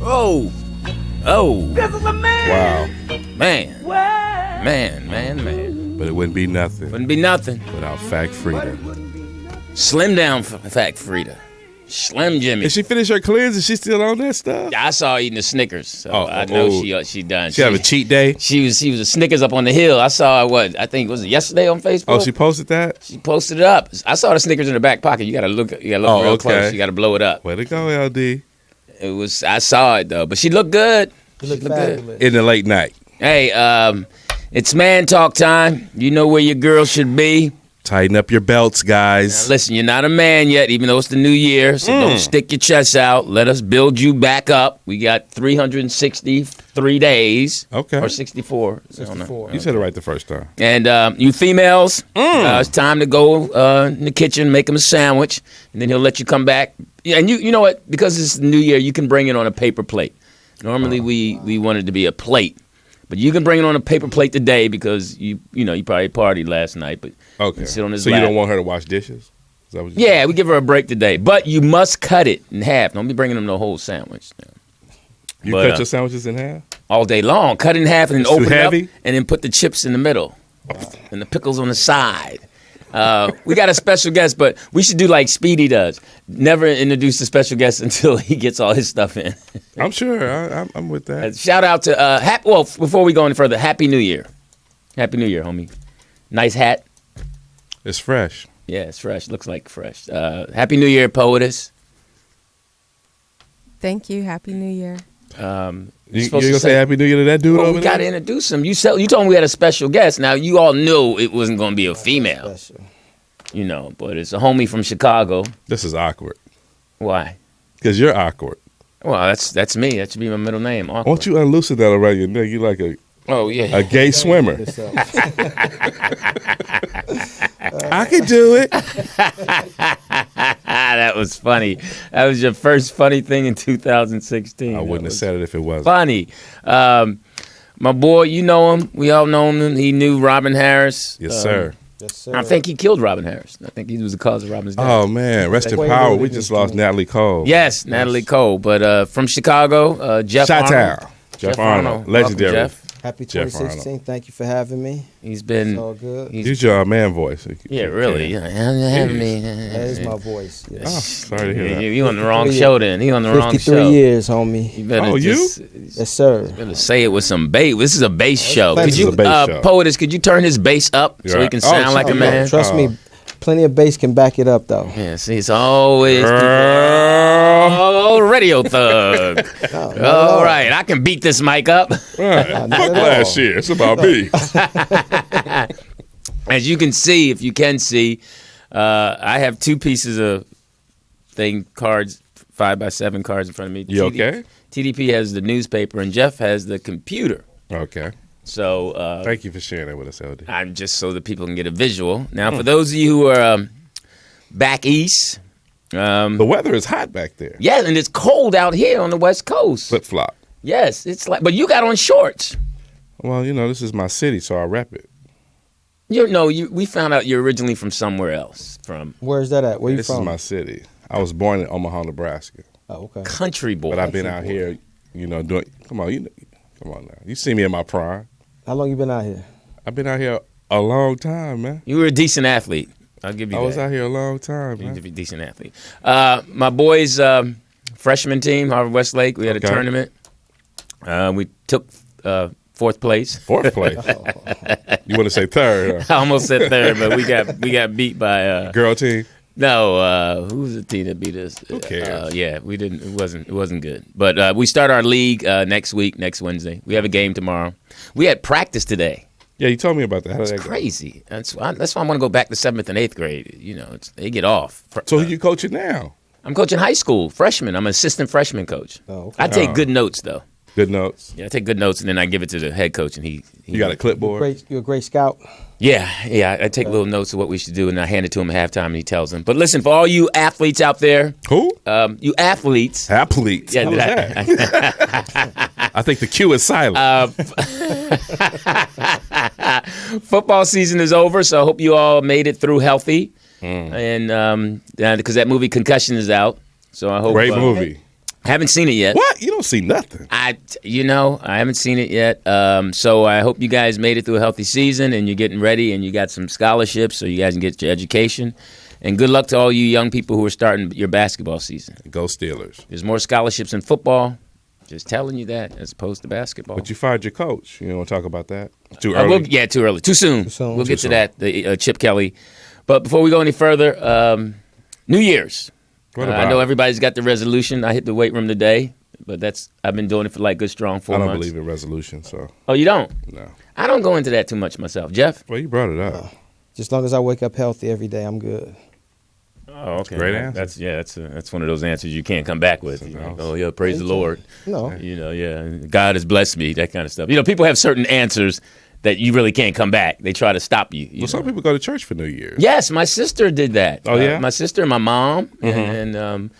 Oh. Oh. This is a man. Wow. Man. But it wouldn't be nothing. Wouldn't be nothing without Fact Frida. Slim down Fact Frida. Slim Jimmy. Did she finish her cleanse? Is she still on that stuff? I saw her eating the Snickers, so I know she done. She had a cheat day? She was a Snickers up on the hill. I saw her, I think, was it yesterday on Facebook? Oh, she posted that? She posted it up. I saw the Snickers in her back pocket. You gotta look real close. You gotta blow it up. Way to go, LD. I saw it though, but she looked good. She looked good. In the late night. Hey, it's man talk time. You know where your girl should be. Tighten up your belts, guys. Now, listen, you're not a man yet, even though it's the new year, so don't stick your chest out. Let us build you back up. We got 363 days. Okay. Or 64. 64. You said it right the first time. And you females, it's time to go in the kitchen, make him a sandwich, and then he'll let you come back. Yeah, and you know what? Because it's the new year, you can bring it on a paper plate. Normally, we want it to be a plate. But you can bring it on a paper plate today because you probably partied last night. But okay, sit on his so lap. you don't want her to wash dishes? Is that what yeah, we give her a break today. But you must cut it in half. Don't be bringing them the whole sandwich. You cut your sandwiches in half? All day long. Cut it in half and then open it up and then put the chips in the middle. And the pickles on the side. We got a special guest, but we should do like Speedy does. Never introduce the special guest until he gets all his stuff in. I'm sure. I'm with that. Shout out to, before we go any further, Happy New Year. Happy New Year, homie. Nice hat. It's fresh. Yeah, it's fresh. Looks like fresh. Happy New Year, Poetess. Thank you. Happy New Year. You gonna say Happy New Year to that dude over there? We got to introduce him. You told me we had a special guest. Now, you all knew it wasn't going to be a female. You know, but it's a homie from Chicago. This is awkward. Why? Because you're awkward. Well, that's me. That should be my middle name. Awkward. Won't you unloosen that around your neck? You like a gay swimmer. I can do it. That was funny. That was your first funny thing in 2016. I wouldn't have said it if it wasn't. Funny. My boy, you know him. We all know him. He knew Robin Harris. Yes, sir. Yes, sir. I think he killed Robin Harris. I think he was the cause of Robin's death. Oh, man. Rest in power. We just lost Natalie Cole. Yes, Natalie Cole. But from Chicago, Jeff Arnold. Jeff Arnold. Legendary. Welcome, Jeff. Happy 2016. Thank you for having me. He's been. It's all good. Use your man voice. Yeah, really. Having me. That is my voice. Yes. Oh, sorry to hear that. You on the wrong show then. He on the wrong show. 53 years, homie. You better Yes, sir. Better say it with some bass. This is a bass show. This Could is you, a bass show. Poetess, could you turn his bass up so he can sound like a man? Trust me, plenty of bass can back it up, though. Yeah, see, it's always radio thug. All right, I can beat this mic up. Right. Fuck last year. It's about me. As you can see, if you can see, I have two pieces of cards, 5x7 cards in front of me. You okay? TDP has the newspaper, and Jeff has the computer. Okay. So thank you for sharing that with us, LD. I'm just so that people can get a visual. Now, for those of you who are back east, the weather is hot back there. Yeah, and it's cold out here on the West Coast. Flip flop. Yes, it's like, but you got on shorts. Well, this is my city, so I rep it. We found out you're originally from somewhere else. Where's that at? Where you this from? This is my city. I was born in Omaha, Nebraska. Oh, okay. Country boy. But I've been out here, doing. Come on now. You see me in my prime. How long you been out here? I've been out here a long time, man. You were a decent athlete. I'll give you that. I was out here a long time, man. You're a decent athlete. My boys' freshman team, Harvard Westlake, we had a tournament. We took fourth place. Fourth place? You want to say third? I almost said third, but we got beat by girl team. No, who was the team that beat us? Who cares? Yeah, we didn't. It wasn't good. But we start our league next Wednesday. We have a game tomorrow. We had practice today. Yeah, you told me about that. How It's did that crazy. That's why I want to go back to 7th and 8th grade. They get off. So who you coaching now? I'm coaching high school freshman. I'm an assistant freshman coach. Oh, okay. I take good notes though. Good notes. Yeah, I take good notes and then I give it to the head coach and he You got a clipboard? You're a great scout. Yeah. I take little notes of what we should do and I hand it to him at halftime and he tells them. But listen, for all you athletes out there. Who? You athletes. Athletes. Yeah, I think the Q is silent. Football season is over, so I hope you all made it through healthy. And because that movie Concussion is out. So I hope Great movie. Haven't seen it yet. What? You don't see nothing. I haven't seen it yet. So I hope you guys made it through a healthy season and you're getting ready and you got some scholarships so you guys can get your education. And good luck to all you young people who are starting your basketball season. Go Steelers. There's more scholarships in football. Just telling you that as opposed to basketball. But you fired your coach. You don't want to talk about that? Too early? Too early. Too soon. We'll get to that, the Chip Kelly. But before we go any further, New Year's. I know everybody's got the resolution. I hit the weight room today, but I've been doing it for like good strong 4 months. I don't believe in resolution, so. Oh, you don't? No. I don't go into that too much myself. Jeff? Well, you brought it up. Just as long as I wake up healthy every day, I'm good. Oh, okay. Great answer. That's one of those answers you can't come back with. Praise the Lord. No. God has blessed me, that kind of stuff. People have certain answers that you really can't come back. They try to stop you. Some people go to church for New Year's. Yes, my sister did that. Oh, yeah? My sister and my mom, and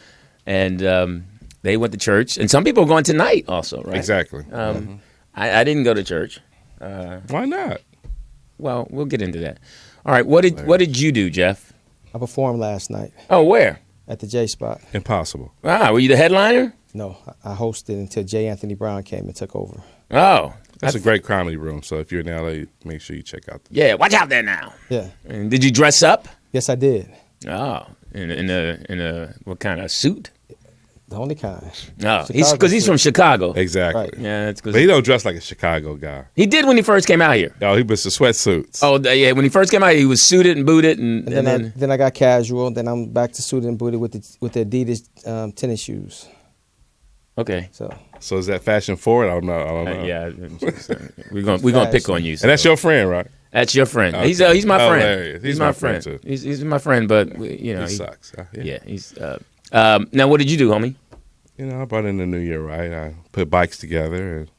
they went to church. And some people are going tonight also, right? Exactly. I didn't go to church. Why not? Well, we'll get into that. All right, what did you do, Jeff? I performed last night. Oh, where? At the J Spot. Impossible. Were you the headliner? No, I hosted until J. Anthony Brown came and took over. Oh. That's a great comedy room, so if you're in L.A., make sure you check out Yeah, watch out there now. Yeah. And did you dress up? Yes, I did. Oh, in a what kind of suit? The only kind. No, because he's from Chicago. Exactly. Right. Yeah, that's But he don't dress like a Chicago guy. He did when he first came out here. Oh, he was the sweatsuits. Oh, yeah. When he first came out, he was suited and booted, and then I got casual. Then I'm back to suited and booted with the Adidas tennis shoes. Okay. So is that fashion forward? I don't know. Yeah, we're gonna pick on you. So. And that's your friend, right? That's your friend. Okay. He's my friend. Hilarious. He's my friend too. He's my friend, but he sucks. Yeah. He's. Now, what did you do, homie? I brought in the new year, right? I put bikes together. And,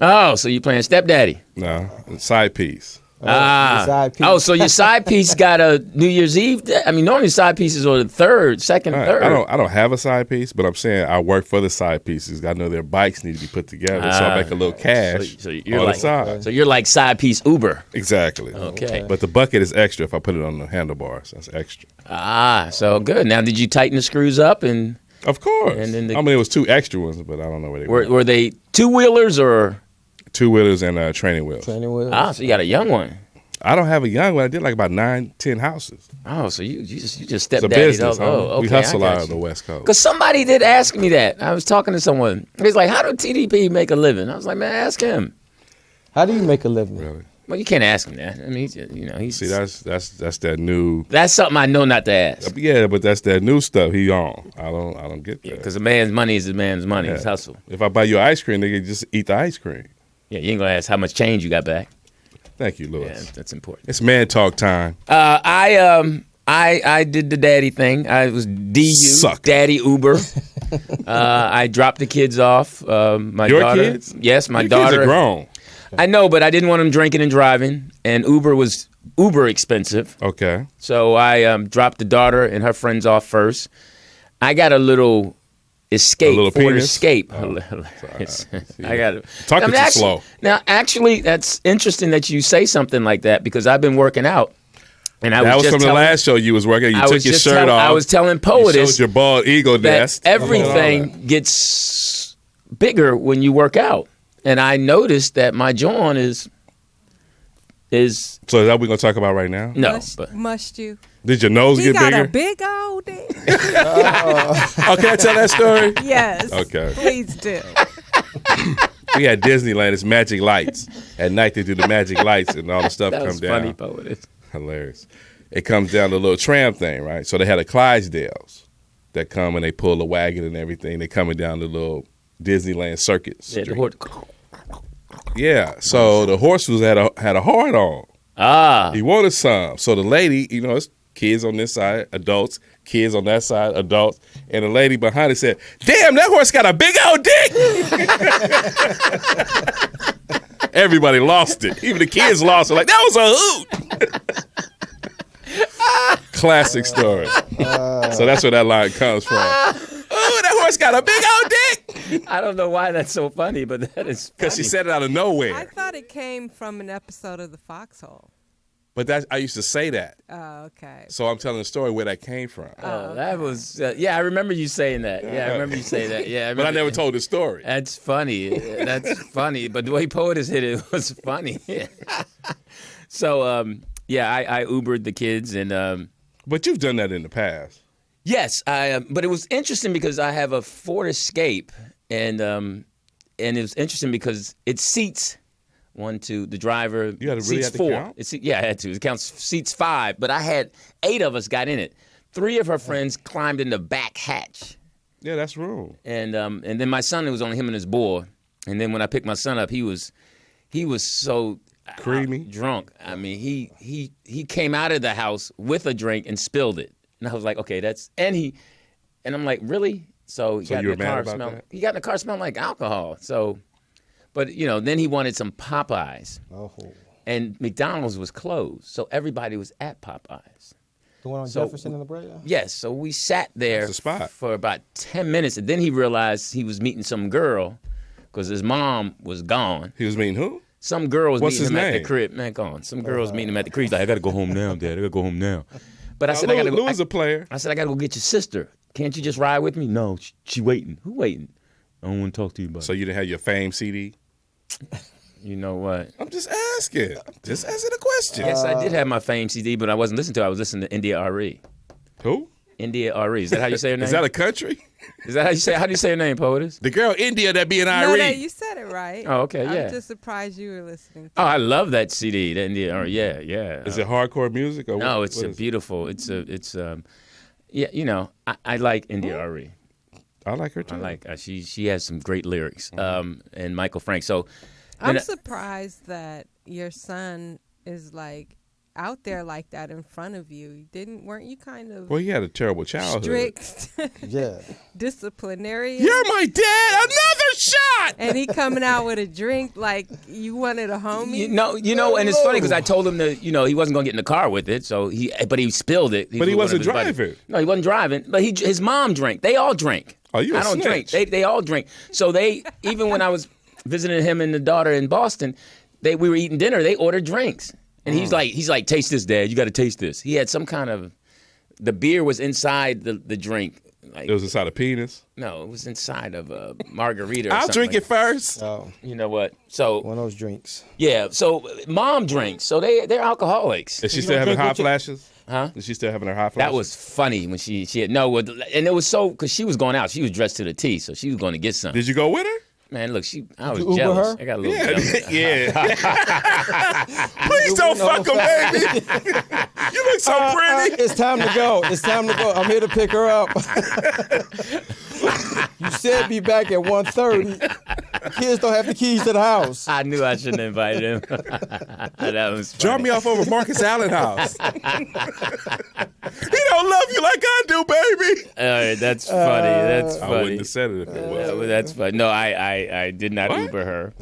oh, so you playing stepdaddy? No, side piece. Side piece. Oh, so your side piece got a New Year's Eve? I mean, normally side pieces are the second, third. I don't have a side piece, but I'm saying I work for the side pieces. I know their bikes need to be put together, so I make a little cash so you're on like, the side. So you're like side piece Uber. Exactly. Okay. But the bucket is extra if I put it on the handlebars. That's extra. So good. Now, did you tighten the screws up and? Of course. And then it was two extra ones, but I don't know where they were. Were they two-wheelers or? Two-wheelers and training wheels. Training wheels. So you got a young one. I don't have a young one. I did like about 9-10 houses. Oh, so you just stepped It's a business. okay. We hustle out of the West Coast. Because somebody did ask me that. I was talking to someone. He's like, "How do TDP make a living?" I was like, "Man, ask him." How do you make a living? Really? Well, you can't ask him that. I mean, he's. See, that's that new. That's something I know not to ask. Yeah, but that's that new stuff he on. I don't get that. Because a man's money is a man's money. It's hustle. If I buy you ice cream, nigga, just eat the ice cream. Yeah, you ain't gonna ask how much change you got back. Thank you, Louis. Yeah, that's important. It's man talk time. I did the daddy thing. I was Daddy Uber. I dropped the kids off. My Your daughter. kids? Yes, my Your daughter. Kids are grown. I know, but I didn't want them drinking and driving, and Uber was uber expensive. Okay. So I dropped the daughter and her friends off first. I got a little Escape. A little Ford penis? Escape. Oh, I got it. Talking too slow. Now, actually, that's interesting that you say something like that because I've been working out. And that was from the last show you was working. You took your shirt off. I was telling Poetess you showed your bald eagle nest. Everything gets bigger when you work out. And I noticed that my jaw is. So is that what we're going to talk about right now? No. Must you? Did your nose get bigger? He got a big old dick. Oh, can I tell that story? Yes. Okay. Please do. We had Disneyland. It's magic lights. At night they do the magic lights and all the stuff that come was down. Funny, Poetess. Hilarious. It comes down the little tram thing, right? So they had a Clydesdales that come and they pull the wagon and everything. They coming down the little Disneyland circuit street. Yeah, so the horse had a heart on. He wanted some. So the lady, it's kids on this side, adults, kids on that side, adults, and the lady behind it said, "Damn, that horse got a big old dick." Everybody lost it. Even the kids lost it. Like, that was a hoot. Classic story. So that's where that line comes from. Oh, that horse got a big old dick. I don't know why that's so funny, but that is because she said it out of nowhere. I thought it came from an episode of The Foxhole. But I used to say that. Oh, okay. So I'm telling the story where that came from. Oh, that was I remember you saying that. Yeah, I remember you saying that. Yeah, But I never told the story. That's funny. That's funny. But the way POTUS hit it was funny. So I Ubered the kids and. But you've done that in the past. Yes, but it was interesting because I have a Ford Escape, and it was interesting because it seats 1, 2. The driver You had to really seats have to 4. count? I had to. It counts seats 5, but I had 8 of us got in it. 3 of her friends climbed in the back hatch, Yeah, that's room. and then my son, it was only him and his boy. And then when I picked my son up, he was so Creamy. drunk. I mean, he came out of the house with a drink and spilled it, and I was like, okay, and I'm like, really? So he got you in were the mad car about smell. that? He got in the car smelling like alcohol. So, but then he wanted some Popeyes, Oh, and McDonald's was closed, so everybody was at Popeyes. the one on So- Jefferson and La Brea. Yes, so we sat there That's the spot. for about 10 minutes, and then he realized he was meeting some girl because his mom was gone. He was meeting who? Some girl was What's meeting his him at name? the crib. Man, go on. Some girl was meeting him at the crib. He's like, I got to go home now, Dad. I got to go home now. But I said, I got to go. Lou was a player. I said, I got to go get your sister. Can't you just ride with me? No, she waiting. Who waiting? I don't want to talk to you about So it. you didn't have your Fame CD? You know what? I'm just asking. Just asking a question. Yes, I did have my Fame CD, but I wasn't listening to it. I was listening to India RE. Who? India RE. Is that how you say her name? Is that a country? Is that how you say? How do you say her name, POTUS? The girl India that be an No, Irene. you said it right. Oh, okay, yeah. I'm just surprised you were listening. Oh, I love that CD. The India RE. Yeah. Is it hardcore music? Or No, what- it's what a is it? beautiful. I like India RE. I like her too. I like she has some great lyrics. And Michael Frank. So I'm then- surprised that your son is like out there like that in front of you. Weren't you kind of Well, he had a terrible childhood. strict Yeah. disciplinarian? You're my dad. Another shot. And he coming out with a drink like you wanted a homie. you know, and it's funny because I told him that he wasn't gonna get in the car with it, so but he spilled it. But he was wasn't one of his buddies. driving. No, he wasn't driving. But his mom drank. They all drank. Oh, you a I don't drink. snitch. They all drink. So even when I was visiting him and the daughter in Boston, we were eating dinner. They ordered drinks, and he's like, taste this, Dad. You got to taste this. He had some kind of the beer was inside the drink. Like, It was inside a penis. no, it was inside of a margarita. Or I'll something drink like it first. Oh, You know what? So one of those drinks. yeah, so mom drinks. So they're alcoholics. Is she You still don't having drink hot with your- flashes? Huh? Is she still having her hot flashes? That was funny when she had and it was so because she was going out. She was dressed to the T, so she was going to get some. Did you go with her? Man, look, I was you Uber jealous. her? I got a little jealous. Yeah. Please don't fuck him, baby. You look so pretty. It's time to go. It's time to go. I'm here to pick her up. You said be back at 1:30. Kids don't have the keys to the house. I knew I shouldn't have invited him. That was funny. Drop me off over Marcus Allen house. He don't love you like I do, baby. All right, that's funny. That's I funny. wouldn't have said it if it was. Well, that's funny. No, I did not What? Uber her.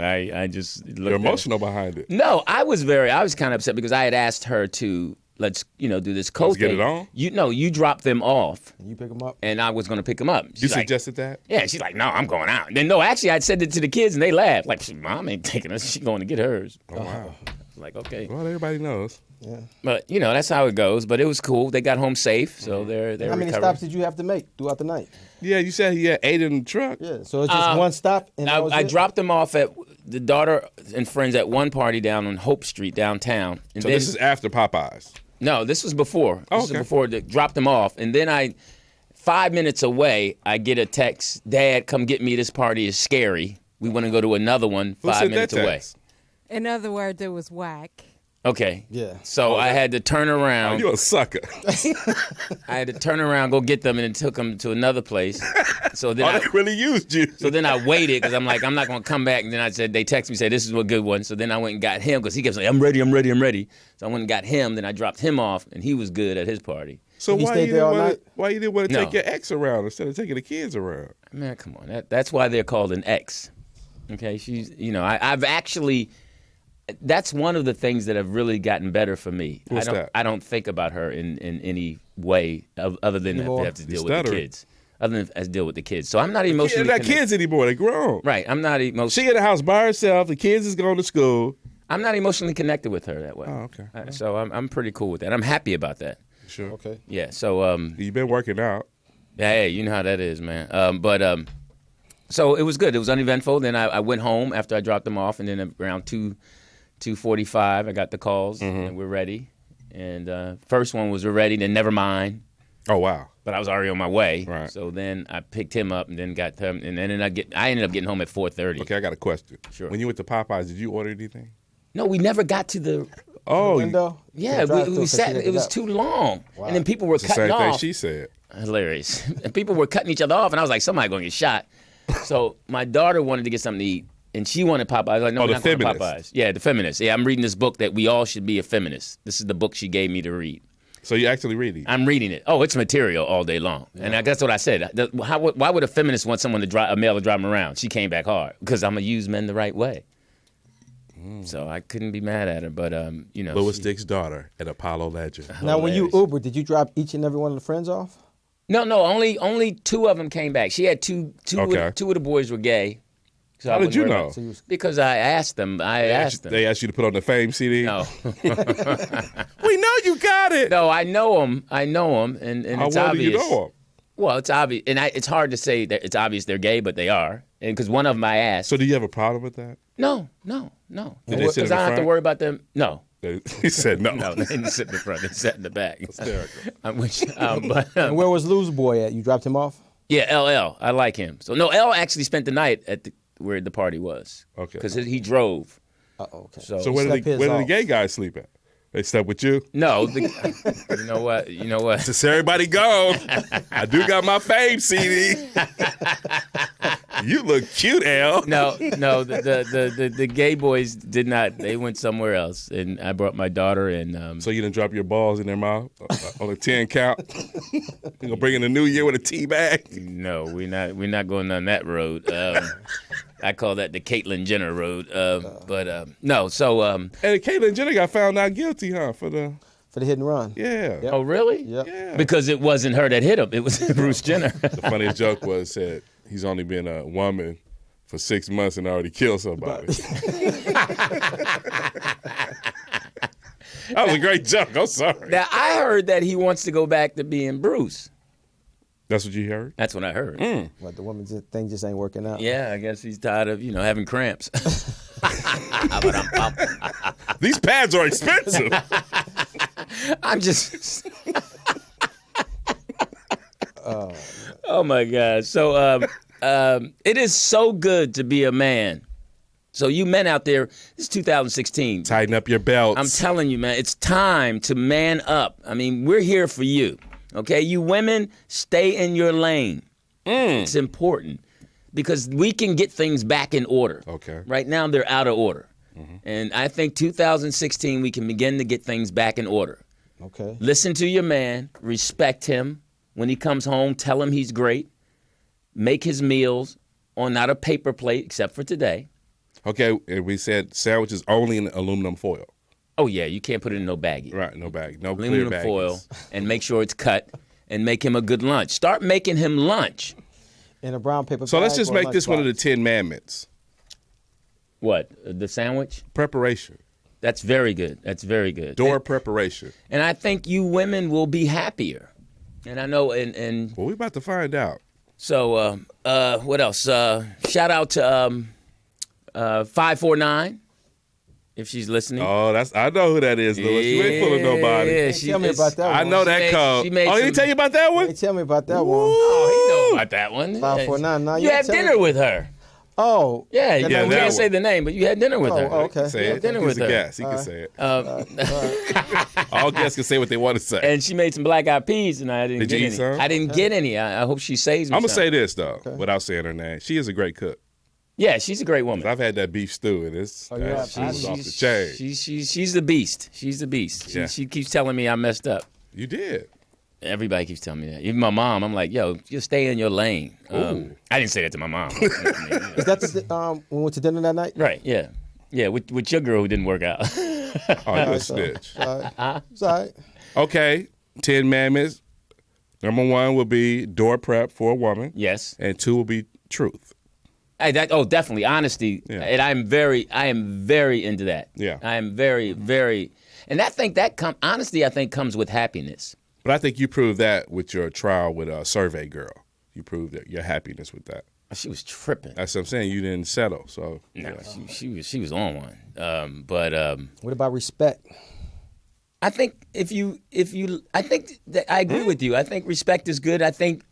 I just looked You're at her. emotional behind it. No, I was kind of upset because I had asked her to let's do this code Let's get thing. it on? You drop them off, You pick them up. and I was going to pick them up. You She's like, suggested that? yeah, she's like, no, I'm going out. And then no, actually, I'd said it to the kids, and they laughed. Like, Mom ain't taking us. She's going to get hers. Oh, wow. Like, okay, Well, everybody knows. Yeah. but that's how it goes. But it was cool. They got home safe, so they're How many recovered. stops did you have to make throughout the night? Yeah, you said he had 8 in the truck. Yeah. So it's just one stop, and that was I it? dropped them off at the daughter and friends at one party down on Hope Street downtown. And So then, this is after Popeyes. no, this was before. Oh, This okay. was before they dropped them off, and then 5 minutes away, I get a text. Dad, come get me. This party is scary. We want to go to another one Who 5 sent minutes that away. text? In other words, it was whack. Okay. Yeah. So I had to turn around. You a sucker. I had to turn around, go get them, and it took them to another place. So then Oh, they really used you. So then I waited because I'm like, I'm not going to come back. And then I said, they texted me, said, this is a good one. So then I went and got him because he kept saying, I'm ready, I'm ready, I'm ready. So I went and got him. Then I dropped him off, and he was good at his party. So He why stayed you, there didn't all wanna, night? why you didn't want to No. take your ex around instead of taking the kids around? Man, come on. That's why they're called an ex. Okay? She's, I've actually, that's one of the things that have really gotten better for me. What's that? I don't think about her in any way other than Anymore? have to deal You're with the stuttering. kids. Other than as deal with the kids. So I'm not They're emotionally not connected. kids anymore. They grown. Right. I'm not emotionally. She in the house by herself. The kids is going to school. I'm not emotionally connected with her that way. Oh, okay. So I'm pretty cool with that. I'm happy about that. Sure. Okay. Yeah. So You've been working out. hey, you know how that is, man. So it was good. It was uneventful. Then I went home after I dropped them off, and then around 2:45, I got the calls, and we're ready. And first one was we're ready, then never mind. Oh, wow. But I was already on my way. Right. So then I picked him up, and then got him, and then I ended up getting home at 4:30. Okay, I got a question. Sure. When you went to Popeyes, did you order anything? No, we never got to the. Oh, Window. Yeah, we sat. It was too long, and then people were it's the cutting same off. thing she said. Hilarious. And people were cutting each other off, and I was like, somebody going to get shot. So my daughter wanted to get something to eat, and she wanted Popeyes. I was like, no, Oh, we're the not going to feminist. Popeyes. Yeah, the feminist. Yeah, I'm reading this book that we all should be a feminist. This is the book she gave me to read. So you actually reading? I'm reading it. Oh, it's material all day long. And that's what I said. Why would a feminist want someone a male to drive them around? She came back hard. Because I'm going to use men the right way. So I couldn't be mad at her, but you know. Lew Dix's daughter, an Apollo legend. Now, when you Uber, did you drop each and every one of the friends off? No, only two of them came back. She had two of the boys were gay. So How did you know? Because I asked them. They asked you to put on the Fame CD? No. We know you got it. No, I know them. And How it's well obvious. do you know them? Well, it's obvious, and it's hard to say that it's obvious they're gay, but they are. And because one of them I asked. So do you have a problem with that? No. Did they sit in Because the I don't have to front? worry about them. No. He said no. No, they didn't sit in the front. They sat in the back. Hysterical. And where was Lou's boy at? You dropped him off? Yeah, LL. I like him. So no, L actually spent the night at where the party was. Okay. Because he drove. Okay. So Where Slept did his the off. gay guys sleep at? They slept with you? No, you know what? Since everybody gone, I do got my Fame CD. You look cute, Al. No, the gay boys did not. They went somewhere else, and I brought my daughter and. So you didn't drop your balls in their mouth on a 10 count? You gonna bring in the new year with a tea bag? No, we're not going down that road. I call that the Caitlyn Jenner road. But no, so. And Caitlyn Jenner got found not guilty, huh? For the hit and run. yeah. Yep. Oh really? Yep. Yeah. Because it wasn't her that hit him. It was Bruce Jenner. The funniest joke was that he's only been a woman for 6 months and already killed somebody. That was a great joke. I'm sorry. Now I heard that he wants to go back to being Bruce. That's what you heard? That's what I heard. But the woman's thing just ain't working out. Yeah, I guess he's tired of having cramps. These pads are expensive. I'm just. Oh my God! So it is so good to be a man. So you men out there, this is 2016. Tighten up your belts. I'm telling you, man, it's time to man up. I mean, we're here for you. Okay, you women, stay in your lane. It's important because we can get things back in order. Okay. Right now, they're out of order. And I think 2016, we can begin to get things back in order. Okay. Listen to your man. Respect him. When he comes home, tell him he's great. Make his meals on not a paper plate, except for today. Okay, and we said sandwiches only in aluminum foil. Oh, yeah, you can't put it in no baggie. Right, no bag. No clear Aluminum baggies. foil, and make sure it's cut, and make him a good lunch. Start making him lunch. In a brown paper So bag. let's just or a make this one of the lunchbox. 10 Commandments. What? The sandwich? Preparation. That's very good. That's very good. Door preparation. And I think you women will be happier. And I know, and Well, we're about to find out. so, what else? Shout out to 549, if she's listening. Oh, I know who that is, Louis. You ain't fooling nobody. Yeah, Tell me about that I one. know that made- code. she made Oh, he some- didn't tell you about that one? Hey, tell me about that one. Oh, he know about that one. 549. Now You had tell me- dinner with her. Oh. Yeah, That you that can't one. say the name, but you had dinner with her. Oh, okay. Say it. dinner He's with a her. guest. He can say it. All guests can say what they want to say. And she made some black eyed peas, and I didn't Did get you any. eat some? I didn't get any. I hope she saves me. I'm going to some. say this, though, without saying her name. She is a great cook. Yeah, she's a great woman. I've had that beef stew, and it's Oh, yeah. she was off the chain. She's the beast. She's the beast. Yeah. She keeps telling me I messed up. You did. Everybody keeps telling me that. Even my mom. I'm like, yo, just stay in your lane. I didn't say that to my mom. Is that when we went to dinner that night? Right? Yeah, yeah. With your girl who didn't work out. Oh, you're a snitch. It's all right. Okay, 10 Commandments. Number 1 will be door prep for a woman. Yes. And 2 will be truth. Definitely honesty, and I am very into that. Yeah, I am very, very, and honesty. I think comes with happiness. But I think you proved that with your trial with a survey girl. You proved that your happiness with that. She was tripping. That's what I'm saying. You didn't settle, so no, yeah. she was on one. But what about respect? I think I think that I agree with you. I think respect is good.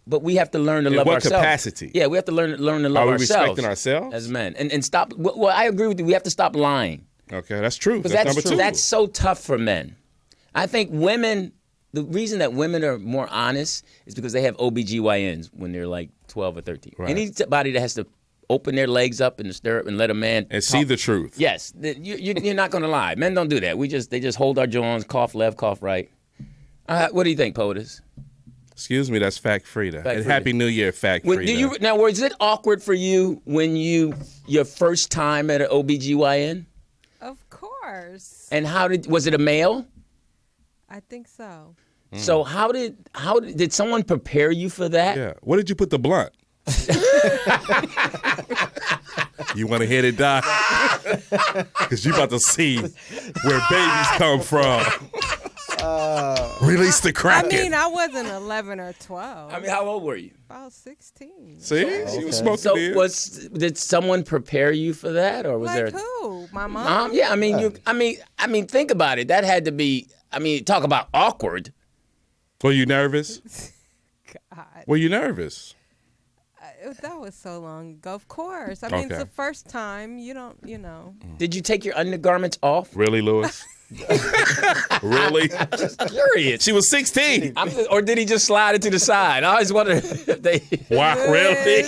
But we have to learn to love ourselves. What capacity? Yeah, we have to learn to love ourselves. Are we respecting ourselves as men and stop? Well, I agree with you. We have to stop lying. Okay, that's true. Because that's number 2. That's so tough for men. I think women. The reason that women are more honest is because they have OBGYNs when they're like 12 or 13. Right. Anybody that has to open their legs up in the stirrup and let a man and see the truth. Yes, you're not going to lie. Men don't do that. They just hold our jaws, cough left, cough right. What do you think, POTUS? Excuse me, that's Fact Frida. And Happy New Year, Fact Frida. Now, was it awkward for you when your first time at an OBGYN? Of course. And was it a male? I think so. So how did someone prepare you for that? Yeah. Where did you put the blunt? You want to hit it, Doc? Because you about to see where babies come from. Release the Kraken. I mean, I wasn't 11 or 12. I mean, how old were you? About 16. See? She was smoking So did someone prepare you for that, or was like there? Who? My mom? Yeah, I mean, think about it. That had to be. I mean, talk about awkward. Were you nervous? God. Were you nervous? That was so long ago. Of course. I mean, it's the first time. You know. Did you take your undergarments off? Really, Lewis? Really? Just curious. She was 16. Or did he just slide it to the side? I always wondered if they. Wow, really?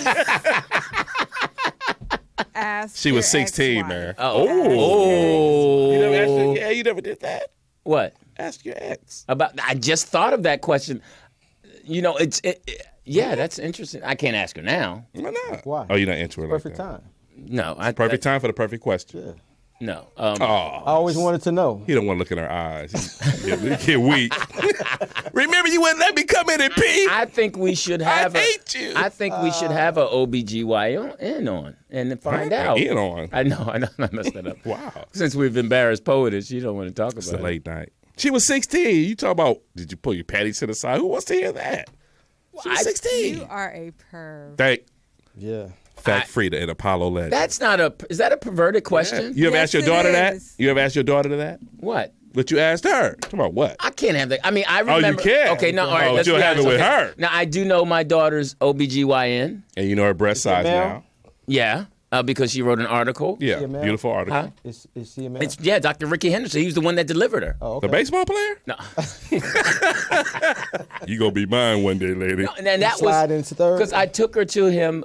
She was 16, ex-wife. man. Oh. You never did that? What? Ask your ex. I just thought of that question. You know, that's interesting. I can't ask her now. Why not? Why? Oh, you're not into it Perfect like that. time. No. Perfect time for the perfect question. Yeah. No. I always wanted to know. He don't want to look in her eyes. He get weak. Remember, you wouldn't let me come in and pee. I think we should have. I hate you. I think we should have a OBGYN on and find out. In on. I know. I messed that up. Wow. Since we've embarrassed POTUS, you don't want to talk about it. It's a late night. She was 16. You talk about, did you pull your panties to the side? Who wants to hear that? She was 16. You are a perv. Yeah. Fact Frida and Apollo Legend. Is that a perverted question? Yeah. You ever asked your daughter that? You ever asked your daughter that? What? But you asked her. Come on, what? I can't have that. I mean, I remember. Oh, you can? Okay, no, all right. Let's you'll have it with her. Now, I do know my daughter's OBGYN. And you know her breast size now? Yeah, because she wrote an article. Yeah, beautiful article. Huh? Is she a man? Dr. Ricky Henderson. He was the one that delivered her. Oh, okay. The baseball player? No. You gonna be mine one day, lady. No, and that Slide into third? because I took her to him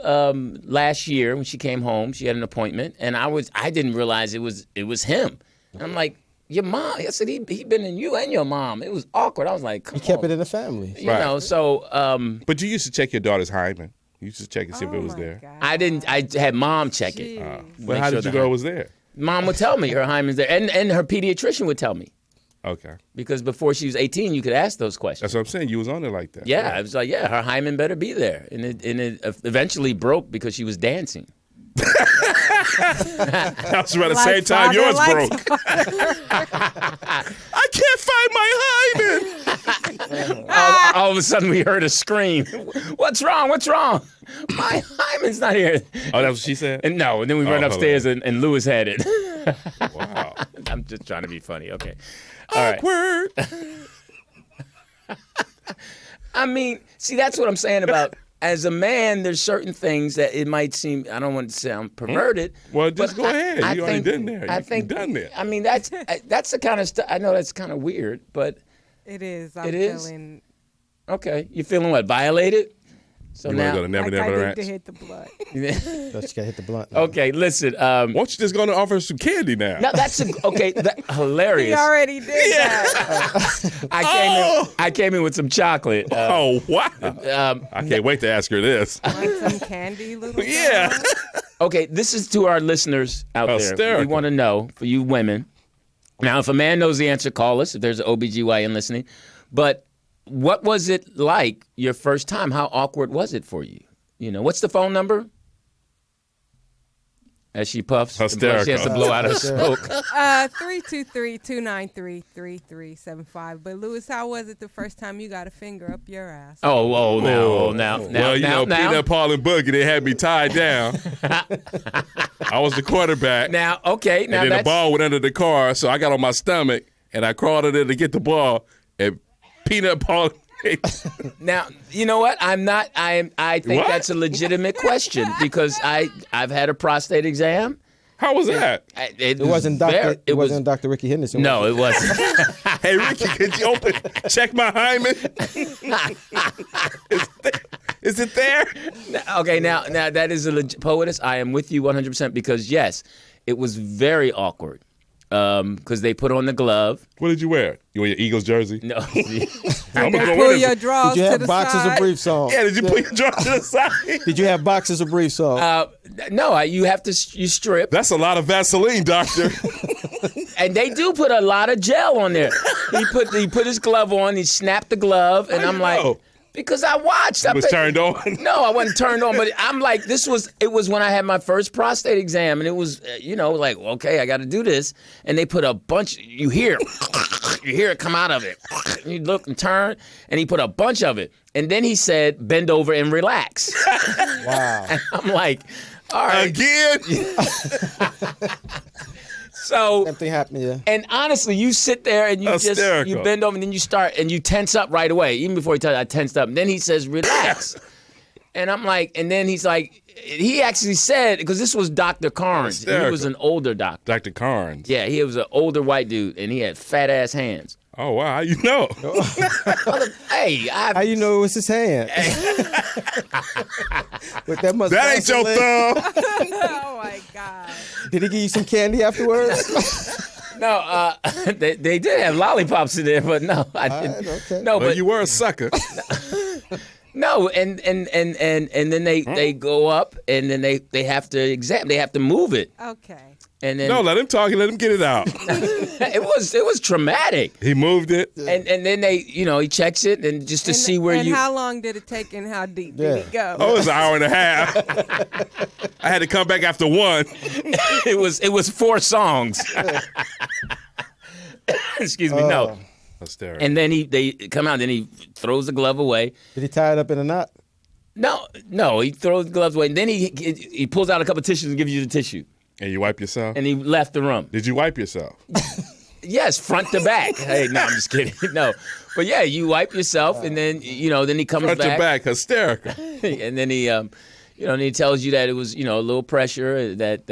last year when she came home. She had an appointment, and I didn't realize it was him. And I'm like, your mom. I said he been in you and your mom. It was awkward. I was like, You kept it in the family. You know, so. But you used to check your daughter's hymen. You used to check and see if it was there. God. I didn't. I had mom check it. But how did you know it was there? Mom would tell me her hymen's there, and her pediatrician would tell me. Okay. Because before she was 18, you could ask those questions. That's what I'm saying. You was on there like that. Yeah, I was like, her hymen better be there, and it eventually broke because she was dancing. That was around the same time yours broke. I can't find my hymen. All of a sudden, we heard a scream. What's wrong? What's wrong? My hymen's not here. Oh, that's what she said? And no, and then we went upstairs and Lewis had it. Wow. I'm just trying to be funny. Okay. All Awkward. Right. I mean, see, that's what I'm saying about as a man, there's certain things that it might seem, I don't want to sound perverted. Well, just go ahead. You already done there. You done there. I mean, that's the kind of stuff, I know that's kind of weird, but. It is. I'm feeling. Okay. You feeling what? Violated? So you now. Want to go to Never like Never I Ranch? need to hit the blunt. But you got to hit the blunt. Okay, listen. Why don't you just go to offer some candy now? No, that's hilarious. He already did that. I came in with some chocolate. Wow. I can't wait to ask her this. Want some candy, little Yeah. girl? Okay, this is to our listeners out there. Hysterical. We want to know, for you women. Now, if a man knows the answer, call us if there's an OBGYN listening. But what was it like your first time? How awkward was it for you? You know, what's the phone number? as she puffs. Hysterical. She has to blow out her smoke. 323-293-3375. But Lewis, how was it the first time you got a finger up your ass? Now. Well, Peanut, Paul, and Boogie, they had me tied down. I was the quarterback. Now, and then the ball went under the car, so I got on my stomach, and I crawled in there to get the ball, and Peanut, Paul... Now, you know what? I think that's a legitimate question because I've had a prostate exam. How was that? It wasn't Dr. Ricky Henderson. No, it wasn't. Hey, Ricky, could you check my hymen? Is it there? Okay, now that is a poetess. I am with you 100% because yes, it was very awkward. Because they put on the glove. What did you wear? You wear your Eagles jersey? No. I'm gonna pull your drawers Did you to have the boxes side? or briefs on? Yeah, did you put your drawers to the side? Did you have boxes or briefs on? No, you have to strip. That's a lot of Vaseline, doctor. And they do put a lot of gel on there. He put his glove on. He snapped the glove, and I'm like, because I watched. I was turned on. No, I wasn't turned on, but I'm like, it was when I had my first prostate exam, and it was, like, okay, I got to do this. And they put a bunch. You hear it come out of it. You look and turn, and he put a bunch of it. And then he said, bend over and relax. Wow. And I'm like, all right. Again? So Something happened, yeah. And honestly, you sit there and you Hysterical. you bend over and then you start and you tense up right away. Even before he tells you, I tensed up. And then he says, relax. And I'm like, and then he's like, he actually said, because this was Dr. Carnes. He was an older doctor. Dr. Carnes. Yeah, he was an older white dude and he had fat ass hands. Oh, wow. How you know? Hey, how you know it was his hand? With that ain't your thumb. Oh my God! Did he give you some candy afterwards? No, they did have lollipops in there, but no, I didn't. Okay. No, But you were a sucker. No, and then they go up and then they have to move it. Okay. And then No, let him talk and let him get it out. it was traumatic. He moved it. And then he checks it and just to see where and you. how long did it take and how deep did it go? Oh, it was an hour and a half. I had to come back after one. It was 4 songs. Excuse me, no. Hysterical. And then they come out and then he throws the glove away. Did he tie it up in a knot? No, he throws the gloves away. And then he pulls out a couple of tissues and gives you the tissue. And you wipe yourself? And he left the room. Did you wipe yourself? Yes, front to back. Hey, no, I'm just kidding. No. But yeah, you wipe yourself and then, then he comes Front back. to back, hysterical. And then he, and he tells you that it was, a little pressure that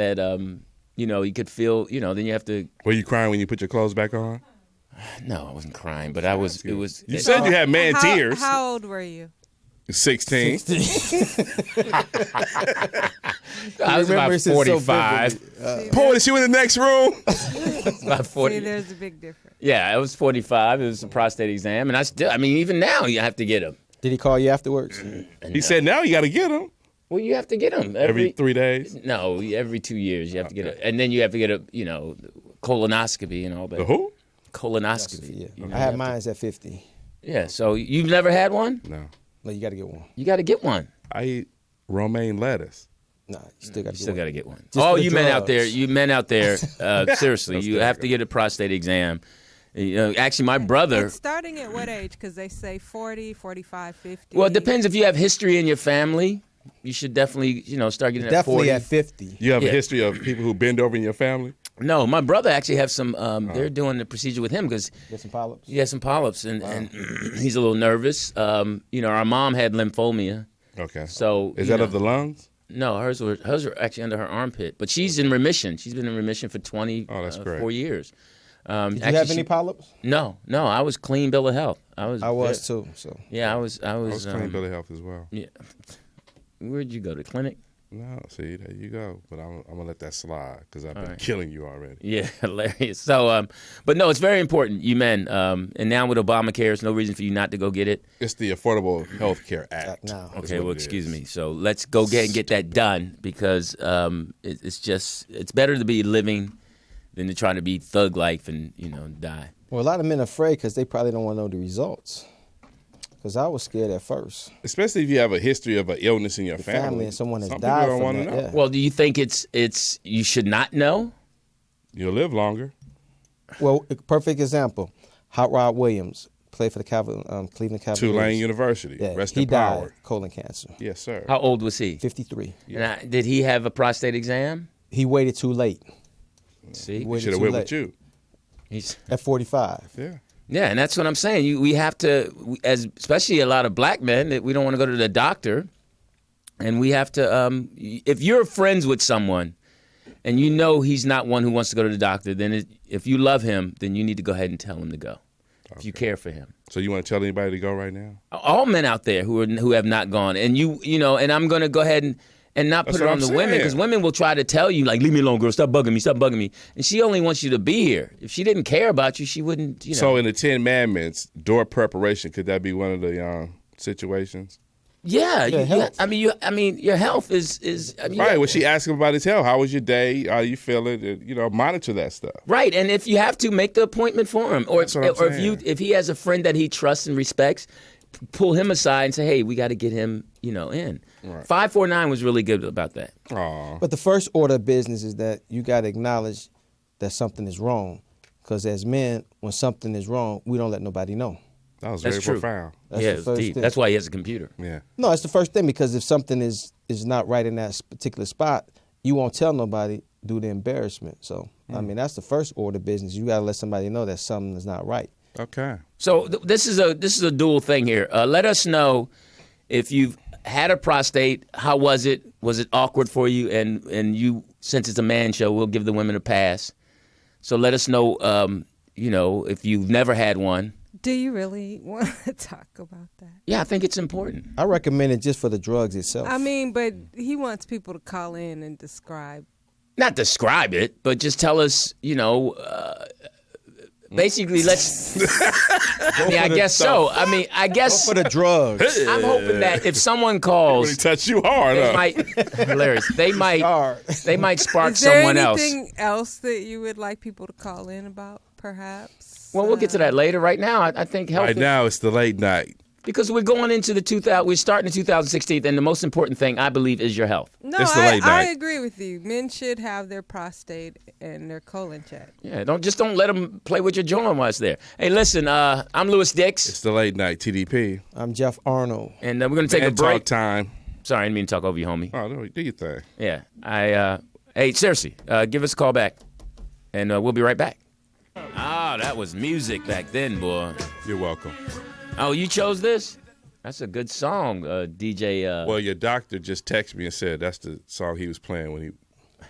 he could feel, then you have to. Were you crying when you put your clothes back on? No, I wasn't crying, but I was, it was. You said you had man tears. How old were you? 16. I was about 45. Paul, is you in the next room? About 40. See, there's a big difference. Yeah, I was 45. It was a prostate exam. And even now you have to get them. Did he call you afterwards? He said now you got to get them. Well, you have to get them. Every 3 days? No, every 2 years you have to get it. And then you have to get a, colonoscopy and all that. The who? Colonoscopy. Yeah. I had mine at 50. Yeah, so you've never had one? No. No, you got to get one. You got to get one. I eat romaine lettuce. Nah, you still got to get Still one. got to get one. Just for the you men out there, drugs. seriously, you have to get a prostate exam. Actually, my brother. And starting at what age? Because they say 40, 45, 50. Well, it depends if you have history in your family. You should definitely, start getting at 40. Definitely at 50. You have a history of people who bend over in your family? No, my brother actually has some. They're doing the procedure with him because Get some polyps. he has some polyps and he's a little nervous. Our mom had lymphoma. Okay. So Is that of the lungs? No, hers were actually under her armpit, but she's in remission. She's been in remission for 4 years. Did you have any polyps? No, I was clean bill of health. I was too. So yeah, I was clean bill of health as well. Yeah. Where'd you go to clinic? No, see, there you go. But I'm gonna let that slide because I've been killing you already. Yeah, hilarious. So, but no, it's very important, you men. And now with Obamacare, there's no reason for you not to go get it. It's the Affordable Health Care Act. now. Okay, well, excuse me. So let's go get that done because it's better to be living than to try to be thug life and die. Well, a lot of men are afraid because they probably don't want to know the results. Because I was scared at first. Especially if you have a history of an illness in your The family. and someone has Some died people don't from want to that. know. Yeah. Well, do you think it's you should not know? You'll live longer. Well, a perfect example. Hot Rod Williams played for the Cleveland Cavaliers. Tulane University. Yeah, Rest he in power. died colon cancer. Yes, sir. How old was he? 53. Did he have a prostate exam? He waited too late. See, He waited should have too went late. with you. he's At 45. Yeah. yeah, and that's what I'm saying. We have to, as especially a lot of black men, that we don't want to go to the doctor, and we have to. If you're friends with someone, and you know he's not one who wants to go to the doctor, then if you love him, then you need to go ahead and tell him to go. If you care for him. So you want to tell anybody to go right now? All men out there who have not gone, and you know, and I'm going to go ahead and not put That's it what on I'm the women, saying. because women will try to tell you, like, leave me alone, girl, stop bugging me, and she only wants you to be here. If she didn't care about you, she wouldn't, you know. So in the 10 Commandments, door preparation, could that be one of the situations? Yeah, health. I mean, your health is I mean, Right. When she asked him about his health, how was your day? How you feeling? Monitor that stuff. right. And if you have to, make the appointment for him, or That's what I'm saying. if he has a friend that he trusts and respects, pull him aside and say, hey, we got to get him, in. Right. 549 was really good about that. Aw. But the first order of business is that you got to acknowledge that something is wrong. Because as men, when something is wrong, we don't let nobody know. That was That's very true. profound. That's yeah, the it's first deep. thing. That's why he has a computer. Yeah. No, it's the first thing, because if something is not right in that particular spot, you won't tell nobody due to embarrassment. So, I mean, that's the first order of business. You got to let somebody know that something is not right. Okay. So this is a dual thing here. Let us know if you've had a prostate. How was it? Was it awkward for you? And you, since it's a man show, we'll give the women a pass. So let us know, if you've never had one. Do you really want to talk about that? Yeah, I think it's important. I recommend it just for the drugs itself. I mean, but he wants people to call in and describe. Not describe it, but just tell us, basically let's. I guess so. I guess for the drugs. I'm hoping that if someone calls, Really touch you hard, they huh? might hilarious. They might spark Is there someone else. anything else that you would like people to call in about, perhaps? Well, we'll get to that later. Right now, I think health. Right now, it's the late night. Because we're going into we're starting in 2016, and the most important thing, I believe, is your health. No, It's the late I night. agree with you. Men should have their prostate and their colon checked. Yeah, don't let them play with your joint while it's there. Hey, listen, I'm Lewis Dix, It's the late night TDP. I'm Jeff Arnold. and we're going to take a And break. talk time. Sorry, I didn't mean to talk over you, homie. Oh, no, do your thing. Yeah, hey, seriously, give us a call back, and we'll be right back. Ah, that was music back then, boy. You're welcome. Oh, you chose this? That's a good song, DJ. Well, your doctor just texted me and said that's the song he was playing when you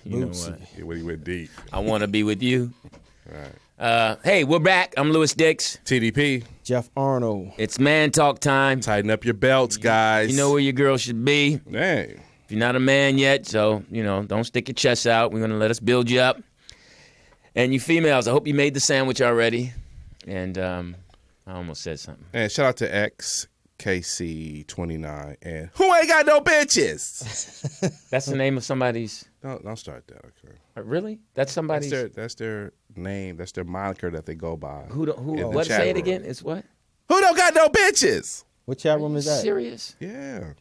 know what? he went deep. I want to be with you. Right. Hey, we're back. I'm Lewis Dix. TDP, Jeff Arnold. It's man talk time. tighten up your belts, guys. You know where your girl should be. Hey. If you're not a man yet, so, don't stick your chest out. We're going to let us build you up. And you females, I hope you made the sandwich already. And I almost said something. And shout out to XKC29 and who ain't got no bitches. That's the name of somebody's. Don't start that. Okay. Really? That's somebody's. That's their name. That's their moniker that they go by. Who? in the What? chat Say it room. again. It's what? Who don't got no bitches? What chat room is that? Serious? Yeah.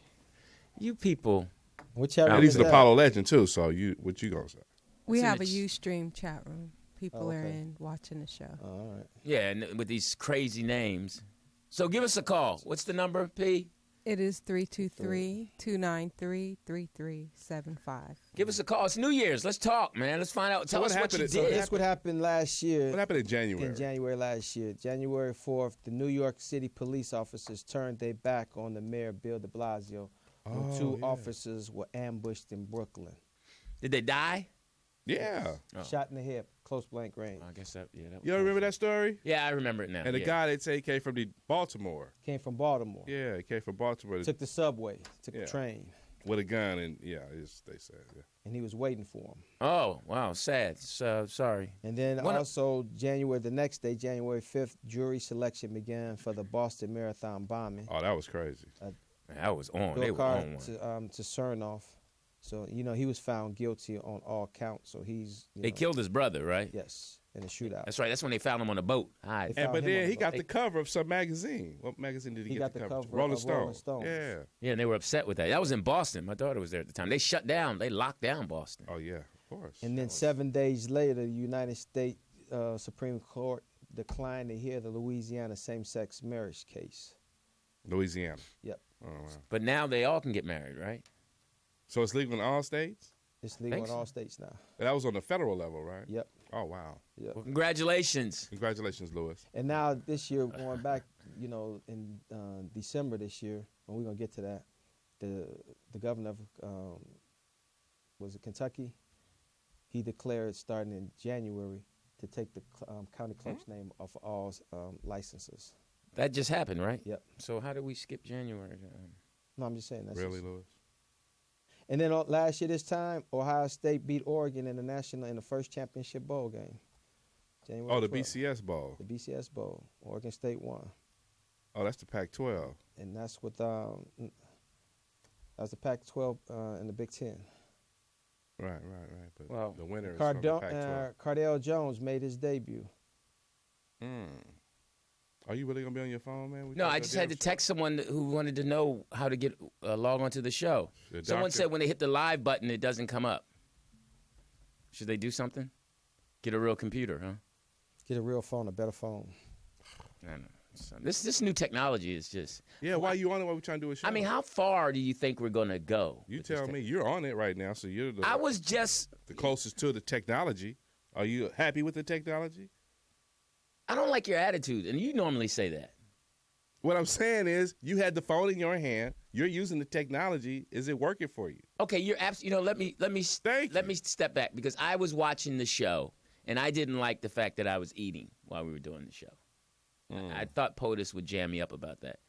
You people. What chat And room he's is an that? Apollo legend too. So what you gonna say? We It's in have the a Ustream chat room. People are in watching the show. All right. Yeah, and with these crazy names. So give us a call. What's the number, P? It is 323-293-3375. Give us a call. It's New Year's. Let's talk, man. Let's find out. Tell what us what you happened? did. That's what happened last year. What happened in January? In January last year, January 4th, the New York City police officers turned their back on the mayor, Bill de Blasio, when two officers were ambushed in Brooklyn. Did they die? Yeah. Oh. Shot in the hip, close blank range. I guess that. Yeah. That was You don't remember that story? Yeah, I remember it now. And the yeah. guy they say came from Baltimore. Came from Baltimore. Yeah, he came from Baltimore Took the subway, took Yeah. the train, with a gun, and they said. Yeah. and he was waiting for him. Oh wow, sad. So, sorry. And then also the next day, January 5th, jury selection began for the Boston Marathon bombing. Oh, that was crazy. That was on. Bill They were Carr on one. to Cernoff. So he was found guilty on all counts. So they killed his brother, right? Yes, in a shootout. That's right. That's when they found him on a boat. But then he got the cover of some magazine. What magazine did he get the cover? Rolling Stone. Yeah. Yeah, and they were upset with that. That was in Boston. My daughter was there at the time. They shut down. They locked down Boston. Oh yeah, of course. And then 7 days later, the United States Supreme Court declined to hear the Louisiana same-sex marriage case. Louisiana. Yep. Oh, wow. But now they all can get married, right? So it's legal in all states? It's legal in all states now. That was on the federal level, right? Yep. Oh, wow. Yep. Well, congratulations. Congratulations, Lewis. And now this year, going back, in December this year, and we're going to get to that, the governor of, was it Kentucky? He declared starting in January to take the county clerk's name off all licenses. That just happened, right? Yep. So how did we skip January? No, I'm just saying. That's Really, Lewis? And then last year this time, Ohio State beat Oregon in the first championship bowl game. January the 12th. BCS Bowl. The BCS Bowl. Oregon State won. Oh, that's the Pac-12. And that's with that's the Pac-12 and the Big Ten. Right. But Well, the winner is from the Pac-12. Cardale Jones made his debut. Are you really going to be on your phone, man? No, I just had to text someone who wanted to know how to get log onto the show. Someone said when they hit the live button, it doesn't come up. Should they do something? Get a real computer, huh? Get a real phone, a better phone. I don't know. So this new technology is just... Yeah, why are you on it while we're trying to do a show? I mean, how far do you think we're going to go? You tell me. You're on it right now, so you're I was just... the closest to the technology. Are you happy with the technology? I don't like your attitude, and you normally say that. What I'm saying is, you had the phone in your hand. You're using the technology. Is it working for you? Okay, you're absolutely. Let me step back because I was watching the show, and I didn't like the fact that I was eating while we were doing the show. I thought POTUS would jam me up about that,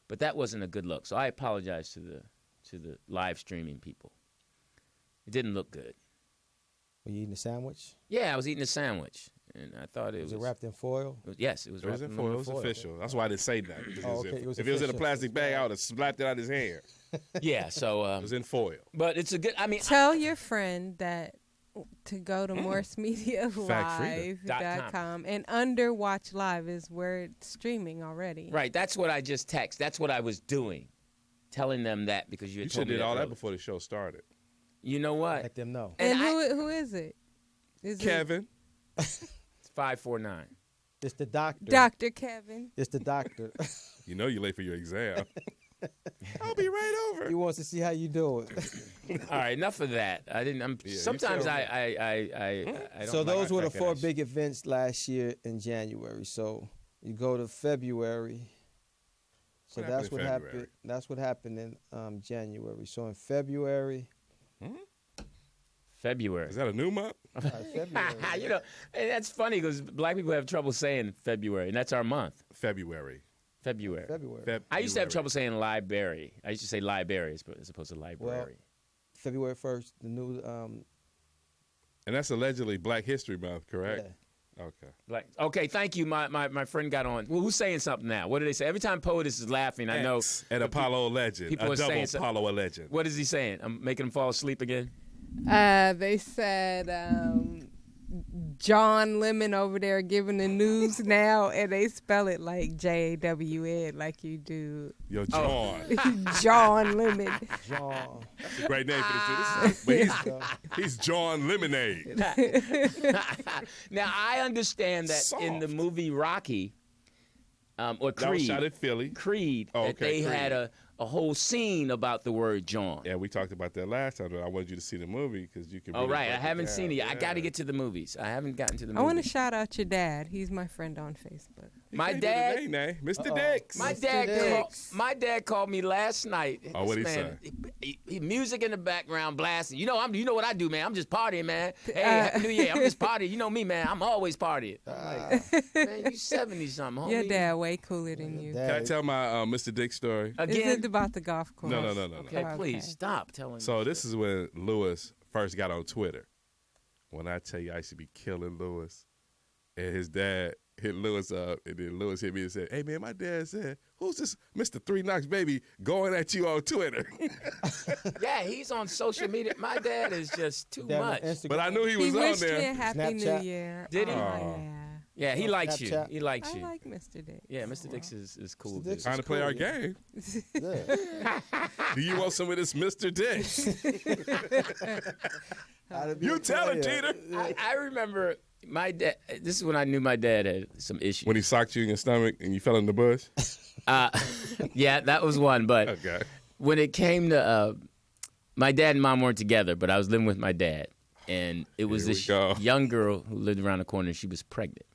but that wasn't a good look. So I apologize to the live streaming people. It didn't look good. Were you eating a sandwich? Yeah, I was eating a sandwich, and I thought it was wrapped in foil? Yes, it was wrapped in foil. It was official. That's why I didn't say that. Okay, if it was in a plastic bag, I would have slapped it out of his hand. Yeah, so... it was in foil. But it's a good... I mean... Tell your friend that to go to MorseMediaLive.com and under Watch Live is where it's streaming already. Right, that's what I just text. That's what I was doing. Telling them that because you had told me did all that earlier. before the show started. You know what? Let them know. And who is it? Kevin. It's 549. It's the doctor. Dr. Kevin. It's the doctor. You know you're late for your exam. I'll be right over. He wants to see how you do it. All right, enough of that. I didn't. Sometimes I don't. So those were the like four big events last year in January. So you go to February. So that's what happened. That's what happened in January. So in February. February. Is that a new month? February. You know, and that's funny because black people have trouble saying February, and that's our month. February. I used to have trouble saying library. I used to say library as opposed to library. Well, February 1st, the new. And that's allegedly Black History Month, correct? Yeah. Okay, thank you. My friend got on. Well, who's saying something now? What did they say? Every time POTUS is laughing, I know. An Apollo legend. People a are double saying Apollo legend. What is he saying? I'm making him fall asleep again? They said John Lemon over there giving the news now, and they spell it like J-A-W-N, like you do. Yo, John. John Lemon. John. That's a great name for this. But he's John Lemonade. Now, I understand that in the movie Rocky, or Creed. That was shot at Philly. Creed, that they had a whole scene about the word John. Yeah, we talked about that last time. I wanted you to see the movie because you can. Oh, right. I haven't seen it yet. I got to get to the movies. I haven't gotten to the movies. I want to shout out your dad. He's my friend on Facebook. My dad, Mr. Dix. My dad called me last night. Oh, what did he say? He music in the background blasting. You know what I do, man. I'm just partying, man. Hey, Happy New Year. I'm just partying. You know me, man. I'm always partying. I'm like, man, you 70 something, homie. Your dad way cooler than you. Can I tell my Mr. Dix story again? Is it about the golf course? No. Okay, please stop telling. So this is when Lewis first got on Twitter. When I tell you, I used to be killing Lewis, and his dad hit Lewis up, and then Lewis hit me and said, "Hey man, my dad said, who's this Mr. 3 Knocks baby going at you on Twitter?" Yeah, he's on social media. My dad is just too much. But I knew he was he on wished there. you a happy Snapchat. New Year. Did he? Yeah. Yeah, he likes you. Snapchat. He likes I you. like Mr. Dix. Yeah, Mr. Dix is cool. Mr. Dix dude. Trying to play our game. Yeah. Do you want some of this Mr. Dix? You tell him, Teeter. I remember my dad. This is when I knew my dad had some issues. When he socked you in your stomach and you fell in the bush? Yeah, that was one. But Okay. when it came to my dad and mom weren't together, but I was living with my dad, and it was Here we this go. young girl who lived around the corner, and she was pregnant.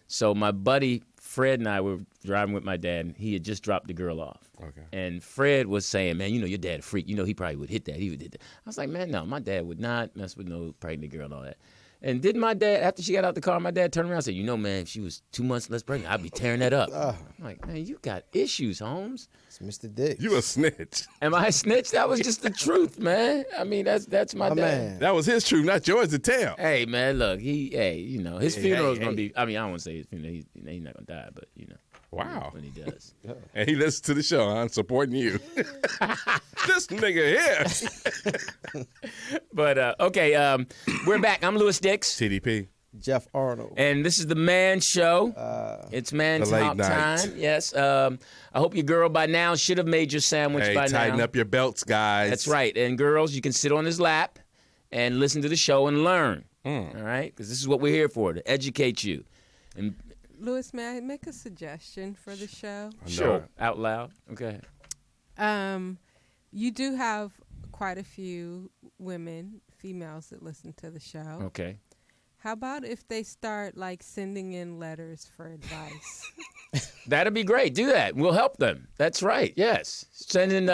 So my buddy Fred and I were driving with my dad, and he had just dropped the girl off. Okay. And Fred was saying, "Man, you know your dad a freak. You know he probably would hit that. He would hit that." I was like, "Man, no, my dad would not mess with no pregnant girl and all that." And didn't my dad, after she got out the car, my dad turned around and said, "You know, man, if she was 2 months less pregnant, I'd be tearing that up." I'm like, "Man, you got issues, Holmes." It's Mr. Dix. You a snitch. Am I a snitch? That was just the truth, man. I mean, that's my dad. man. That was his truth, not yours to tell. Hey, man, look, you know, his funeral is hey, gonna be. I mean, I don't want to say his funeral. He's not gonna die, but you know. Wow. When he does. And he listens to the show, huh? Supporting you. This nigga here. But okay, we're back. I'm Lew Dix, TDP. Jeff Arnold. and this is the Man Show. It's Man The late Talk night. time. Yes. I hope your girl by now should have made your sandwich Hey, by tighten now. up your belts, guys. That's right. And girls, you can sit on his lap and listen to the show and learn. All right, because this is what we're here for, to educate you. And Lewis, may I make a suggestion for the show? sure, out loud. Okay. You do have quite a few females that listen to the show. Okay. How about if they start like sending in letters for advice? That'd be great. Do that. We'll help them. That's right. Yes. Send in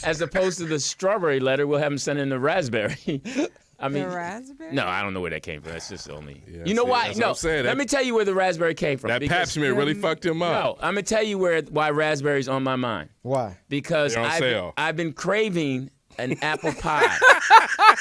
as opposed to the strawberry letter, we'll have them send in the raspberry. I mean, the raspberry? no, I don't know where that came from. That's just only. Yeah, you know see, why? that's what No. I'm saying. Let me tell you where the raspberry came from. That pap smear really fucked him up. No, I'm gonna tell you why raspberry's on my mind. Why? Because They're on sale. I've been craving an apple pie.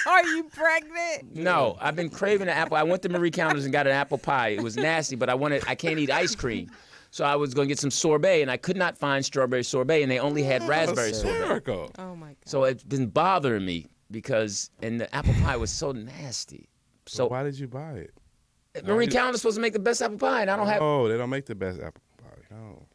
Are you pregnant? No, I've been craving an apple. I went to Marie Callender's and got an apple pie. It was nasty, but I can't eat ice cream. So I was going to get some sorbet, and I could not find strawberry sorbet, and they only had raspberry sorbet. Miracle. Oh my God. So it's been bothering me and the apple pie was so nasty. So Why did you buy it? Marie Callender's supposed to make the best apple pie, and I don't have. Oh, they don't make the best apple pie. No.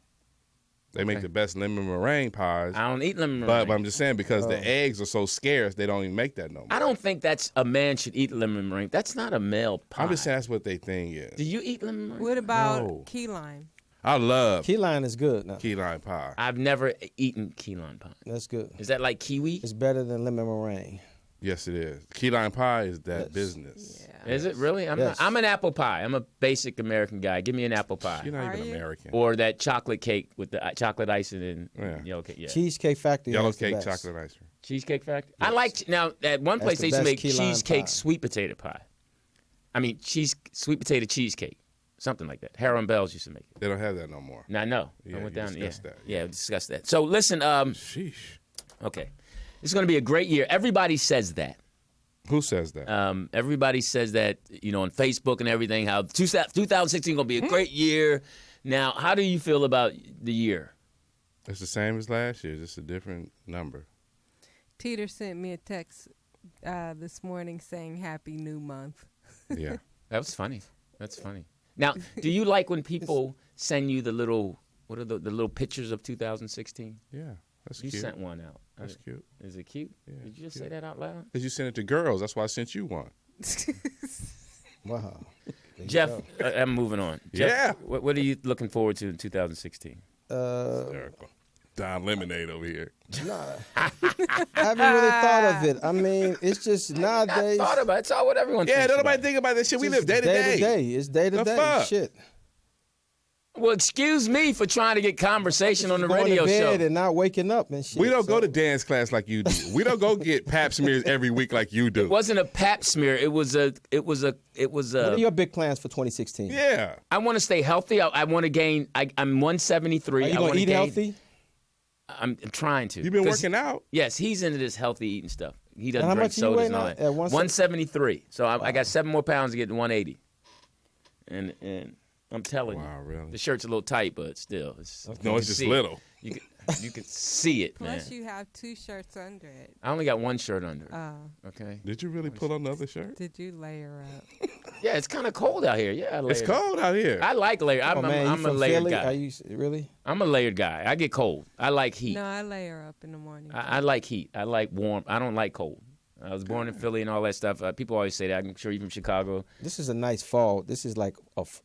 They make Okay. the best lemon meringue pies. I don't eat lemon But meringue. I'm just saying, because the eggs are so scarce, they don't even make that no more. I don't think that's a man should eat lemon meringue. That's not a male pie. I'm just saying that's what they thing is. Do you eat lemon meringue? What about No. key lime? I love Key lime is good now. key lime pie. I've never eaten key lime pie. That's good. Is that like kiwi? It's better than lemon meringue. Yes, it is. Key lime pie is that Yes. business. Yeah. Is it really? Yes. I'm an apple pie. I'm a basic American guy. Give me an apple pie. You're not Are even you? American. Or that chocolate cake with the chocolate icing and Yeah. yellow cake. Yeah. Cheesecake Factory. Yellow has the cake, best. chocolate ice cream. Cheesecake Factory. I like now at one place the they used to best make key lime cheesecake pie. sweet potato pie. I mean sweet potato cheesecake, something like that. Harold and Bell's used to make it. They don't have that no more. Now I know. Yeah, I went you down. discussed Yeah, that. yeah, we discussed that. So listen. Sheesh. Okay, this is going to be a great year. Everybody says that. Who says that? Everybody says that, on Facebook and everything, how 2016 going to be a great year. Now, how do you feel about the year? It's the same as last year, just a different number. Teeter sent me a text this morning saying Happy New Month. Yeah. That was funny. That's funny. Now, do you like when people send you the little, what are the little pictures of 2016? Yeah. That's You cute. sent one out. That's cute. Is it cute? Yeah, Did you just cute. say that out loud? Because you sent it to girls. That's why I sent you one. Wow. There you Jeff, go. I'm moving on. Jeff, Yeah. What are you looking forward to in 2016? Hysterical. Don Lemonade over here. I haven't really thought of it. I mean, it's just nowadays. I thought about it. It's all what everyone Yeah, thinks don't nobody about. think about this shit. We just live day to day. It's day to The day. fuck? Shit. Well, excuse me for trying to get conversation on the Going radio to show. bed and not waking up and shit. We don't go so- to dance class like you do. We don't go get pap smears every week like you do. It wasn't a pap smear. It was a. What are your big plans for 2016? Yeah. I want to stay healthy. I want to gain. I'm 173. Are you I gonna wanna eat gain- healthy? I'm trying to. You've been 'Cause- working out. Yes, he's into this healthy eating stuff. He doesn't And how drink much you sodas weigh and all now? that. At 173. So I got 7 more pounds to get to 180. And I'm telling you. Wow, really? The shirt's a little tight, but still. It's just little. You can see it, man. Plus, you have 2 shirts under it. I only got 1 shirt under it. Oh. Okay. Did you really put on the other shirt? Did you layer up? Yeah, it's kind of cold out here. Yeah, I layered It's cold out here. I like layer. I'm a layered Philly? guy. Are you really? I'm a layered guy. I get cold. I like heat. No, I layer up in the morning. I like heat. I like warm. I don't like cold. I was born in Philly and all that stuff. People always say that. I'm sure you're from Chicago. This is a nice fall. This is like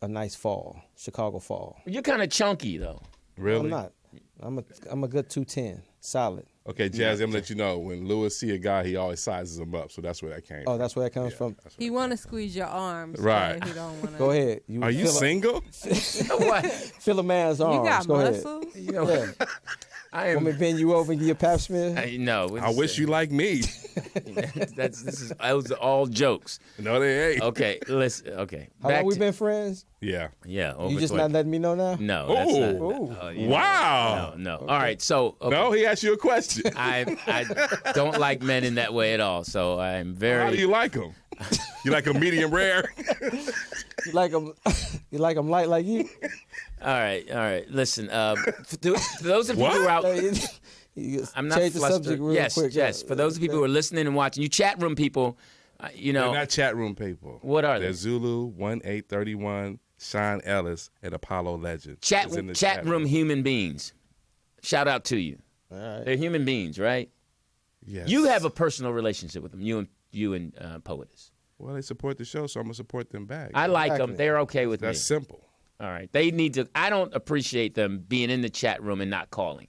a nice fall, Chicago fall. You're kind of chunky, though. Really? I'm not. I'm a good 210, solid. Okay, Jazzy, I'm going to let you know. When Lewis see a guy, he always sizes him up. So that's where that came from. Oh, that's where that comes from? He want to squeeze your arms. Right. But he don't want to. Go ahead. Are you single? What? Feel a man's arms. You got Go muscles? ahead. You know, Yeah. I am. Want me to bend you over and give you a pap smear? No. I wish you like me. Those are all jokes. No, they ain't. Okay, listen. Okay. How long we been friends? Yeah. Yeah. You just not letting me know now? No. Ooh. That's not, Ooh. Wow. No. All right. So. Okay. No, he asked you a question. I don't like men in that way at all. So I'm very. How do you like them? You like them medium rare? You like them light like you? All right. Listen, for those of you who are out, I'm not Change the flustered. subject real Yes, quick. yes. For those of you who are listening and watching, you chat room people, They're not chat room people. What are they? They're Zulu 1831, Sean Ellis, and Apollo Legend. chat room human beings. Shout out to you. All right. They're human beings, right? Yes. You have a personal relationship with them. You and Poetess. Well, they support the show, so I'm gonna support them back. I like them. Exactly. They're okay with That's me. simple. All right. They need to. I don't appreciate them being in the chat room and not calling.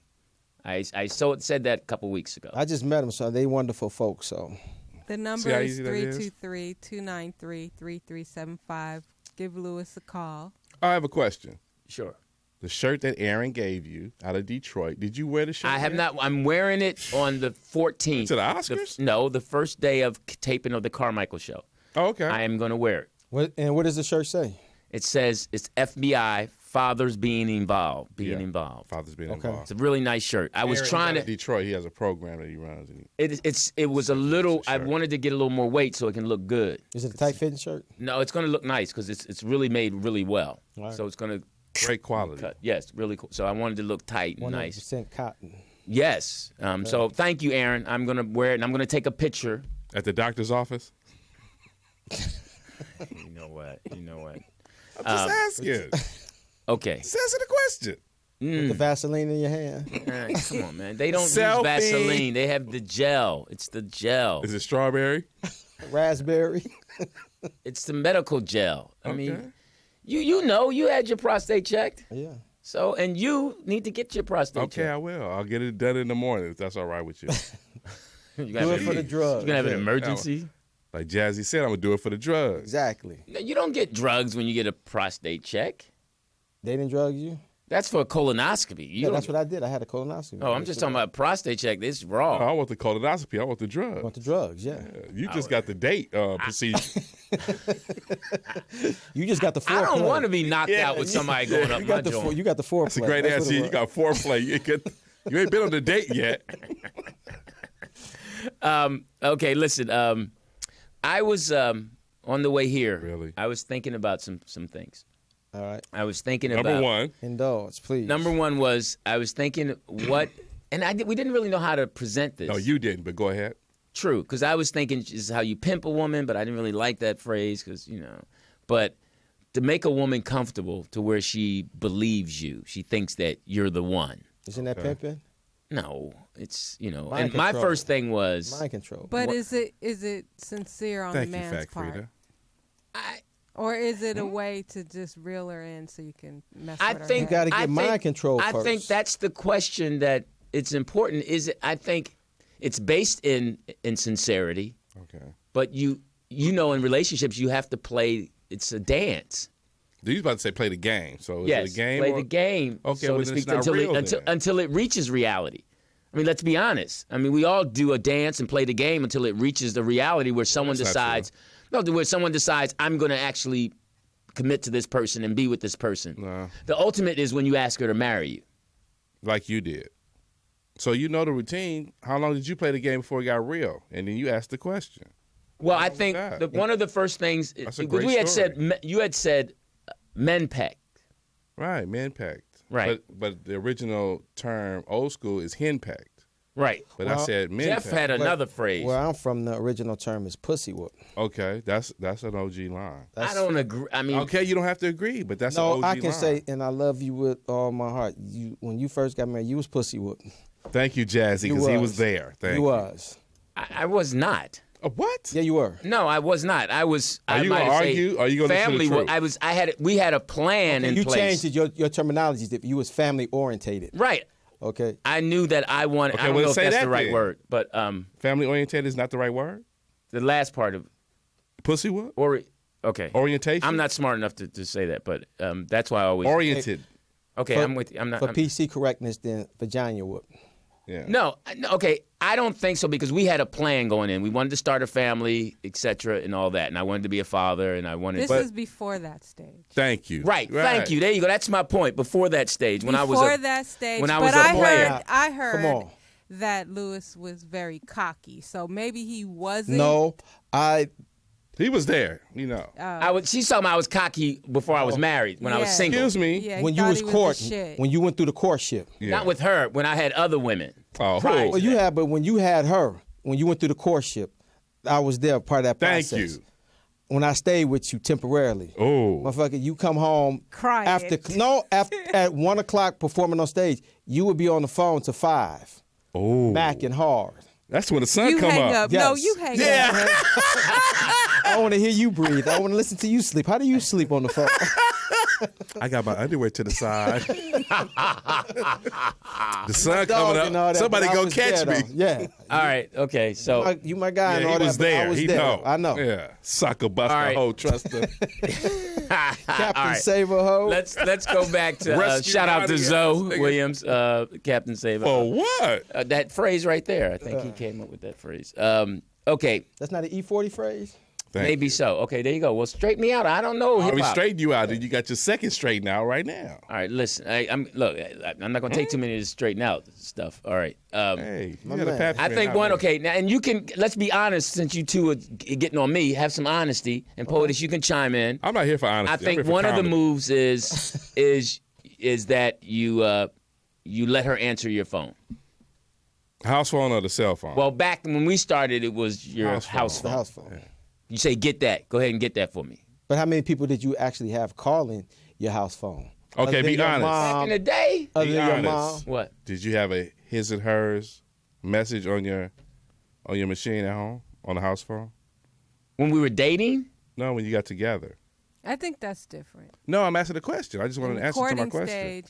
I said that a couple weeks ago. I just met them, so they wonderful folks. So The number See how is easy that is? 323-293-3375. Give Lewis a call. I have a question. Sure. The shirt that Aaron gave you out of Detroit, did you wear the shirt? I have yet? not. I'm wearing it on the 14th. To the Oscars? No, the first day of taping of the Carmichael show. Oh, okay. I am going to wear it. what does the shirt say? It says it's FBI, fathers being involved. Father's being Okay. involved. It's a really nice shirt. I was Aaron's trying out of to. Detroit. He has a program that he runs. And It was a little. I shirt. wanted to get a little more weight so it can look good. Is it a tight fitting shirt? No, it's going to look nice because it's really made really well. Right. So it's going to great quality. cut. Yes, really cool. So I wanted to look tight and 100% nice. cotton. Yes. So thank you, Aaron. I'm going to wear it and I'm going to take a picture. At the doctor's office? You know what? I'm just asking. Okay. Just answer the question. With the Vaseline in your hand. Come on, man. They don't Selfie. use Vaseline. They have the gel. It's the gel. Is it strawberry? Raspberry. It's the medical gel. I Okay. mean, you know you had your prostate checked. Yeah. So, and you need to get your prostate Okay, checked. I will. I'll get it done in the morning if that's all right with you. You Do it for the drugs. You're going to have an Yeah. emergency. Like Jazzy said, I'm going to do it for the drugs. Exactly. No, you don't get drugs when you get a prostate check. They didn't drug you? That's for a colonoscopy. Yeah, that's what I did. I had a colonoscopy. Oh, I'm just talking about prostate check. This is raw. I want the colonoscopy. I want the drugs. I want the drugs, yeah. You just got the date procedure. You just got the foreplay. I don't want to be knocked out with somebody going up You my got the joint. you got the foreplay. That's a great That's answer. what it You got foreplay. You ain't been on the date yet. Okay, listen. I was on the way here. Really? I was thinking about some things. All right. I was thinking Number about one. Indulge, please. Number one was I was thinking what, and we didn't really know how to present this. No, you didn't, but go ahead. True, because I was thinking this is how you pimp a woman, but I didn't really like that phrase because But to make a woman comfortable to where she believes you, she thinks that you're the one. Isn't that pimping? No, it's Mind And my control. first thing was Mind control. But is it sincere on Thank the you, man's Fact part? Frida. Or is it a way to just reel her in so you can mess I with her? think You gotta get I think- mind control I first. think that's the question that it's important. I think it's based in sincerity, Okay. but in relationships you have to play. It's a dance. You was about to say play the game. So is Yes, it a game? play or- the game. Okay, so well, to then it's speak, not real until it reaches reality. I mean, let's be honest. I mean, we all do a dance and play the game until it reaches the reality where someone That's not decides. No, where someone decides I'm going to actually commit to this person and be with this person. No. The ultimate is when you ask her to marry you. Like you did. So you know the routine. How long did you play the game before it got real? And then you asked the question. Well, I think that? one of the first things That's a because great story. you had said men peck. Right, men pecked. Right. But the original term, old school, is hen pecked. Right. But I said men Jeff pecked. had another phrase. Where I'm from, the original term is pussy whoop. Okay, that's an OG line. I don't agree. I mean, Okay, you don't have to agree, but that's No, an OG I can line. say, and I love you with all my heart. When you first got married, you was pussy whoop. Thank you, Jazzy, because he was there. Thank you. You was. I was not. What? Yeah, you were. No, I was not. I was. Are I you might gonna say argue? Or are you gonna listen to family? the truth? I was. I had. We had a plan in You place. changed your terminology. That you was family orientated. Right. Okay. I knew that I wanted. Okay, I don't well, know if say that's that the right then. word, but Family oriented is not the right word? the last part of Pussy what? okay. Orientation? I'm not smart enough to say that, but that's why I always Oriented. Okay, I'm with you. I'm not. For PC correctness, then vagina whoop. Yeah. No, okay. I don't think so because we had a plan going in. We wanted to start a family, etc., and all that. And I wanted to be a father, and I wanted. This is before that stage. Thank you. Right. Thank you. There you go. That's my point. Before that stage, when I was Before that stage, when I but was a player. I Come heard on. that Lewis was very cocky, so maybe he wasn't. No, He was there, you know. She's talking about I was cocky before I was married, when I was Yeah. single. Excuse me. Yeah, when he you thought was he the courting, shit. when you went through the courtship. Yeah. Not with her, when I had other women. Oh, Prior who? to Well, but when you had her, when you went through the courtship, I was there, part of that Thank process. you. When I stayed with you temporarily. Oh. Motherfucker, you come home Crying. after at 1 o'clock performing on stage, you would be on the phone to 5. Oh. Macking hard. That's when the sun You come hang up. up. No, Yes. you hang Yeah. up. I want to hear you breathe. I want to listen to you sleep. How do you sleep on the phone? I got my underwear to the side. The sun Dog coming and all up. that, Somebody but I go was catch there, me. though. Yeah. All right. Okay. So You my guy and Yeah, all he that, was but I there. was He there. know. I know. Yeah. Sucker buster, All right. hoe truster. Captain all right. Saver Ho. Let's go back to Rescue shout out to Ronnie, Zoe nigga. Williams, Captain Saver. For what? That phrase right there. I think he came up with that phrase. Okay. That's not an E40 phrase? Thank Maybe you. so. Okay, there you go. Well, straighten me out. I don't know I hip mean, hop. straighten you out. You got your second straighten out right now. All right, listen. I'm not going to take too many of this straighten out stuff. All right. Hey, you My got a man. pappy I man think out one. there. Okay, now and you can. Let's be honest. Since you two are getting on me, have some honesty. And POTUS, you can chime in. I'm not here for honesty. I I'm think here for one of the comedy. moves is that you let her answer your phone. House phone or the cell phone? Well, back when we started, it was your House house phone. phone. The house phone. You say, get that. Go ahead and get that for me. But how many people did you actually have calling your house phone? Okay, Other be than your honest. Back in the day? Other Be than your honest. mom? What? Did you have a his and hers message on your machine at home on the house phone? When we were dating? No, when you got together. I think that's different. No, I'm asking a question. I just want In an the answer to my courting question. stage,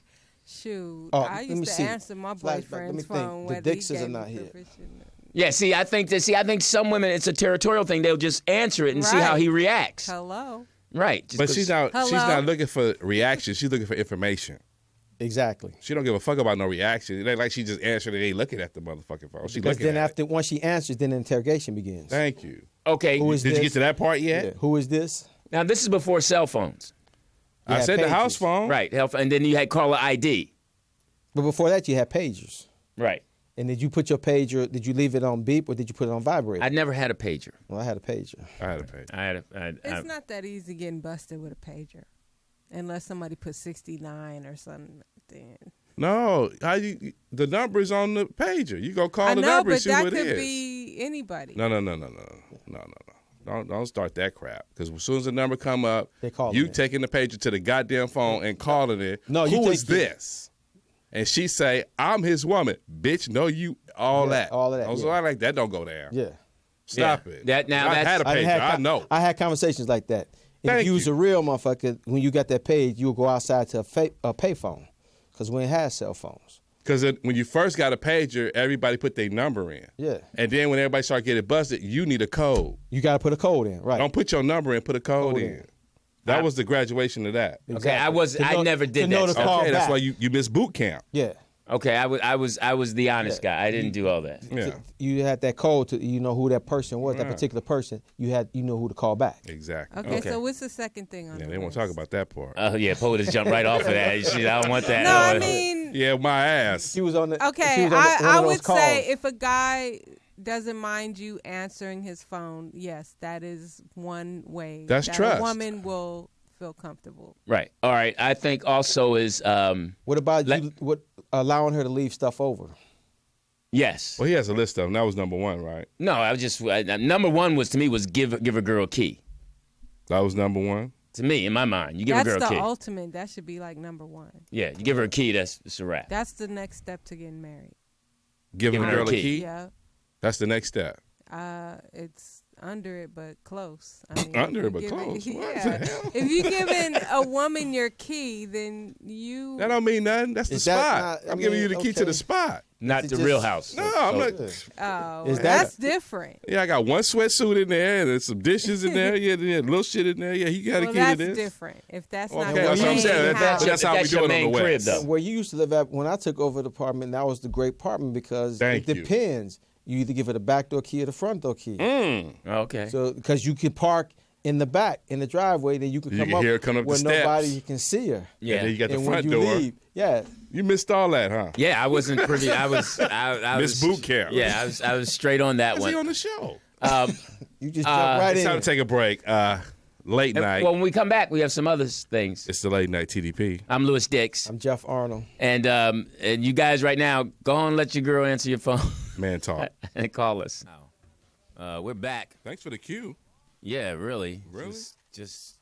shoot, Oh, I let me used to see. answer my Flashback, let me boyfriend's think. phone. The whether he Dixons are gave not me here. permission. Yeah, see, I think some women, it's a territorial thing. They'll just answer it and see how Right. he reacts. Hello. Right. Just But 'cause- she's Hello? not looking for reaction. She's looking for information. Exactly. She don't give a fuck about no reaction. It ain't like she just answered it. Ain't looking at the motherfucking phone. She Because looking then at it. once she answers, then the interrogation begins. Thank you. Okay. Who is Did you this? get to that part yet? Yeah. Who is this? Now, this is before cell phones. I Yeah, said the pages. house phone. Right. And then you had caller ID. But before that, you had pagers. Right. And did you put your pager, did you leave it on beep or did you put it on vibrate? I never had a pager. Well, I had a pager. I had to pay. It's not that easy getting busted with a pager, unless somebody put 69 or something. Then No, the number's on the pager. You go call I the know, number and but see that what it could is. be anybody. No. Don't start that crap. Because as soon as the number come up, They call you it. taking the pager to the goddamn phone and calling it. No, you Who take is it. this? And she say, I'm his woman. Bitch, no, you, all Yeah, that. all of that, I was yeah. like, that don't go down. Yeah. Stop Yeah. it. That- now I that's- had a I pager. I know. I had conversations like that. And Thank if you was you. a real motherfucker, when you got that page, you would go outside to a payphone. Because we ain't had cell phones. Because when you first got a pager, everybody put their number in. Yeah. And then when everybody started getting busted, you need a code. You got to put a code in, right? Don't put your number in, put a code Code in. in. That was the graduation of that. Okay, I never did to know that to stuff. call Okay, that's back. why you missed boot camp. Yeah. Okay, I was the honest guy. I didn't do all that. Yeah, You had that code to who that person was, that particular person. You know who to call back. exactly. Okay, Okay. so what's the second thing on Yeah, the they won't list? talk about that part. Oh yeah, POTUS jumped right off of that. Shit, I don't want that. No, I mean, Yeah, my ass. She was on the. she okay, was on one I of those would calls. say if a guy doesn't mind you answering his phone, yes, that is one way That's that trust. a woman will feel comfortable. Right. All right. I think also is What about allowing her to leave stuff over? yes. Well, he has a list of them. That was number one, right? No, I was just number one was to me was give a girl a key. That was number one. To me, in my mind, you give That's a girl a the key. ultimate. That should be like number one. Yeah, you give her a key. It's a wrap. That's the next step to getting married. Giving a her a girl a key. key. Yeah. That's the next step. It's under it, but close. I mean, Under it, if but you give close. What Yeah. the hell? If you're giving a woman your key, then you. That don't mean nothing. That's the Is that spot. not- I I'm giving you mean, the key to okay. the spot. Not Is the it real just- house. No, I'm not. Oh, Is that- that's different. Yeah, I got one sweatsuit in there, and there's some dishes in there. Yeah, little shit in there. Yeah, you got a Well, key that's to this. different. If that's Okay, not that's your what I'm main saying. house. That's how we That's do your it on main the crib, West. though. Where you used to live at, when I took over the apartment, that was the great apartment because Thank it you. depends. You either give her the back door key or the front door key. Okay. So because you can park in the back in the driveway, then you can You come can up hear her come up the where nobody steps. can see her. Yeah. And then you got the and front when you door. leave, yeah, You missed all that, huh? Yeah, I wasn't privy. I was. I Miss was, boot camp. Yeah, I was straight on that Is one. he on the show? you just jump right It's in. time to take a break. Late night. Well, when we come back, we have some other things. It's the late night TDP. I'm Lew Dix, I'm Jeff Arnold. and you guys right now, go on and let your girl answer your phone Man talk. and call us. We're back. Thanks for the cue. Yeah, really. Really? Just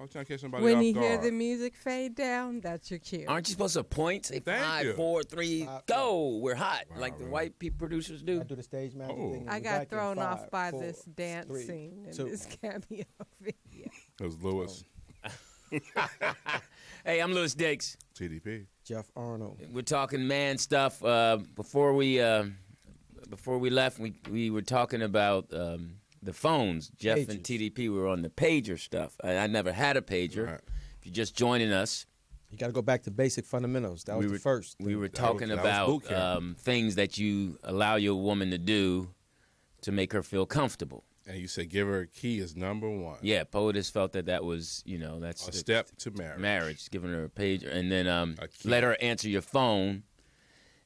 I'm trying to catch somebody When off you guard. hear the music fade down, that's your cue. aren't you supposed to point? Say Thank you. 5, 4, 3, go. We're hot, like the really? white people producers I do. do the stage magic Oh. thing. I and got back in thrown 5, off by 4, this dance 3, scene in 2. this cameo video. It was Lewis. Hey, I'm Lew Dix. TDP. Jeff Arnold. We're talking man stuff. Before we left, we were talking about the phones. Jeff and Pagers. TDP were on the pager stuff. I never had a pager. Right. If you're just joining us, You got to go back to basic fundamentals. That was the first. we were That talking was boot about camp. things that you allow your woman to do to make her feel comfortable. And you said give her a key is number one. Yeah, POTUS felt that was, that's A step to marriage. marriage, giving her a pager, and then A key. let her answer your phone.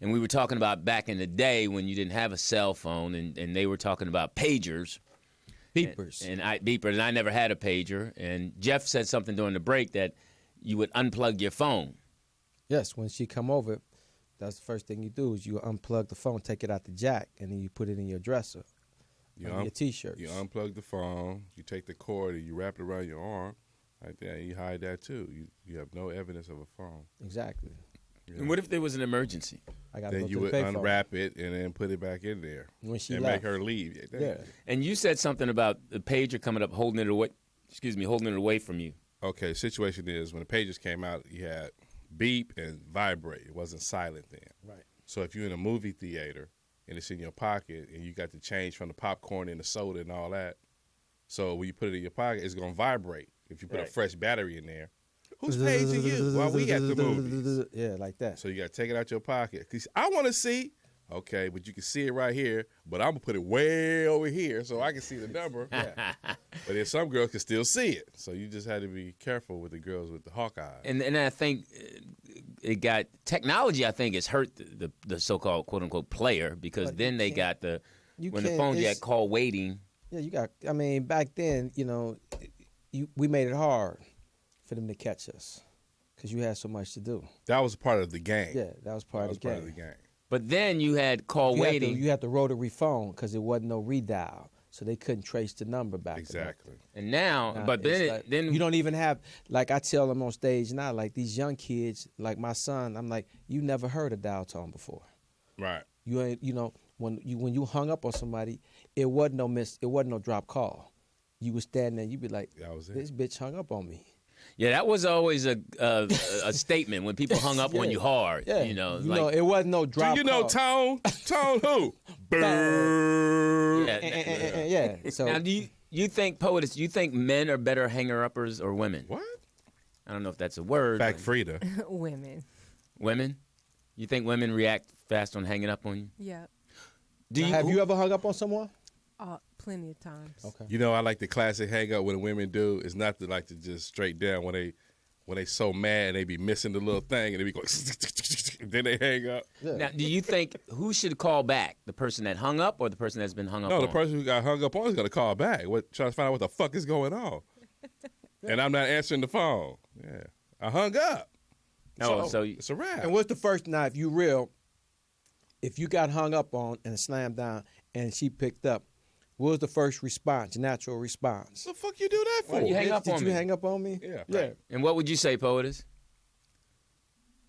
And we were talking about back in the day when you didn't have a cell phone, and they were talking about pagers. Beepers. And I never had a pager. And Jeff said something during the break that you would unplug your phone. Yes, when she come over, that's the first thing you do is you unplug the phone, take it out the jack, and then you put it in your dresser. Your T-shirts. You unplug the phone. You take the cord and you wrap it around your arm. Right there. You hide that too. You have no evidence of a phone. Exactly. Yeah. And what if there was an emergency? I got to Then go to you the would payphone. unwrap it and then put it back in there. When she and left. make her leave. Yeah. And you said something about the pager coming up, holding it away from you. Okay, situation is when the pages came out, you had beep and vibrate. It wasn't silent then. Right. So if you're in a movie theater and it's in your pocket and you got the change from the popcorn and the soda and all that, so when you put it in your pocket, it's going to vibrate. If you put a Right. fresh battery in there, who's paging you while we at the movies? Yeah, like that. So you got to take it out your pocket. 'Cause I want to see. Okay, but you can see it right here, but I'm going to put it way over here so I can see the number. Yeah. But then some girls can still see it. So you just had to be careful with the girls with the hawk eyes. And I think it got technology. I think has hurt the so-called quote unquote player because But then you they can't- got the you when the can't- phones you it's- had call waiting. Yeah, you got. I mean, back then, we made it hard for them to catch us because you had so much to do. That was part of the game. Yeah, that was part, That was of, the part game. of the game. But then you had call waiting. You had the rotary phone because it wasn't no redial, so they couldn't trace the number back. Exactly. And now, Now, but it's then like, then you don't even have, like I tell them on stage now, like these young kids, like my son, I'm like, you never heard a dial tone before. Right. You ain't, when you hung up on somebody, it wasn't no drop call. You was standing there, you be like, That was it. this bitch hung up on me. yeah, that was always a statement when people hung up on Yeah. you hard. Yeah, it wasn't no drop. Do you know call. Tone? Tone who? Brrr. Yeah. Yeah. So Now, do you think POTUS? Do you think men are better hanger-uppers or women? What? I don't know if that's a word. Fact Frida. Women. Women? You think women react fast on hanging up on you? Yeah. Do you? have you ever hung up on someone? Plenty of times. Okay. You know, I like the classic hang up when the women do. It's not to just straight down when they so mad and they be missing the little thing and they be going then they hang up. Yeah. Now, do you think who should call back? The person that hung up or the person that's been hung up No, on? the person who got hung up on is gonna call back. Trying to find out what the fuck is going on. and I'm not answering the phone. Yeah, I hung up. Oh, so it's a wrap. And what's the first? Now, if you real, if you got hung up on and slammed down, and she picked up, what was the first response? Natural response. What the fuck you do that for? Why you hang up Did on you me? hang up on me? Yeah. Yeah. And what would you say, Poetess?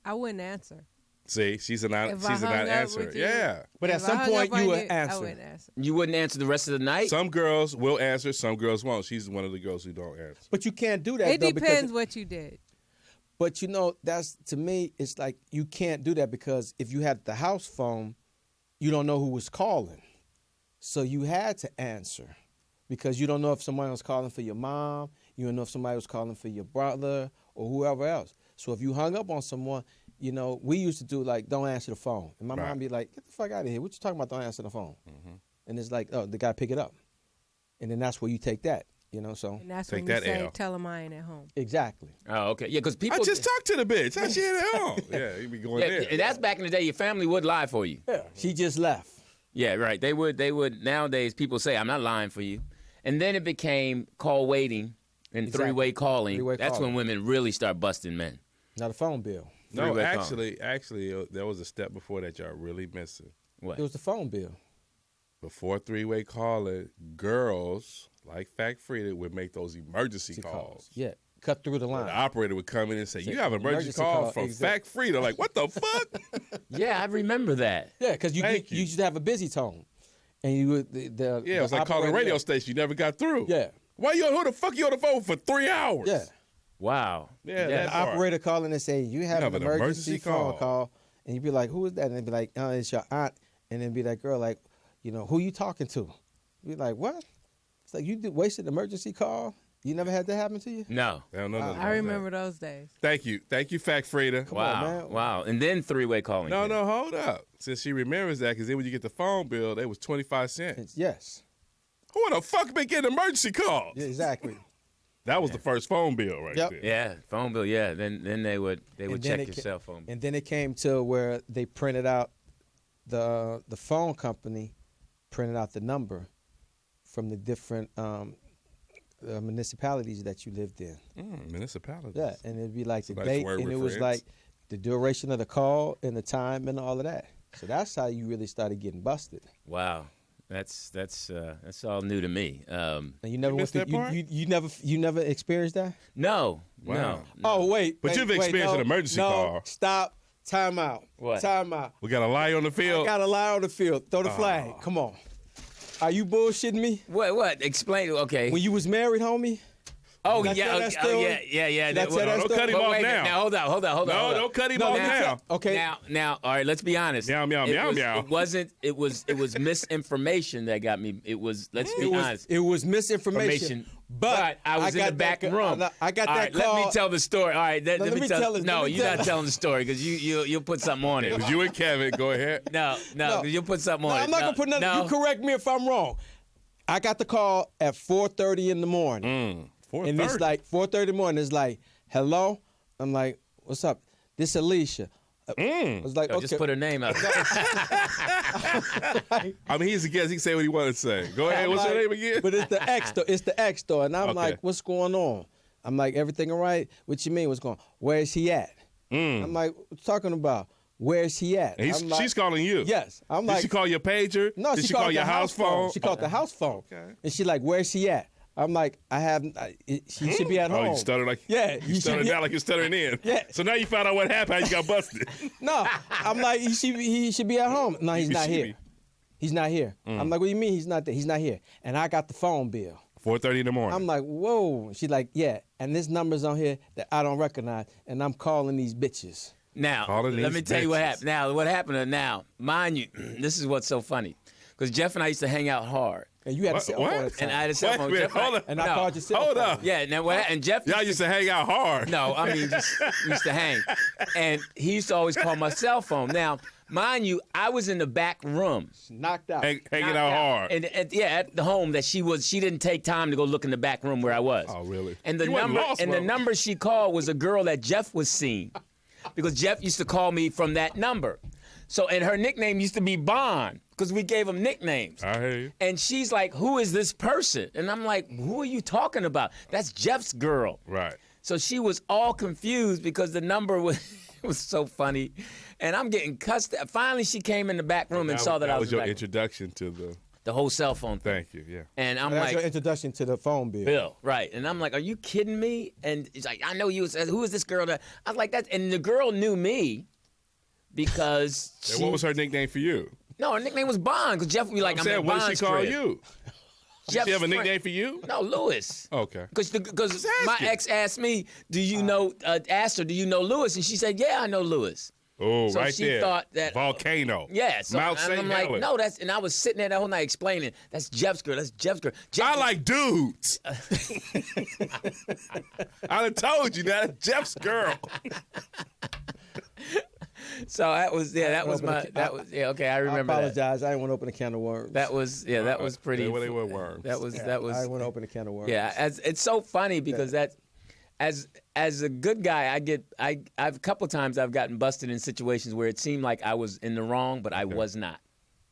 I wouldn't answer. See, she's a If I hung up non-answer. with you- Yeah. But at If I some hung point, up on you would I answer. wouldn't answer. You wouldn't answer the rest of the night? Some girls will answer, some girls won't. She's one of the girls who don't answer. But you can't do that. It though, depends because, what you did. But that's to me. It's like you can't do that because if you had the house phone, you don't know who was calling, so you had to answer because you don't know if somebody was calling for your mom, you don't know if somebody was calling for your brother or whoever else. So if you hung up on someone, we used to do like don't answer the phone, and my mom be like, "Get the fuck out of here! What you talking about? Don't answer the phone." Mm-hmm. And it's like, oh, they gotta pick it up, and then that's where you take that. So And that's Take when you that say, L. tell them I ain't at home. exactly. Oh, okay. Yeah, because people. I just talked to the bitch. How she ain't at home? Yeah, you be going Yeah, there. and that's back in the day. Your family would lie for you. Yeah, she just left. Yeah, right. They would. Nowadays, people say, "I'm not lying for you," and then it became call waiting and Exactly. three-way calling. Three-way That's calling. when women really start busting men. Not a phone bill. No, Three-way actually, there was a step before that y'all really missing. What? It was the phone bill. Before three-way calling, girls like Fact Frida would make those emergency calls. Yeah, cut through the line. The operator would come in and say, Say, "You have an emergency emergency call call, from exact- Fact Frida." Like, what the fuck? Yeah, I remember that. Yeah, because you Thank you. used to have a busy tone, and you would the Yeah, it was like calling a radio station. You never got through. Yeah, Why who the fuck you on the phone for 3 hours? yeah. Wow. Yeah, The that part. operator calling and say you have an emergency phone call, and you'd be like, "Who is that?" And they'd be like, "Oh, it's your aunt." And then be like, "Girl, like, who you talking to?" You'd be like, "What?" It's like you wasted an emergency call. You never had that happen to you? No. I don't know nothing I about remember those days. that. Thank you, Fact Frida. Wow. on, man. Wow. And then three-way calling. No, came. no, hold up. Since she remembers that, because then when you get the phone bill, it was 25 cents. Yes, Who the fuck been getting emergency calls? yeah, exactly. That was the first phone bill right Yep. there. Yeah, phone bill. Yeah, then they would And then check it your ca- cell phone. And then it came to where they printed out the phone company printed out the number from the different municipalities that you lived in. Municipalities. Yeah, and it'd be like So the that's date, where and we're it was friends. like the duration of the call and the time and all of that. So that's how you really started getting busted. Wow. That's all new to me. And you never missed went through, that part? you never experienced that. No. Wow. No. Oh wait, But wait, you've wait, experienced no, an emergency no, call. Stop. Time out. What? Time out. We got a lie on the I field. got a lie on the field. Throw the flag. Come on. Are you bullshitting me? What? Explain. Okay. When you was married, homie? Oh Did I yeah, tell that oh, story? yeah. Did I tell that Don't story? cut him But off wait, now. hold on. No, hold on. don't cut him No, off let me now. tell- Okay. Now, all right. Let's be honest. Meow, meow, meow, meow. It wasn't. It was misinformation that got me. It was. Let's be honest. It was misinformation. But I was in got the back that, room. I got All that right, call. Let me tell the story. All right, let me tell. it. No, Let me you're tell not it. telling the story because you'll put something on It it. was you and Kevin. Go ahead. No, because you'll put something on No, it. I'm not gonna put nothing. No. You correct me if I'm wrong. I got the call at 4:30 in the morning. 4:30. And it's like 4:30 in the morning. It's like, hello. I'm like, what's up? This Alicia. I was like, Yo, okay. just put her name out. I mean, he's a guest. He can say what he wanted to say. Go ahead. I'm What's like, your name again? But it's the X store. It's the X store, and I'm Okay. like, what's going on? I'm like, everything all right? What you mean? What's going on? Where is he at? I'm like, what you talking about? Where is he at? And I'm like, she's calling you. Yes. I'm Did like, she call your pager? no, Did she she called call your the house phone? She called the house phone. Okay. And she like, where's he at? I'm like, she should be at Oh, home. you stuttered like Yeah, You you should stuttered be- out like you're stuttering in. Yeah. So now you found out what happened. How you got busted. No, I'm like, he should be at home. No, he's not here. He's not here. I'm like, what do you mean he's not there? He's not here. And I got the phone bill. 4:30 in the morning. I'm like, whoa. She's like, yeah. And this number's on here that I don't recognize, and I'm calling these bitches. Now, Calling let these me tell you what bitches. happened. Now, what happened now, mind you, this is what's so funny. Because Jeff and I used to hang out hard. And you had a What? cell phone at What? the time. And I had a cell Wait a phone. minute, Jeff hold on. And I no. called your cell Hold phone. up. Yeah, now what? And Jeff Y'all used to hang out hard. No, I mean, just used to hang. And he used to always call my cell phone. Now, mind you, I was in the back room. Knocked out. Hanging knocked out hard. And at the home that she didn't take time to go look in the back room where I was. Oh, really? And the You wasn't number lost, and the bro. number she called was a girl that Jeff was seeing. Because Jeff used to call me from that number. So, and her nickname used to be Bond. because we gave them nicknames. I hear you. And she's like, who is this person? And I'm like, who are you talking about? That's Jeff's girl. Right. So she was all confused because the number was so funny. And I'm getting cussed. Finally, she came in the back room and saw that I was your introduction to the whole cell phone thing. Thank you, yeah. And I'm That's like, your introduction to the phone bill. Right. And I'm like, are you kidding me? And he's like, I know you. Who is this girl? I was like, that. And the girl knew me because And what was her nickname for you? No, her nickname was Bond because Jeff would be like, I'm saying, in what did Bond's she call crib. you? Did she have a nickname for you? No, Lewis. Okay. Because my ex asked me, do you know, asked her, do you know Lewis? And she said, yeah, I know Lewis. Oh, so right she there. Thought that Volcano. Yeah. So Mount St. I'm Helens. like, no, that's, and I was sitting there that whole night explaining, that's Jeff's girl. That's Jeff's girl. I like dudes. I done told you that's Jeff's girl. So that was okay. I remember. I apologize. I didn't want to open a can of worms. That was pretty. They were worms. That was. I didn't want to open a can of worms. Yeah, it's so funny because as a good guy, I've a couple times I've gotten busted in situations where it seemed like I was in the wrong, but I was not.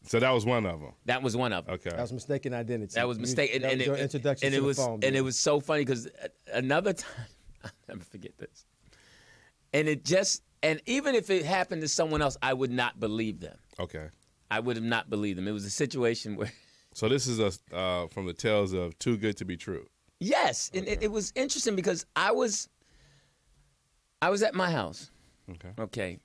So that was one of them. That was one of them. Okay. That was mistaken identity. That was mistaken. That was your introduction to the phone bill. And it was so funny because another time, I'll never forget this. And even if it happened to someone else, I would not believe them. Okay. I would have not believed them. It was a situation where. So this is from the tales of Too Good to Be True. Yes, Okay. and it was interesting because I was at my house. Okay. Okay.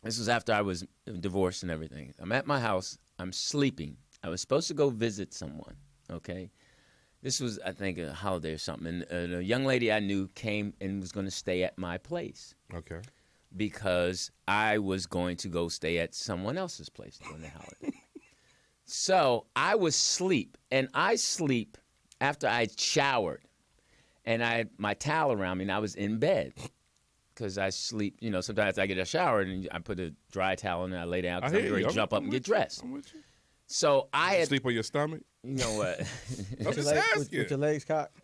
This was after I was divorced and everything. I'm at my house. I'm sleeping. I was supposed to go visit someone. Okay. This was, I think, a holiday or something. And a young lady I knew came and was going to stay at my place. Okay. Because I was going to go stay at someone else's place during the holiday. So I was asleep, and I sleep after I showered, and I had my towel around me, and I was in bed because I sleep. You know, sometimes I get a shower and I put a dry towel in and I lay down because I'm ready to jump up and get dressed. I'm with you. So I had sleep on your stomach. You know what? I'm just asking. With your legs cocked.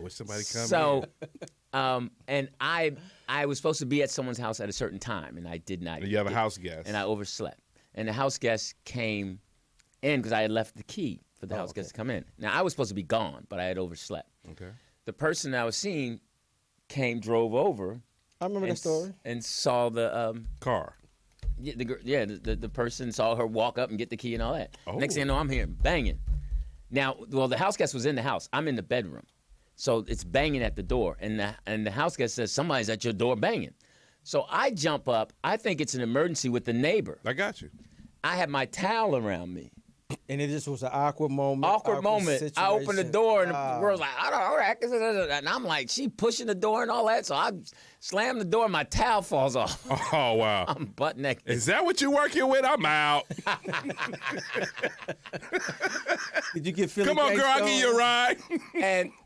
Wish somebody come. So, and I was supposed to be at someone's house at a certain time, and I did not. And you have a house guest, and I overslept. And the house guest came in because I had left the key for the house guest to come in. Now I was supposed to be gone, but I had overslept. Okay. The person I was seeing drove over. I remember that story. And saw the car. Yeah, the person saw her walk up and get the key and all that. Oh. Next thing I know, I'm hearing banging. Now, well, the house guest was in the house. I'm in the bedroom, so it's banging at the door, and the house guest says somebody's at your door banging. So I jump up. I think it's an emergency with the neighbor. I got you. I have my towel around me. And it just was an awkward moment. Situation. I opened the door and the girl's like, I don't know. And I'm like, she pushing the door and all that. So I slam the door and my towel falls off. Oh, wow. I'm butt naked. Is that what you're working with? I'm out. Did you get Philly? Come on, girl, I'll give you a ride.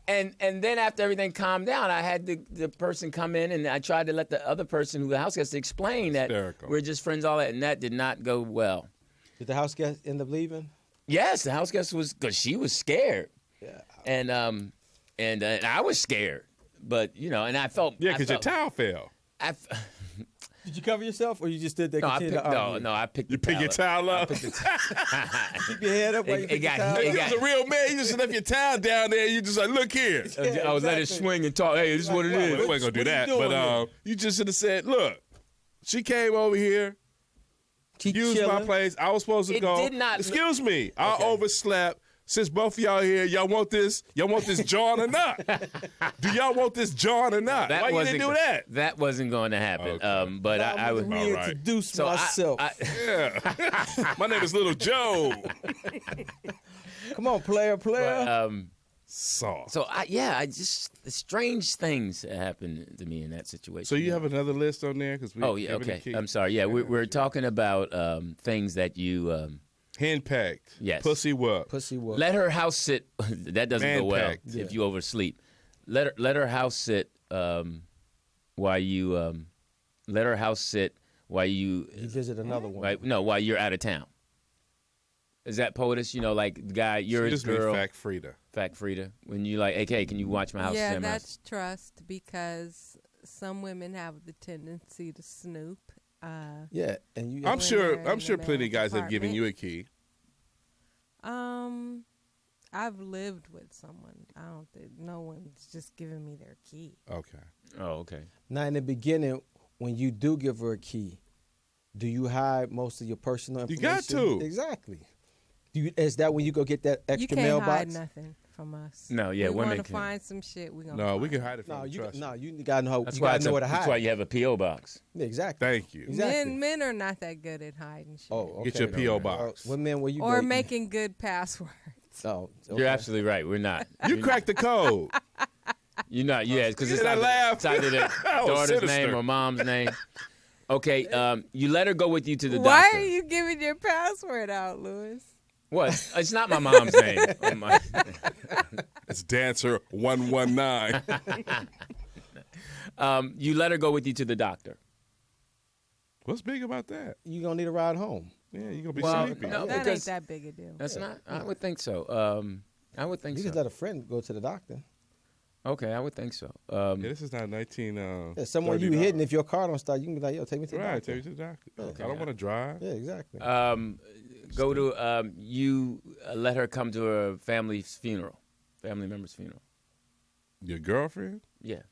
and then after everything calmed down, I had the person come in and I tried to let the other person who the house guest explain that we're just friends, all that. And that did not go well. Did the house guest end up leaving? Yes, the house guest was, because she was scared. Yeah. And I was scared. But, you know, and I felt. Yeah, because your towel fell. Did you cover yourself or you just did that? I picked You picked your towel up? Keep your head up while you pick your towel up? If you was a real man, you just left your towel down there. You just like, look here. I was letting it swing and talk. Hey, this is what it is. We ain't going to do that. But you just should have said, look, she came over here. Used my place. I was supposed to go. Did not. Excuse me. I overslept. Since both of y'all here, y'all want this? Y'all want this John or not? Do y'all want this John or not? Why you didn't do that? That wasn't going to happen. Okay. But I would reintroduce myself. Yeah. My name is Little Joe. Come on, player. So strange things happened to me in that situation. So you have another list on there? Okay. I'm sorry. Yeah, we're talking about things that you henpecked. Yes. Pussy whoop. Let her house sit. That doesn't go well if you oversleep. Let her house sit while you let her house sit while you visit another one. Right? No, while you're out of town. Is that POTUS? You know, like the guy, you're his girl. Fact Frida. When you like, hey, can you watch my house? Yeah, that's trust because some women have the tendency to snoop Yeah, and you. I'm sure the plenty of guys have department. given you a key. I've lived with someone. I don't think no one's just giving me their key. Okay. Oh, okay. Now, in the beginning, when you do give her a key, do you hide most of your personal You information? got to. Exactly. Is that when you go get that extra You can't mailbox? hide nothing from us. No, yeah, we women want to can. find some shit. We gonna No, we find can it. hide it from you. You gotta know. That's You why gotta know where to hide. That's why you have a PO box. Yeah, exactly. Thank you. Exactly. Men are not that good at hiding shit. Oh, okay. Get your P.O. box. What men were you? Or dating? making good passwords. Oh, okay. You're absolutely right. We're not. You cracked the code. You're not. Yeah, because it's Look at not that laugh. either That was daughter's sinister. name or mom's name. Okay, you let her go with you to the doctor. Why are you giving your password out, Lewis? What? It's not my mom's name. Oh, my. It's Dancer 119. You let her go with you to the doctor. What's big about that? You gonna need a ride home. Yeah, you're gonna be Well, sleepy. no. That ain't because- that big a deal. That's not. I would think so. I would think You so. just let a friend go to the doctor. Okay, I would think so. Yeah, this is not 19. Yeah, someone you hitting. If your car don't start, you can be like, "Yo, take me to the Right, doctor." take you to the doctor. Okay. I don't want to drive. Yeah, exactly. Go to you let her come to a family member's funeral. Your girlfriend? Yeah.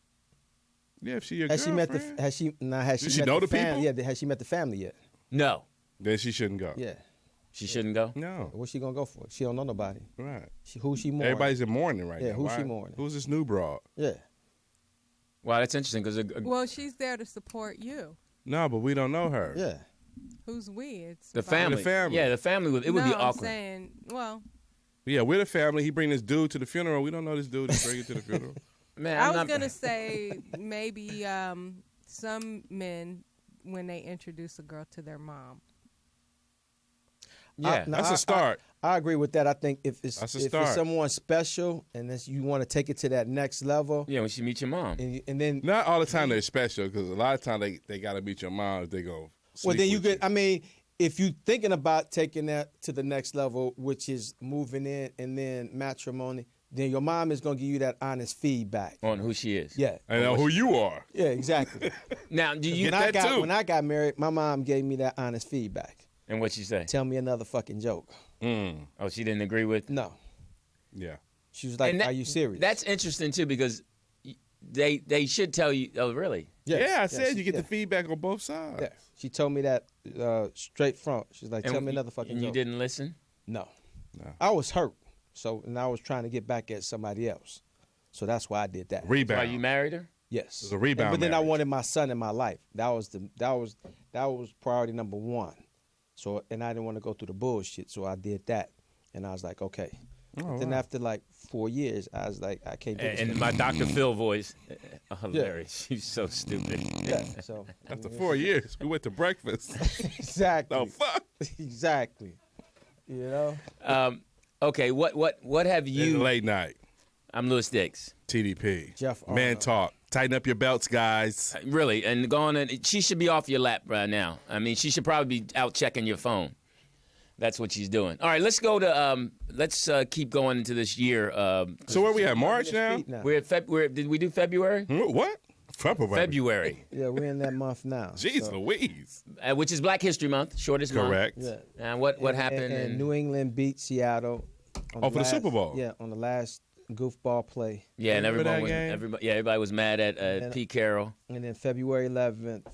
Yeah, if she your Has she girlfriend. met the? Has she? Nah, has Does she she met know the the people? family? Yeah, has she met the family yet? No, Then she shouldn't go. Yeah. she shouldn't go. No. What's she gonna go for? She don't know nobody. Right. Who she mourning? Everybody's in mourning right Yeah, now. who's she Why- mourning? Who's this new broad? Yeah. Wow, that's interesting because Well, she's there to support you. No, but we don't know her. Yeah. Who's we? It's the about- family. The family. Yeah, the family would. It would no, be I'm awkward. saying, well, Yeah, we're the family. He bring this dude to the funeral. We don't know this dude. He bring it to the funeral. Man, I I'm was not, gonna say maybe some men when they introduce a girl to their mom. Yeah, That's a start. I agree with that. I think if That's a it's start. someone special and you want to take it to that next level, yeah. When she meets your mom. and then Not all the time they're special because a lot of time they got to meet your mom if they go. well, then you get. get. I mean, if you thinking about taking that to the next level, which is moving in and then matrimony, then your mom is gonna give you that honest feedback. On who she is. Yeah. I know who you are. Yeah. Exactly. Now, do you? When I got married, my mom gave me that honest feedback. And what she say? Tell me another fucking joke. Oh, she didn't agree with. No. Yeah. She was like, And that- "Are you serious?" That's interesting too because they should tell you. Oh, really? Yes, Yeah, I yes, said you get yeah. the feedback on both sides. Yeah. She told me that straight front. She's like, And "Tell me another fucking And joke." you didn't listen. No. No. I was hurt. And I was trying to get back at somebody else. So that's why I did that. Rebound. Why you married her? Yes. It was a rebound But then I marriage. wanted my son in my life. That was priority number one. So and I didn't want to go through the bullshit. So I did that. And I was like, okay. Oh, Then wow. after like 4 years, I was like, I can't do this. And my Dr. Phil voice, hilarious. She's so stupid. yeah. So After 4 years, we went to breakfast. exactly. Oh fuck! Exactly. You know? Okay, what have In you? the late night. I'm Lew Dix. TDP. Jeff Man Arnold. talk. Tighten up your belts, guys. Really, and go on. And she should be off your lap right now. I mean, she should probably be out checking your phone. That's what she's doing. All right, let's go to. Let's keep going into this year. So where we at? March now? We're at February. Did we do February? What? February. February, Yeah, we're in that month now. Jeez So- Louise. which is Black History Month, shortest month. Correct. Yeah. And what happened? And in- New England beat Seattle. On Oh, for the Super Bowl. Yeah, on the last goofball play. yeah, and Remember that everyone was game? everybody was mad at And- Pete Carroll. And then February 11th,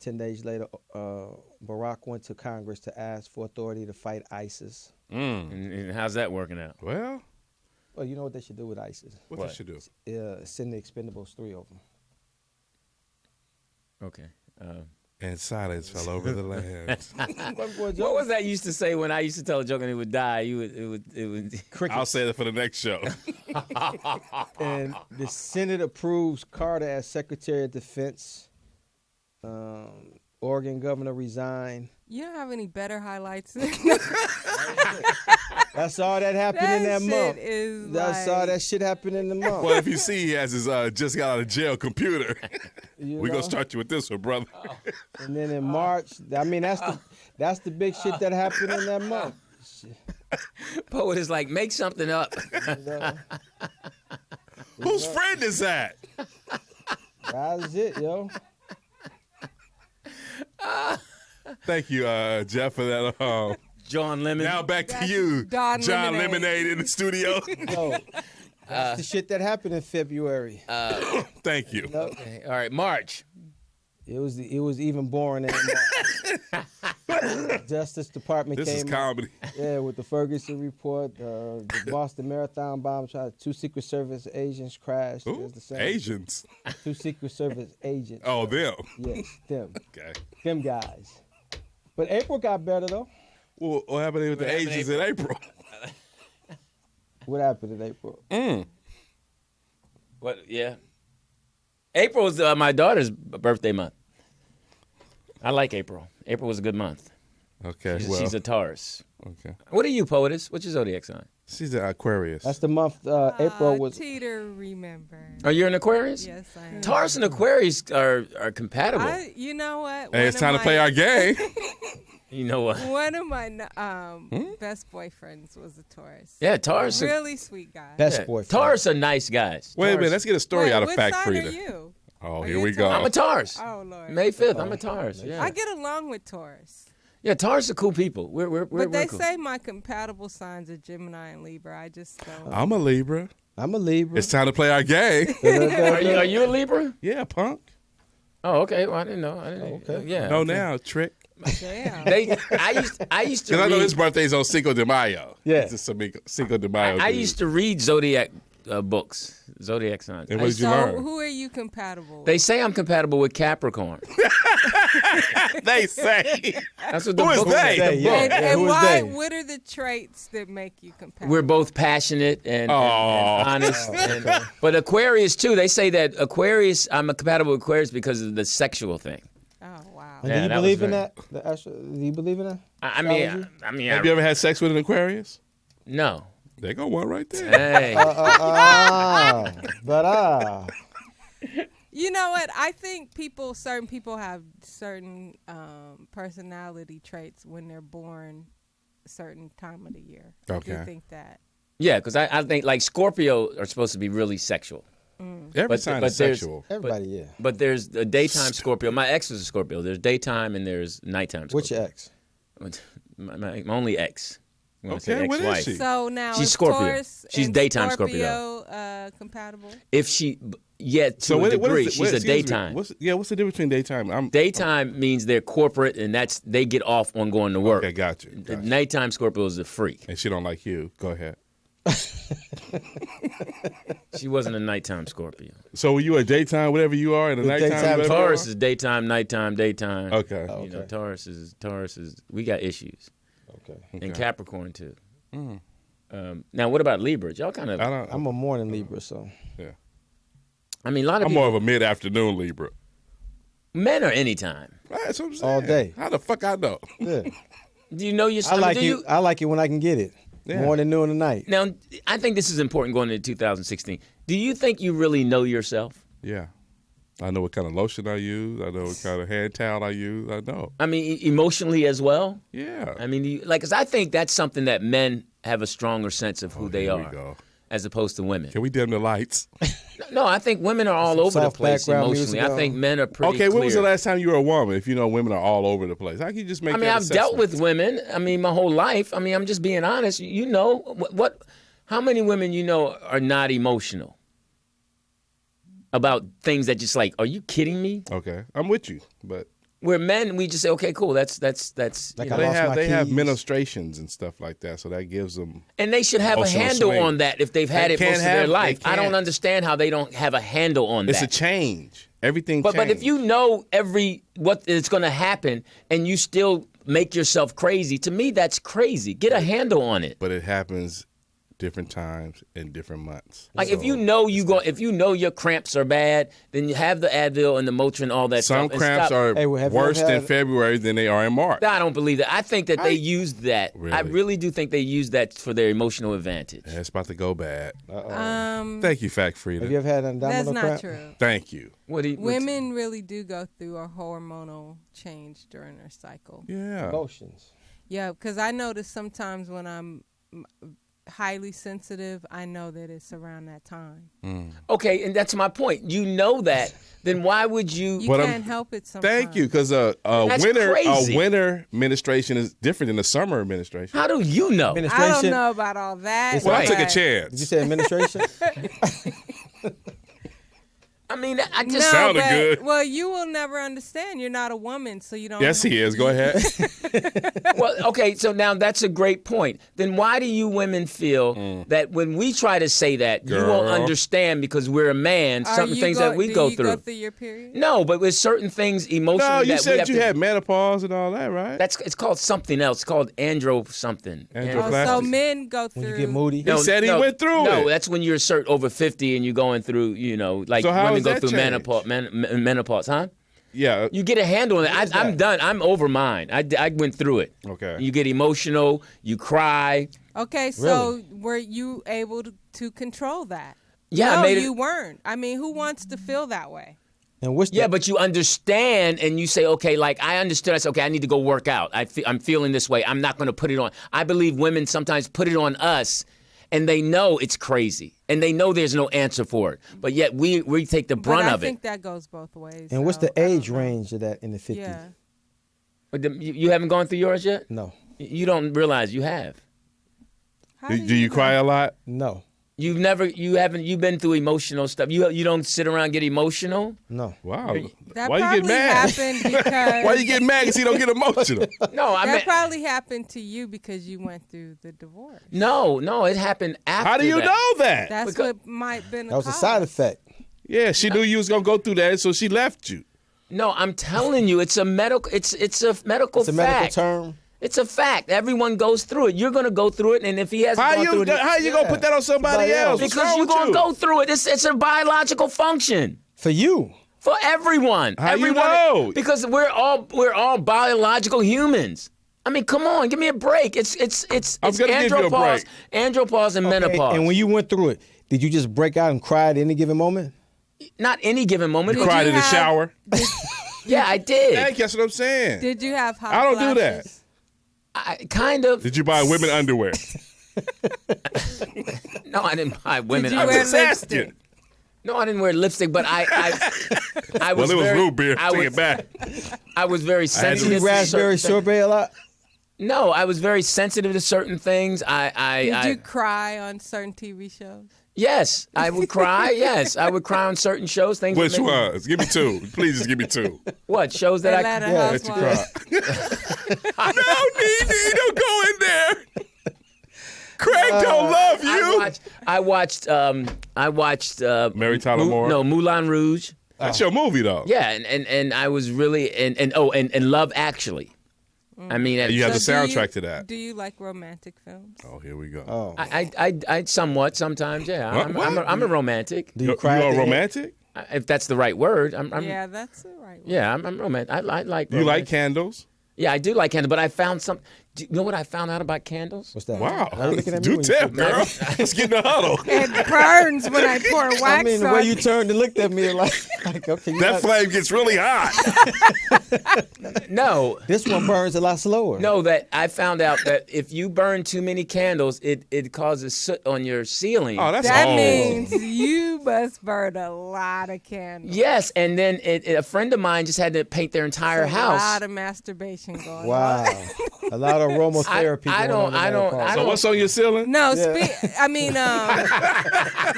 10 days later, Barack went to Congress to ask for authority to fight ISIS. And how's that working out? Well, Well, you know what they should do with ISIS? what What? they should do? Send the Expendables 3 over. Okay. And silence fell over the land. What was that you used to say when I used to tell a joke and it would die? It would. I'll say that for the next show. And the Senate approves Carter as Secretary of Defense. Oregon governor resigned. You don't have any better highlights. That's all that happened in that shit month. is That's like, all that shit happened in the month. Well, if you see he has his just got out of jail computer, You we're know? gonna start you with this one, brother. And then in March, I mean, that's the big shit that happened in that month. Poet is like, make something up. You know? Whose friend is that? That's it, yo. Thank you, Jeff, for that. John Lemon. Now back to you, Don John Lemonade. Lemonade in the studio. No, that's the shit that happened in February. Thank you. No, Okay, all right, March. it was even boring. Justice Department This came is comedy. with the Ferguson report. The Boston Marathon bomb tried. 2 Secret Service agents crashed. Ooh, There's the same. Asians. 2 Secret Service agents. Oh, them. Yes, them. Okay. Them guys. But April got better though. Well, what happened with the happened in Asians in April? What happened in April? What? Yeah. April is my daughter's birthday month. I like April. April was a good month. Okay, She's a Taurus. okay. What are you, Poetess? What's your zodiac sign? She's an Aquarius. That's the month April was. Teeter, remember. Are you an Aquarius? Yes, I am. Taurus and Aquarius are compatible. You know what? Hey, it's time to play our game. You know what? One of my best boyfriends was a Taurus. Yeah, Taurus. Really sweet guy. Best boyfriend. Taurus are nice guys. Wait a minute. Taurus- Let's get a story Wait, out of what Fact sign Frida. are you? Oh, Are here you we a go. I'm a Taurus. Oh Lord. May 5th, I'm a Taurus. Yeah. I get along with Taurus. Yeah, Taurus are cool people. We're But they cool. say my compatible signs are Gemini and Libra. I just don't. I'm a Libra. I'm a Libra. It's time to play our game. Are you a Libra? Yeah, punk. Oh, okay. Well, I didn't know. I didn't. okay. Yeah. No, okay. now, trick. Damn. I used to Because I know read. his birthday's on Cinco de Mayo. Yeah. It's a Cinco de Mayo. I dude. used to read zodiac books, zodiac signs. And what did you So learn? who are you compatible with? They say I'm compatible with Capricorn. They say. That's what the Who is book they? says. They, yeah. and who is why? they? What are the traits that make you compatible? We're both passionate and Oh. honest. But Aquarius too. They say that Aquarius. I'm compatible with Aquarius because of the sexual thing. Oh wow. And Yeah, do you that was believe in very- that? Do you believe in that? I mean, Astrology? Have you ever had sex with an Aquarius? no. There go one right there. Hey, But You know what? I think certain people have certain personality traits when they're born a certain time of the year. I Okay. do think that. yeah, because I think like Scorpio are supposed to be really sexual. Every But- sign but is there's- sexual. everybody, yeah. But there's a daytime Scorpio. My ex was a Scorpio. There's daytime and there's nighttime Which Scorpio. ex? My only ex. I'm gonna say Okay, what is ex-wife. she? So now She's is Scorpio. Taurus She's and daytime Scorpio compatible? If she, yeah, to So a what degree, is she's a excuse me, daytime. What's the difference between daytime? Daytime means they're corporate, and they get off on going to work. Okay, got you. The nighttime Scorpio is a freak. And she don't like you. Go ahead. She wasn't a nighttime Scorpio. So were you a daytime, whatever you are, and a nighttime, daytime whatever you Taurus are? is daytime, nighttime, daytime. Okay. You know, Okay. Taurus is. We got issues, Okay. and Capricorn too. Now, what about Libra? Y'all kind of. I don't. I'm a morning Libra, so. I mean, a lot of I'm people. more of a mid-afternoon Libra. Men are anytime. That's what I'm saying. All day. How the fuck I know? Yeah. Do you know your? I like do it. I like it when I can get it. Yeah. Morning, noon, and night. Now, I think this is important going into 2016. Do you think you really know yourself? Yeah. I know what kind of lotion I use. I know what kind of hand towel I use. I know. I mean, emotionally as well. Yeah. I mean, because I think that's something that men have a stronger sense of who they Here we are, go. as opposed to women. Can we dim the lights? No, I think women are all Some over the soft place background emotionally. music I think on. men are pretty Okay, when was the clear. last time you were a woman? If you know women are all over the place, how can you just make? I mean, that I've dealt assessment? with women. I mean, my whole life. I mean, I'm just being honest. You know what? How many women you know are not emotional about things that just like, are you kidding me? Okay, I'm with you, but Where men, we just say, okay, cool. That's. Like you I know. lost my they have keys. ministrations and stuff like that, so that gives them. And they should have a Emotional handle swing. on that if they've had They it most can't of their have- life. they I don't can't. understand how they don't have a handle on It's that. a change. Everything. But if changed. you know what is going to happen and you still make yourself crazy, to me that's crazy. Get a handle on it. But it happens different times in different months. Like So if you know your cramps are bad, then you have the Advil and the Motrin, all that some stuff. and cramps stop. are Hey, well, have you worse ever in had- February than they are in March. I don't believe that. I think that they used that. I Really? really do think they used that for their emotional advantage. Yeah, it's about to go bad. Um, Thank you, Fact Frida. Have you ever had an that's abdominal not cramp? true. Thank you. What do you, what's- Women really do go through a hormonal change during their cycle. Yeah. Emotions. Yeah, because I notice sometimes when I'm highly sensitive, I know that it's around that time. Okay, and that's my point. You know that, then why would you? You can't help it sometimes. Thank you, because a winter menstruation is different than a summer menstruation. How do you know? I don't know about all that. Well, I took a chance. Did you say administration? I mean, I just sounded good. Well, you will never understand. You're not a woman, so you don't. Yes, he is. Go ahead. Well, okay, so now that's a great point. Then why do you women feel that when we try to say that, you won't understand because we're a man, certain things that we go through? Do you go through your period? No, but with certain things emotionally No, you that we said have you to, had menopause and all that, right? it's called something else. It's called andro something. Androplasty. So men go through. When you get moody. He said he went through it. No, that's when you're over 50 and you're going through, like So how women has go that through changed? menopause, huh? Yeah. You get a handle on it. I'm done. I'm over mine. I went through it. Okay. You get emotional. You cry. Okay, so were you able to control that? Yeah, no, I made it. you weren't. I mean, who wants to feel that way? And what's Yeah, but you understand and you say, okay, like I understood. I said, okay, I need to go work out. I'm feeling this way. I'm not going to put it on. I believe women sometimes put it on us and they know it's crazy and they know there's no answer for it. But yet we take the brunt of it. I think that goes both ways. And what's the age range of that in the 50s? Yeah. But you haven't gone through yours yet? No. You don't realize you have. Do you cry a lot? No. You've been through emotional stuff. You don't sit around and get emotional? No. Wow. That Why you probably get mad? happened because Why you get mad because you don't get emotional? No, I mean, that probably happened to you because you went through the divorce. no, it happened after. How do you know that? That's what might been. That was a side effect. Yeah, she knew you was gonna go through that, so she left you. No, I'm telling you, it's a medical. It's a medical It's a fact. medical term. It's a fact. Everyone goes through it. You're gonna go through it, and if he hasn't gone through it, How you gonna put that on somebody else? What's because wrong you're with gonna you? go through it. It's a biological function For you. for everyone. How you everyone, know? Because we're all biological humans. I mean, come on, give me a break. It's I'm gonna give you a break. andropause and menopause. And when you went through it, did you just break out and cry at any given moment? Not any given moment. You cried in the shower. Yeah, I did. Hey, that's what I'm saying. Did you have hot I don't do flashes? that. I kind of. Did you buy women underwear? No, I didn't buy women. Did you I'm wear just asking. No, I didn't wear lipstick, but I was Well, it was very, root beer. I Take was, it back. I was very to sensitive. Did you to raspberry certain sorbet a lot? No, I was very sensitive to certain things. Did you cry on certain TV shows? Yes, I would cry. Yes, I would cry on certain shows. Things. Which that made me- ones? Give me two. Please just give me two. What shows that Atlanta Let you Housewives. cry. No, Nene, don't go in there. Craig don't love you. I watched. Mary Tyler Moore. No, Moulin Rouge. That's your movie, though. Yeah, and I was really and Love Actually. I mean, You have the So do soundtrack you- to that. Do you like romantic films? Oh, here we go. Oh. I somewhat sometimes. Yeah, What? I'm a romantic. Do you You cry? are at the end? romantic? If that's the right word. I'm Yeah, that's the right one. Yeah, I'm romantic. I like. You like romantic. candles? Yeah, I do like candles, but I found some. Do you know what I found out about candles? What's that? Wow. Why are you looking at me Do when you tell, say girl. Let's get in the huddle. It burns when I pour wax I mean, the on way you turned and looked at me like okay, That flame gets really hot. No, this one burns a lot slower. no. That I found out that if you burn too many candles, it causes soot on your ceiling. Oh, that's That old. means you must burn a lot of candles. Yes, and then a friend of mine just had to paint their entire A house. lot of masturbation going on. Wow. A lot of aromatherapy. I going on in that apartment. So what's on your ceiling? No, Yeah.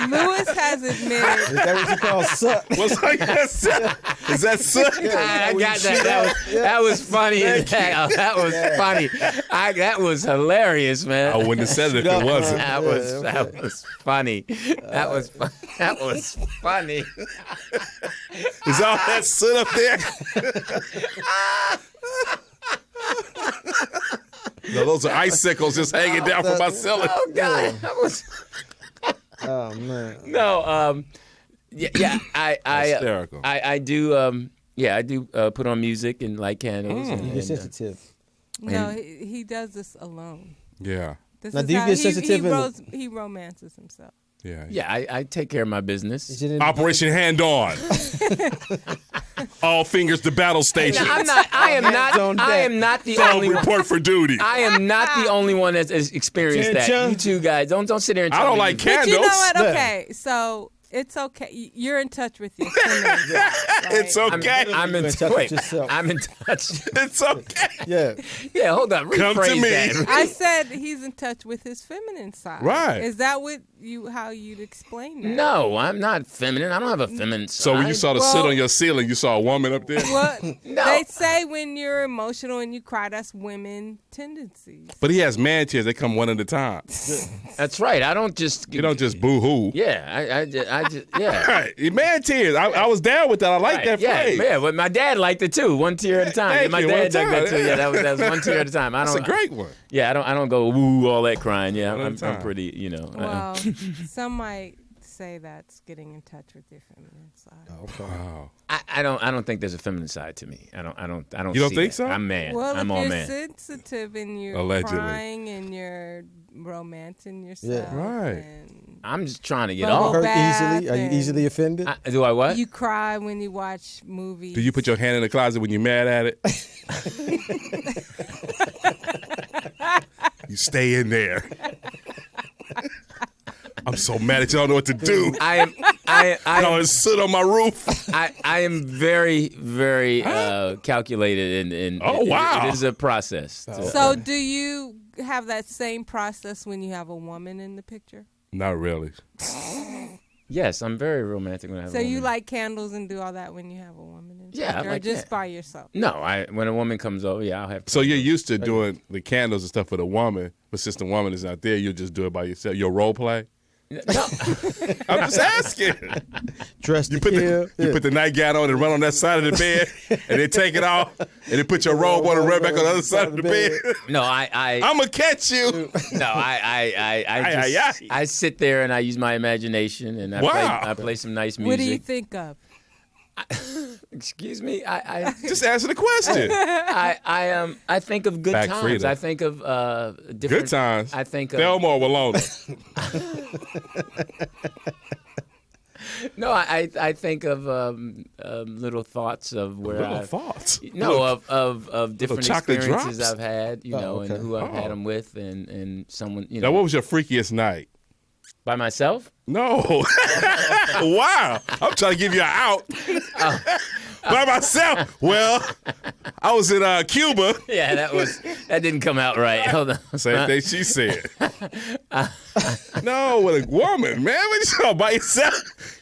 Lewis has admitted. Is that what you call suck? What's on your ceiling? Is that soot? I got that. That was funny. That was funny. That was hilarious, man. I wouldn't have said it if it wasn't. That was funny. That was funny. Is all that soot up there? No, those are icicles just hanging down from my ceiling. Oh God, that was Oh man. no. Yeah. Hysterical. I do. Yeah, I do put on music and light candles. You get sensitive. No, he does this alone. Yeah. This Now, is do you how get sensitive he romances himself. Yeah. Yeah, I take care of my business. Is it in- Operation Hand On. All fingers to battle station. I'm not. I am not. on I deck. am not the Phone only one. report for duty. I am not the only one that's experienced that. Chin-chin. You two guys, don't sit there and. I tell don't me like you- But you know candles. what? Yeah. Okay, so It's okay. You're in touch with your feminine side, right? It's okay. I'm in touch with yourself. I'm in touch. It's okay. Yeah. Yeah, hold on. Come to Rephrase me. that. I said he's in touch with his feminine side. Right. Is that how you'd explain that? No, I'm not feminine. I don't have a feminine side. So when you saw the sit on your ceiling, you saw a woman up there? Well, No. they say when you're emotional and you cry, that's women tendencies. But he has man tears. They come one at a time. That's right. I don't just. You don't just boo-hoo. Yeah, I just yeah. Right. Man tears. I was down with that. I like that phrase. Yeah, but my dad liked it too. One tear at a time. Thank my you, dad one dug that time. too. Yeah, that was one tear at a time. That's a great one. Yeah, I don't go woo all that crying. Yeah, One at a I'm time. pretty. Well, some might say that's getting in touch with your feminine side. Okay. Wow. I don't think there's a feminine side to me. I don't. You don't see think that. so? I'm man. Well, I'm if all you're man. sensitive and you're Allegedly. crying and you're romancing yourself, Right. and I'm just trying to get Bubble off. Hurt bath easily? Are you and- easily offended? Do I what? you cry when you watch movies. Do you put your hand in the closet when you're mad at it? You stay in there. I'm so mad at you. I don't know what to do. I don't sit on my roof. I am very, very calculated, and Oh, wow. it is a process. So, do you have that same process when you have a woman in the picture? Not really. Yes, I'm very romantic when I have So a you woman. like candles and do all that when you have a woman in the Yeah, I picture, or like just that. by yourself? No, when a woman comes over, yeah, I'll have. So you're used to doing the candles and stuff for the woman, but since the woman is not there, you'll just do it by yourself. Your role play? No. I'm just asking. Dressed to You put kill. you put the nightgown on and run on that side of the bed, and then take it off, and then put your robe on and run back on the other side of the bed. No, I'm I'ma catch you. No, I sit there and I use my imagination and I play some nice music. What do you think of? Excuse me. I Just answer the question. I think of good Back times. freedom. I think of different Good times. I think of Thelma or Walona. no. I think of little thoughts of where Little thoughts. No, of different chocolate experiences drops? I've had, okay. and who I've had Oh. them with, and someone, Now, what was your freakiest night? by myself. No. Wow. I'm trying to give you an out. By myself. Well, I was in Cuba. Yeah, that didn't come out right. Hold on. Same thing she said. No, with a woman, man. What you talking by yourself?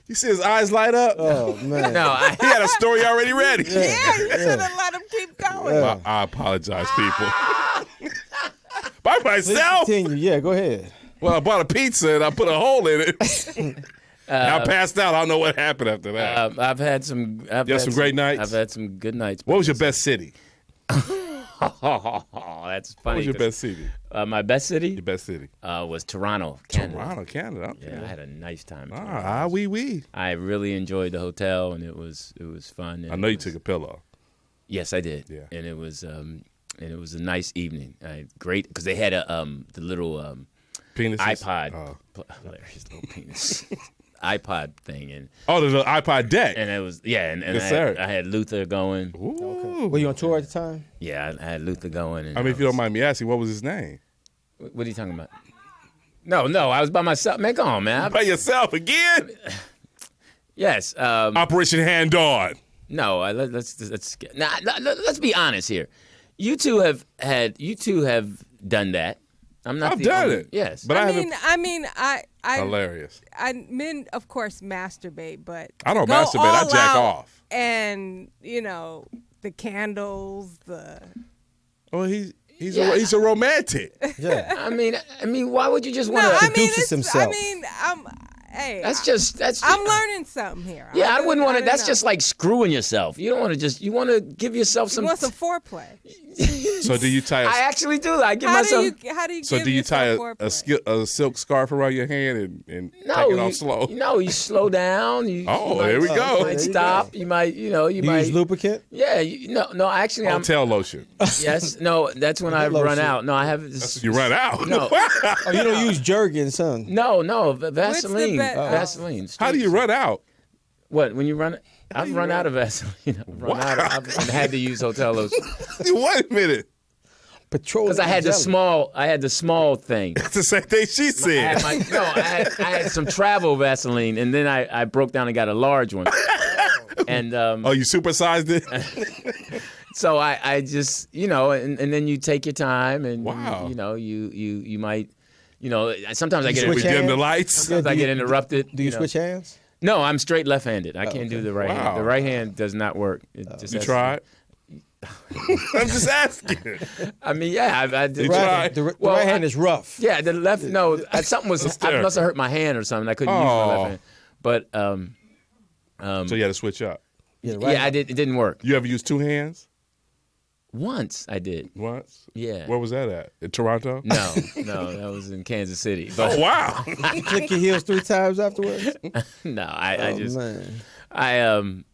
You see his eyes light up? Oh, man. No, He had a story already ready. Yeah, you should have let him keep going. Yeah. I apologize, people. By myself? Continue. Yeah, go ahead. Well, I bought a pizza and I put a hole in it. I passed out. I don't know what happened after that. I've had some. You had some great nights? I've had some good nights. What was your best city? Oh, that's funny. What was your 'cause, best city? my best city Your best city? was Toronto, Canada. Toronto, Canada. Okay. Yeah, I had a nice time. in Toronto. Ah, wee. I really enjoyed the hotel, and it was fun. And I know you it was- took a pillow. Yes, I did. Yeah. And it was a nice evening. Great because they had the little Penises? iPod, Oh. hilarious little penis iPod thing, and Oh, there's an iPod deck. it was and Yes, I, sir. had, I had Luther going. Ooh. Were you on tour at the time? Yeah, I had Luther going. And I mean, if you don't mind me asking, what was his name? What are you talking about? No, I was by myself. Man, come on, man. By yourself again? Yes. Operation Hand On. No. Let's be honest here. You two have done that. I'm not. I've the done only- it. Yes. But I haven't. I Hilarious. men of course masturbate, but I don't go masturbate. I all jack out off. and the candles, Oh, he's Yeah. a romantic. Yeah. I mean, why would you just want to? Seduces himself. That's. I'm learning something here. Yeah, I wouldn't want to. don't That's know. just like screwing yourself. You don't want to just. You want to give yourself You some. want some foreplay. So do you tie? I actually do. I give How myself. do you So give do you tie yourself foreplay? a silk scarf around your hand and No, take it you, off slow? No, you slow down. You Here we go. You might stop. You might. You You might. use lubricant? Yeah. No. Actually, I'm. Hotel lotion. Yes. No. That's when I Lotion. run out. No, I have. This, You run out. No. Oh, you don't use Jergens, son? No. Vaseline. best- Vaseline. How do you run out? What? When you run? I've run out of Vaseline. I've had to use hotel lotion. Wait a minute. Petroleum. Because I had the small thing. That's the same thing she said. I had some travel Vaseline, and then I broke down and got a large one. And you supersized it? So I just, and then you take your time, and wow. you might, sometimes I get dim the lights. Sometimes I get interrupted. Do you switch hands? No, I'm straight left-handed. I can't do the right hand. The right hand does not work. It just you tried? I'm just asking. I mean, yeah, I did. The right hand is rough. Yeah, the left. No, something was. I must have hurt my hand or something. I couldn't use my left hand. But so you had to switch up. I did. It didn't work. You ever used two hands? Once I did. Once? Yeah. Where was that at? In Toronto? No, that was in Kansas City. But, oh wow! You click your heels 3 times afterwards? No, I just. Man. I don't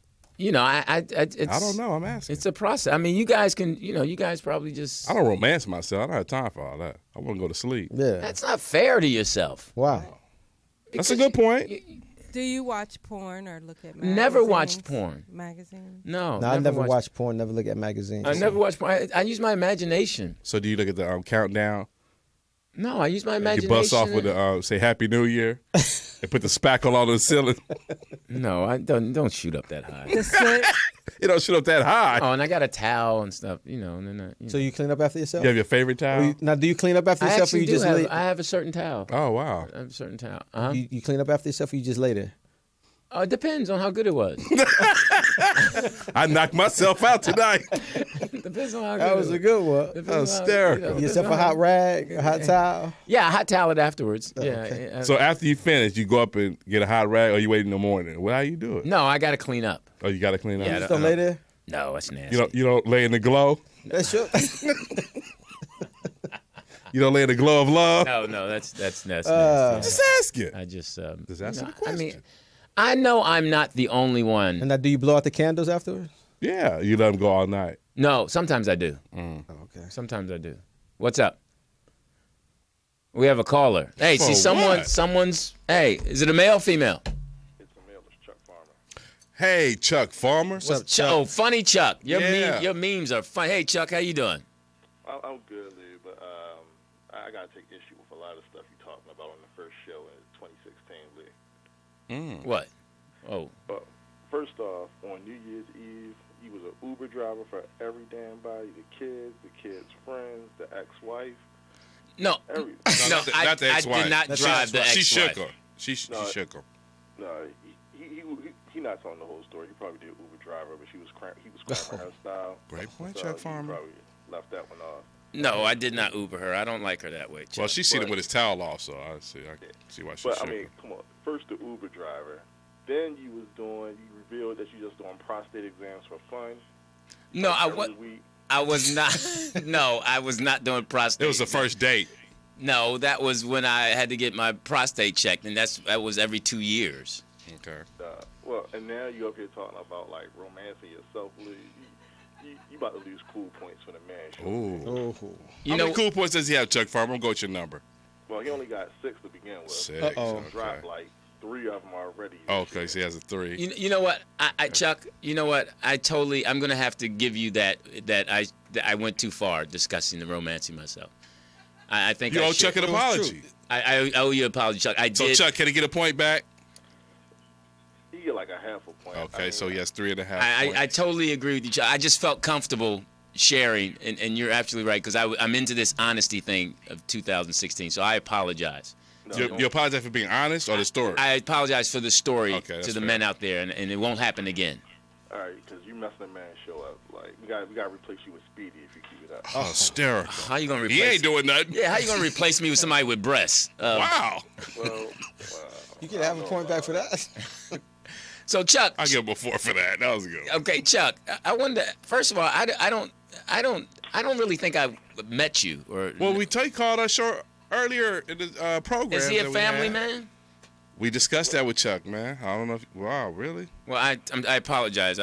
know. I'm asking. It's a process. I mean, you guys can. You guys probably just. I don't romance myself. I don't have time for all that. I want to go to sleep. Yeah. That's not fair to yourself. Wow. That's a good point. Do you watch porn or look at magazines? Never watched porn. Magazines? No, I never watch porn, never look at magazines. I never watch porn. I use my imagination. So do you look at the countdown? No, I use my imagination. You bust off with the say Happy New Year and put the spackle on the ceiling. No, I don't shoot up that high. You don't shoot up that high. Oh, and I got a towel and stuff, And then, So you clean up after yourself? You have your favorite towel? Now, do you clean up after yourself, or you just lay? I have a certain towel. Oh wow! I have a certain towel. Uh-huh. You clean up after yourself, or you just lay there? It depends on how good it was. I knocked myself out tonight. Depends on how good That was a good one. That was hysterical. Get yourself a hot rag, a hot towel. Yeah, a hot towel it afterwards. Okay. Yeah. So after you finish, you go up and get a hot rag, or you wait in the morning? Well, how you do it? No, I got to clean up. Oh, you got to clean up. Yeah, You just don't lay there. No, it's nasty. You don't lay in the glow. That's your. You don't lay in the glow of love. No, that's nasty. Just ask you. I just Just answer the question. I mean, I know I'm not the only one. And now, do you blow out the candles afterwards? Yeah, you let them go all night. No, sometimes I do. Oh, okay. Sometimes I do. What's up? We have a caller. Hey, For what? someone's. Hey, is it a male or female? It's a male. It's Chuck Farmer. Hey, Chuck Farmer. What's up, Chuck? Oh, funny Chuck. Your Yeah. your memes are fun. Hey, Chuck, how you doing? I'm good, Lew, but I got to take issue with a lot of stuff you're talking about on the first show in 2016, Lew. What? Oh. First off, on New Year's Eve, you was an Uber driver for every damn body, the kids' friends, the ex-wife. No, Every, No, not the ex-wife. I did not drive the ex-wife. She shook her. She shook him. no, he not telling the whole story. He probably did Uber driver, but he was cramping her style. Great point, So Chuck he Farmer. probably left that one off. No, I did not Uber her. I don't like her that way. Chuck. Well, she's seen him with his towel off, so I see why she But shook I mean, him. come on. First the Uber driver, then you revealed that you just doing prostate exams for fun. No, Every week. I was not. No, I was not doing prostate. It was the first date. No, that was when I had to get my prostate checked, and that was every 2 years. Okay. Well, and now you up here talking about like romancing yourself, Lew. You about to lose cool points for the man show. Ooh. You How know, many cool points does he have, Chuck Farmer? I'm going to go with your number. Well, he only got 6 to begin with. 6. He's Okay. dropped like 3 of them already. Okay, so he has a 3. you know what, I Chuck. You know what? I'm gonna have to give you that I went too far discussing the romancing myself. I think You I owe should. Chuck an apology. I owe you an apology, Chuck. I So, did. Chuck, can he get a point back? He get like a half a point. Okay, I mean, so he has 3.5 points. I totally agree with you, Chuck. I just felt comfortable sharing, and you're absolutely right because I'm into this honesty thing of 2016. So I apologize. You apologize for being honest or the story? I apologize for the story Okay, that's to the fair. men out there, and it won't happen again. All right, because you messing the man show up. Like we got to replace you with Speedy if you keep it up. Oh, hysterical. How you gonna replace? He ain't doing nothing. Yeah, how you gonna replace me with somebody with breasts? Wow. Well, You can have a point back for that. So Chuck, I give him a 4 for that. That was good. okay, Chuck. I wonder. First of all, I don't really think I met you. Or Well, we called us short earlier in the program. is he a that we family had. man? We discussed that with Chuck, man. I don't know if... Wow, really? Well, I apologize.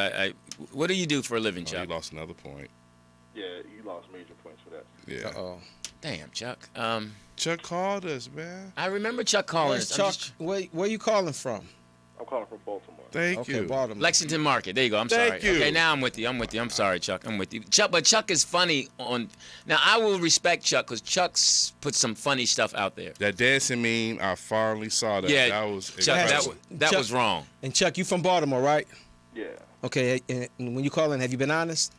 What do you do for a living, Oh, Chuck? he lost another point. yeah, you lost major points for that. Yeah. Uh-oh. Damn, Chuck. Chuck called us, man. I remember Chuck calling Where's us. Chuck? Where you calling from? I'm calling from Baltimore. Thank you. Baltimore. Lexington Market. There you go. I'm Thank sorry. you. Okay, now I'm with you. I'm sorry, Chuck. I'm with you. Chuck, but Chuck is funny on. Now I will respect Chuck because Chuck's put some funny stuff out there. That dancing meme, I finally saw that. Yeah, that was Chuck, incredible. that was wrong. And Chuck, you from Baltimore, right? Yeah. Okay, and when you call in, have you been honest?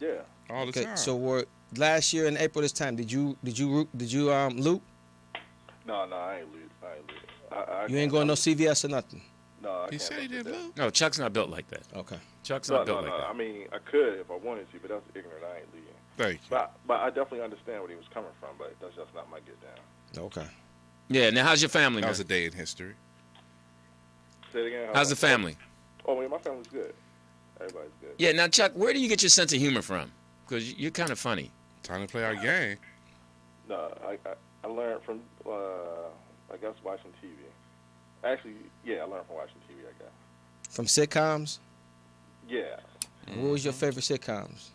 Yeah. all the Okay, time. so last year in April this time, did you loop? No, I ain't loot. You ain't going no CVS or nothing. No, I he can't said he look at didn't that. loop. No, Chuck's not built like that. Okay. Chuck's No, not built no. like that. I mean, I could if I wanted to, but that's ignorant. I ain't leading. Thank you. But I definitely understand where he was coming from, but that's just not my get down. Okay. Yeah. Now, how's your family, That man? was a day in history. Say it again. How's the family? Oh, yeah, my family's good. Everybody's good. Yeah. Now, Chuck, where do you get your sense of humor from? Because you're kind of funny. Time to play our game. No, I learned from I guess watching TV. Actually, yeah, I learned from watching TV. I guess. From sitcoms? Yeah, What was your favorite sitcoms?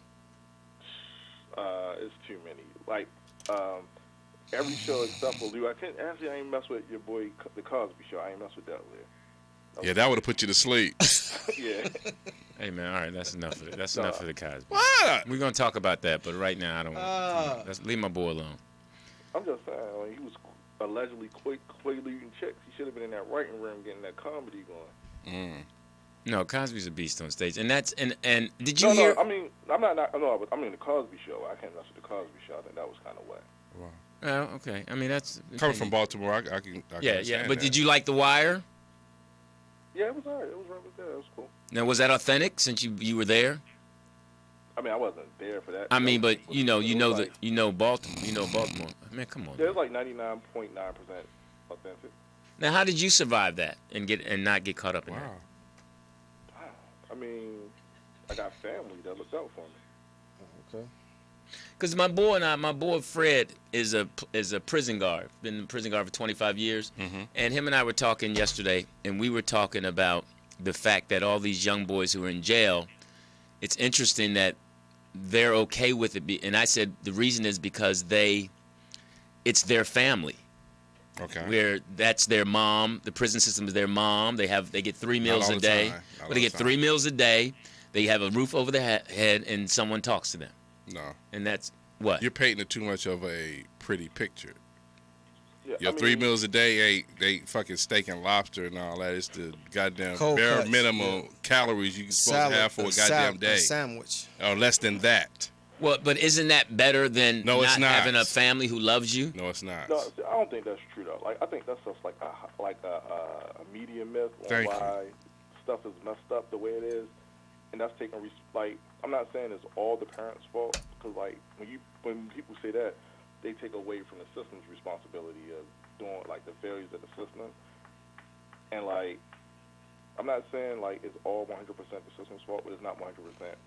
it's too many. Like every show except for Lew. I ain't mess with your boy the Cosby Show. I ain't mess with that Lew. Yeah, that would have put you to sleep. Yeah. Hey, man. All right. That's enough of it. That's enough of the Cosby. What? We're gonna talk about that, but right now I don't want. Let's leave my boy alone. I'm just saying, when he was allegedly eating chicks, he should have been in that writing room getting that comedy going. No, Cosby's a beast on stage, and that's and did you hear? No, I mean, I'm not. No, but I mean the Cosby Show. I can't mess with the Cosby Show. I think that was kind of whack. Wow. Oh, okay. I mean, that's Coming from Baltimore, I can yeah. understand But that. did you like The Wire? Yeah, it was alright. It was good. It was cool. Now, was that authentic since you were there? I mean, I wasn't there for that. I mean, but It was Baltimore. like- You know Baltimore. Man, come on. Yeah, it's like 99.9% authentic. Now, how did you survive that and not get caught up in that? Wow. I mean, I got family that looked out for me. Okay. Because my boy Fred is a prison guard. Been in prison guard for 25 years. And him and I were talking yesterday, and we were talking about the fact that all these young boys who are in jail, it's interesting that they're okay with it. And I said the reason is because it's their family. Okay. Where that's their mom. The prison system is their mom. They get 3 meals a day. Well, they get 3 meals a day. They have a roof over their head, and someone talks to them. No. And that's what? You're painting too much of a pretty picture. Yeah, Your 3 meals a day ain't fucking steak and lobster and all that. It's the goddamn Cold bare cuts, minimum calories you can supposed to have for a goddamn day. A sandwich. Or less than that. Well, but isn't that better than No, it's not. having a family who loves you? No, it's not. No, I don't think that's true though. Like I think that's just like a media myth on Thank why stuff is messed up the way it is, and that's taking like I'm not saying it's all the parents' fault because like when people say that, they take away from the system's responsibility of doing like the failures of the system, and like I'm not saying like it's all 100% the system's fault, but it's not 100%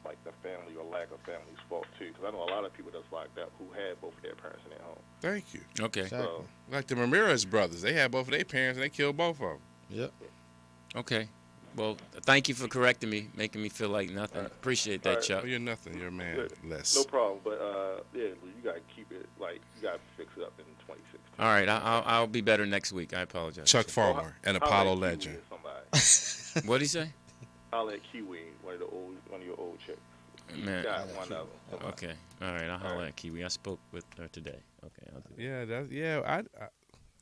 like the family or lack of family's fault too. Because I know a lot of people that's like that who had both of their parents in their home. Thank you. Okay. So Like the Ramirez brothers. They had both of their parents and they killed both of them. Yep. Okay. Well, thank you for correcting me, making me feel like nothing. Appreciate that, All right. Chuck. Oh, you're nothing. You're a man. Good. Less. No problem, but yeah, you gotta keep it like you gotta fix it up in 2016. All right, I'll be better next week. I apologize. Chuck Farmer, an Apollo Holla at legend. Kiwi or somebody. What'd he say? I'll let Kiwi, one of your old chicks. Man. Got one of them. Okay. All right, I'll holler at Kiwi. I spoke with her today. Okay, I'll do that. Yeah,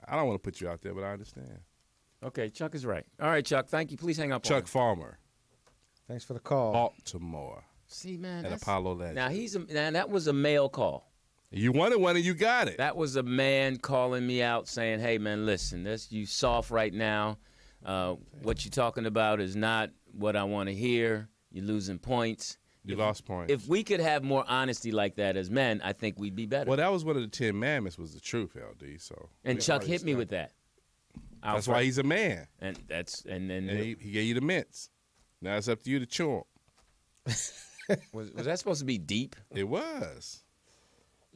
I don't want to put you out there, but I understand. Okay, Chuck is right. All right, Chuck, thank you. Please hang up on Chuck me. Farmer, Thanks for the call. Baltimore, See, man, an that's- Apollo legend. now that was a male call. You wanted one and you got it. That was a man calling me out saying, "Hey, man, listen, you soft right now. What you talking about is not what I want to hear. You're losing points. You lost points. If we could have more honesty like that as men, I think we'd be better." Well, that was one of the 10 Commandments was the truth, LD. So And Chuck hit me with that. that's why he's a man. and then And he gave you the mints. Now it's up to you to chew 'em. was that supposed to be deep? It was.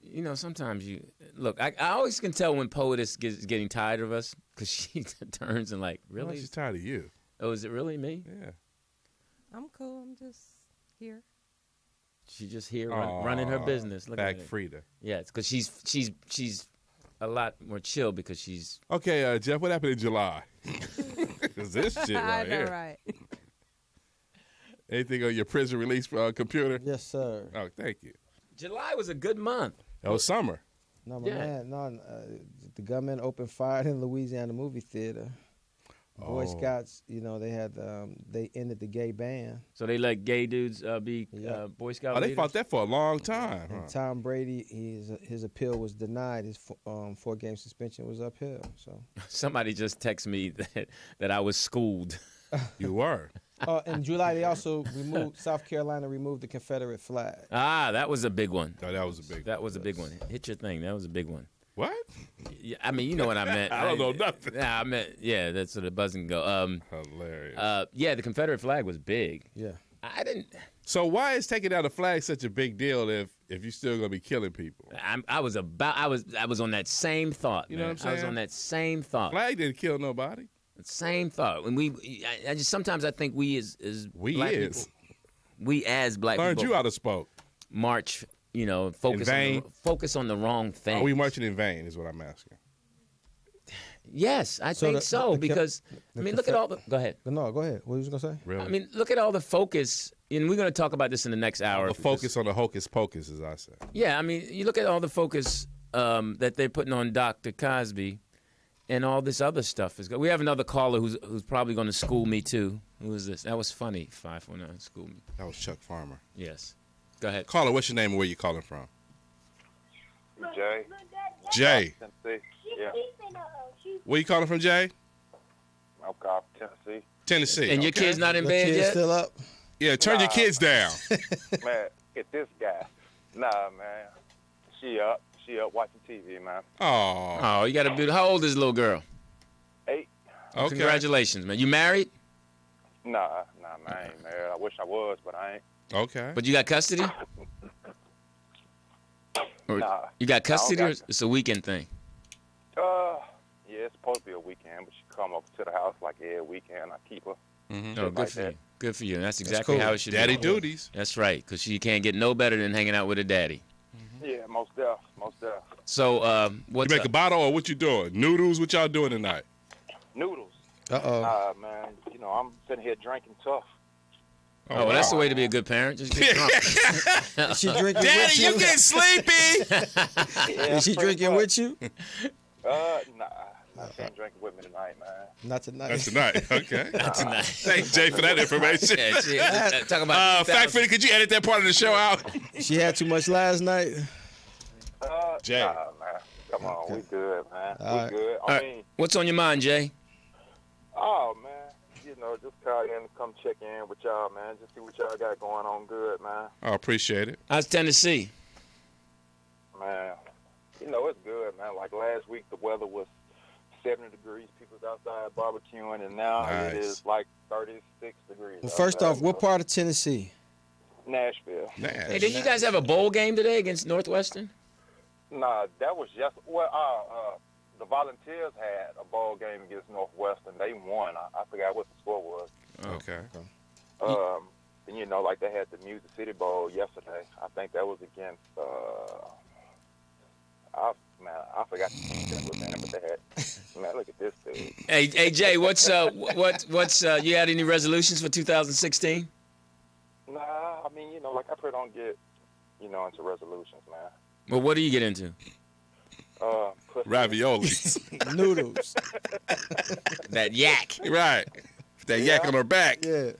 You know, sometimes you look. I always can tell when Poetess is getting tired of us because she turns and like, Well, really? she's tired of you. Oh, is it really me? Yeah. I'm cool. I'm just here. She just here running her business. Look Back at it. Frida. Yeah, it's because she's a lot more chill because she's. Okay, Jeff, what happened in July? It's this shit I right know, here. right? Anything on your prison release computer? Yes, sir. Oh, thank you. July was a good month. That was summer. No, my Yeah. man. No, the gunman opened fire in Louisiana movie theater. Boy Scouts, they ended the gay ban. So they let gay dudes be Yeah. Boy Scout Oh, they leaders? fought that for a long time. And Huh? Tom Brady, his appeal was denied. His 4-game suspension was upheld. So, Somebody just texted me that I was schooled. You were. in July they also removed South Carolina removed the Confederate flag. Ah, that was a big one. Oh, that was a big. That was a big one. Hit your thing. That was a big one. What? Yeah, I mean, you know what I meant. I don't know nothing. Yeah, I meant. Yeah, that's what the buzzing go. Hilarious. Yeah, the Confederate flag was big. Yeah. I didn't. So why is taking down the flag such a big deal if you're still gonna be killing people? I was on that same thought. You know man. what I'm I was saying? on that same thought. Flag didn't kill nobody. Same thought. When I just sometimes I think we as black people, we as black Learned people you how to spoke. march. vain? Focus on the wrong thing. Are we marching in vain? Is what I'm asking. Yes, I think so. Because I mean, look at all the. Go ahead. No, go ahead. What was you gonna say? Really? I mean, look at all the focus, and we're going to talk about this in the next hour. the focus on the hocus pocus, as I say. Yeah, I mean, you look at all the focus that they're putting on Dr. Cosby, and all this other stuff is good. We have another caller who's probably going to school me too. Who is this? That was funny. 549 school me. That was Chuck Farmer. Yes. Go ahead. Caller, what's your name and where you calling from? Jay. Jay. Tennessee. Yeah. Where you calling from, Jay? I'm calling from Tennessee. Tennessee. And your okay. kid's not in The bed kid's yet? still up. Yeah, turn your kids down. Man, get this guy. Nah, man. She up watching TV, man. Oh. Oh, you got to be. How old is the little girl? 8. Okay. Congratulations, man. You married? Nah, man, I ain't married. I wish I was, but I ain't. Okay. But you got custody? Or Nah. you got custody, or got- it's a weekend thing? Yeah, it's supposed to be a weekend, but she come up to the house like every weekend. I keep her. Mm-hmm. Oh, good like for that. you. Good for you. That's exactly cool. how it should Daddy be. duties. That's right, because she can't get no better than hanging out with her daddy. Yeah, most def. So, what's You make up? a bottle or what you doing? Noodles? What y'all doing tonight? Noodles. Uh-oh. Man, I'm sitting here drinking tough. Oh, well, that's the way to be a good parent. Just get drunk. Is she drinking Daddy, with you? you get sleepy. Yeah, Is she pretty drinking much. with you? Nah. She ain't drinking with me tonight, man. Not tonight. That's tonight. Okay. Tonight. Thanks, Jay, for that information. Yeah, talk about Fact Fitty, could you edit that part of the show out? She had too much last night. Jay. Nah, man. Come on, we good, man. All right. We good. All right. What's on your mind, Jay? Oh, man. Just call in to come check in with y'all, man. Just see what y'all got going on good, man. I appreciate it. How's Tennessee? Man, it's good, man. Like last week, the weather was 70 degrees. People was outside barbecuing, and now Nice. it is like 36 degrees. Well, first off, what part of Tennessee? Nashville. Hey, did you guys have a bowl game today against Northwestern? Nah, that was just the Volunteers had a ball game against Northwestern. They won. I forgot what the score was. Okay. And like they had the Music City Bowl yesterday. I think that was against. I forgot what man, but they had. Man, look at this dude. Hey, Jay, what's you had any resolutions for 2016? Nah, I mean, like I pretty don't get, into resolutions, man. Well, what do you get into? Pussy. Raviolis. Noodles. That yak. Right. That yak on her back. Yeah.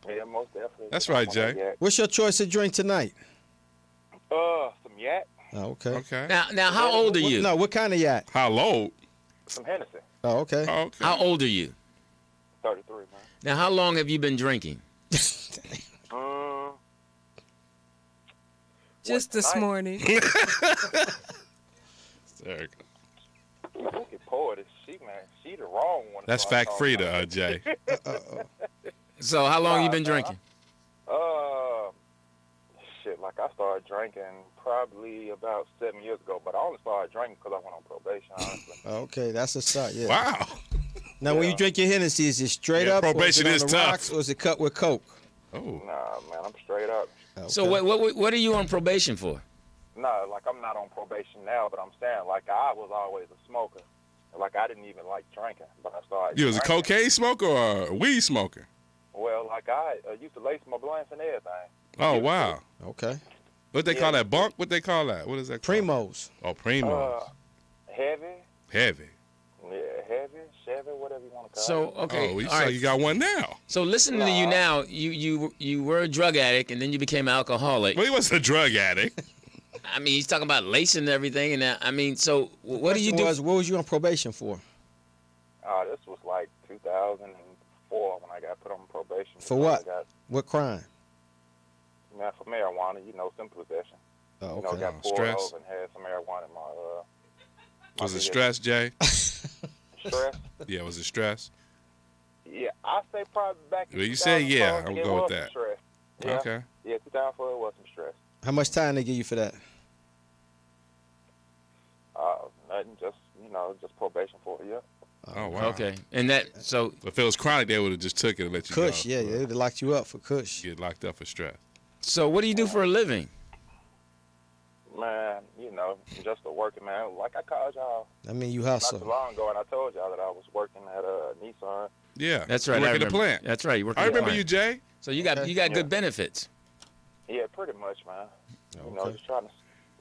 Yeah, most definitely. That's right, Jay. Yak. What's your choice of drink tonight? Some yak, Oh, okay. Okay. Now, how old are you? No, what kind of yak? How low? some Hennessy. Oh, okay. Okay. How old are you? 33, man. Now, how long have you been drinking? Just this tonight? morning. There. Look at poet. She the wrong one. That's fact free to Jay. So, how long you been drinking? Like I started drinking probably about 7 years ago, but I only started drinking because I went on probation, honestly. Okay, that's a start. Yeah. Wow. Now, when you drink your Hennessy, is it straight Yeah, up? probation or is is it on the tough. rocks, or is it cut with Coke? Oh. Nah, man, I'm straight up. Okay. So, what are you on probation for? Nah, like I'm not on probation now, but I'm saying like I was always a smoker. like I didn't even like drinking, but I started. You was a drinking. cocaine smoker or a weed smoker? Well, like I used to lace my blunts and everything. Oh wow. Okay. What they call that? Bunk? What they call that? What is that called? Primos. Oh, primos. Heavy. Heavy. Yeah, heavy, Chevy, whatever you want to call So it. okay, Oh, well, all so right. you got one now. So listening to you now, you were a drug addict and then you became an alcoholic. Well, he wasn't a drug addict. I mean, he's talking about lacing and everything, and I mean, so what do you do? What was you on probation for? This was like 2004 when I got put on probation. For what? What crime? Man, for marijuana, simple possession. Oh, Got pulled stress. over and had some marijuana in my Was it stress, Jay? stress. Yeah, was it stress? Yeah, I say probably back in Well, you said yeah. 2004, I'm it going with was that. some stress. Yeah. Okay. Yeah, 2004 it was some stress. How much time they give you for that? Nothing, just probation for a year. Oh wow. Okay, and that so If it was chronic, they would have just took it and let you Kush, go. yeah, they would have locked you up for Kush. Get locked up for stress. what do you do for a living? Man, just a working man. Like I called y'all I mean, you not too hustle. long ago, and I told y'all that I was working at Nissan. Yeah, That's right. You I work at the remember. plant. That's right. You work. I at the remember plant. you, Jay. So you got Yeah. good benefits. Yeah, pretty much, man. Okay. Just trying to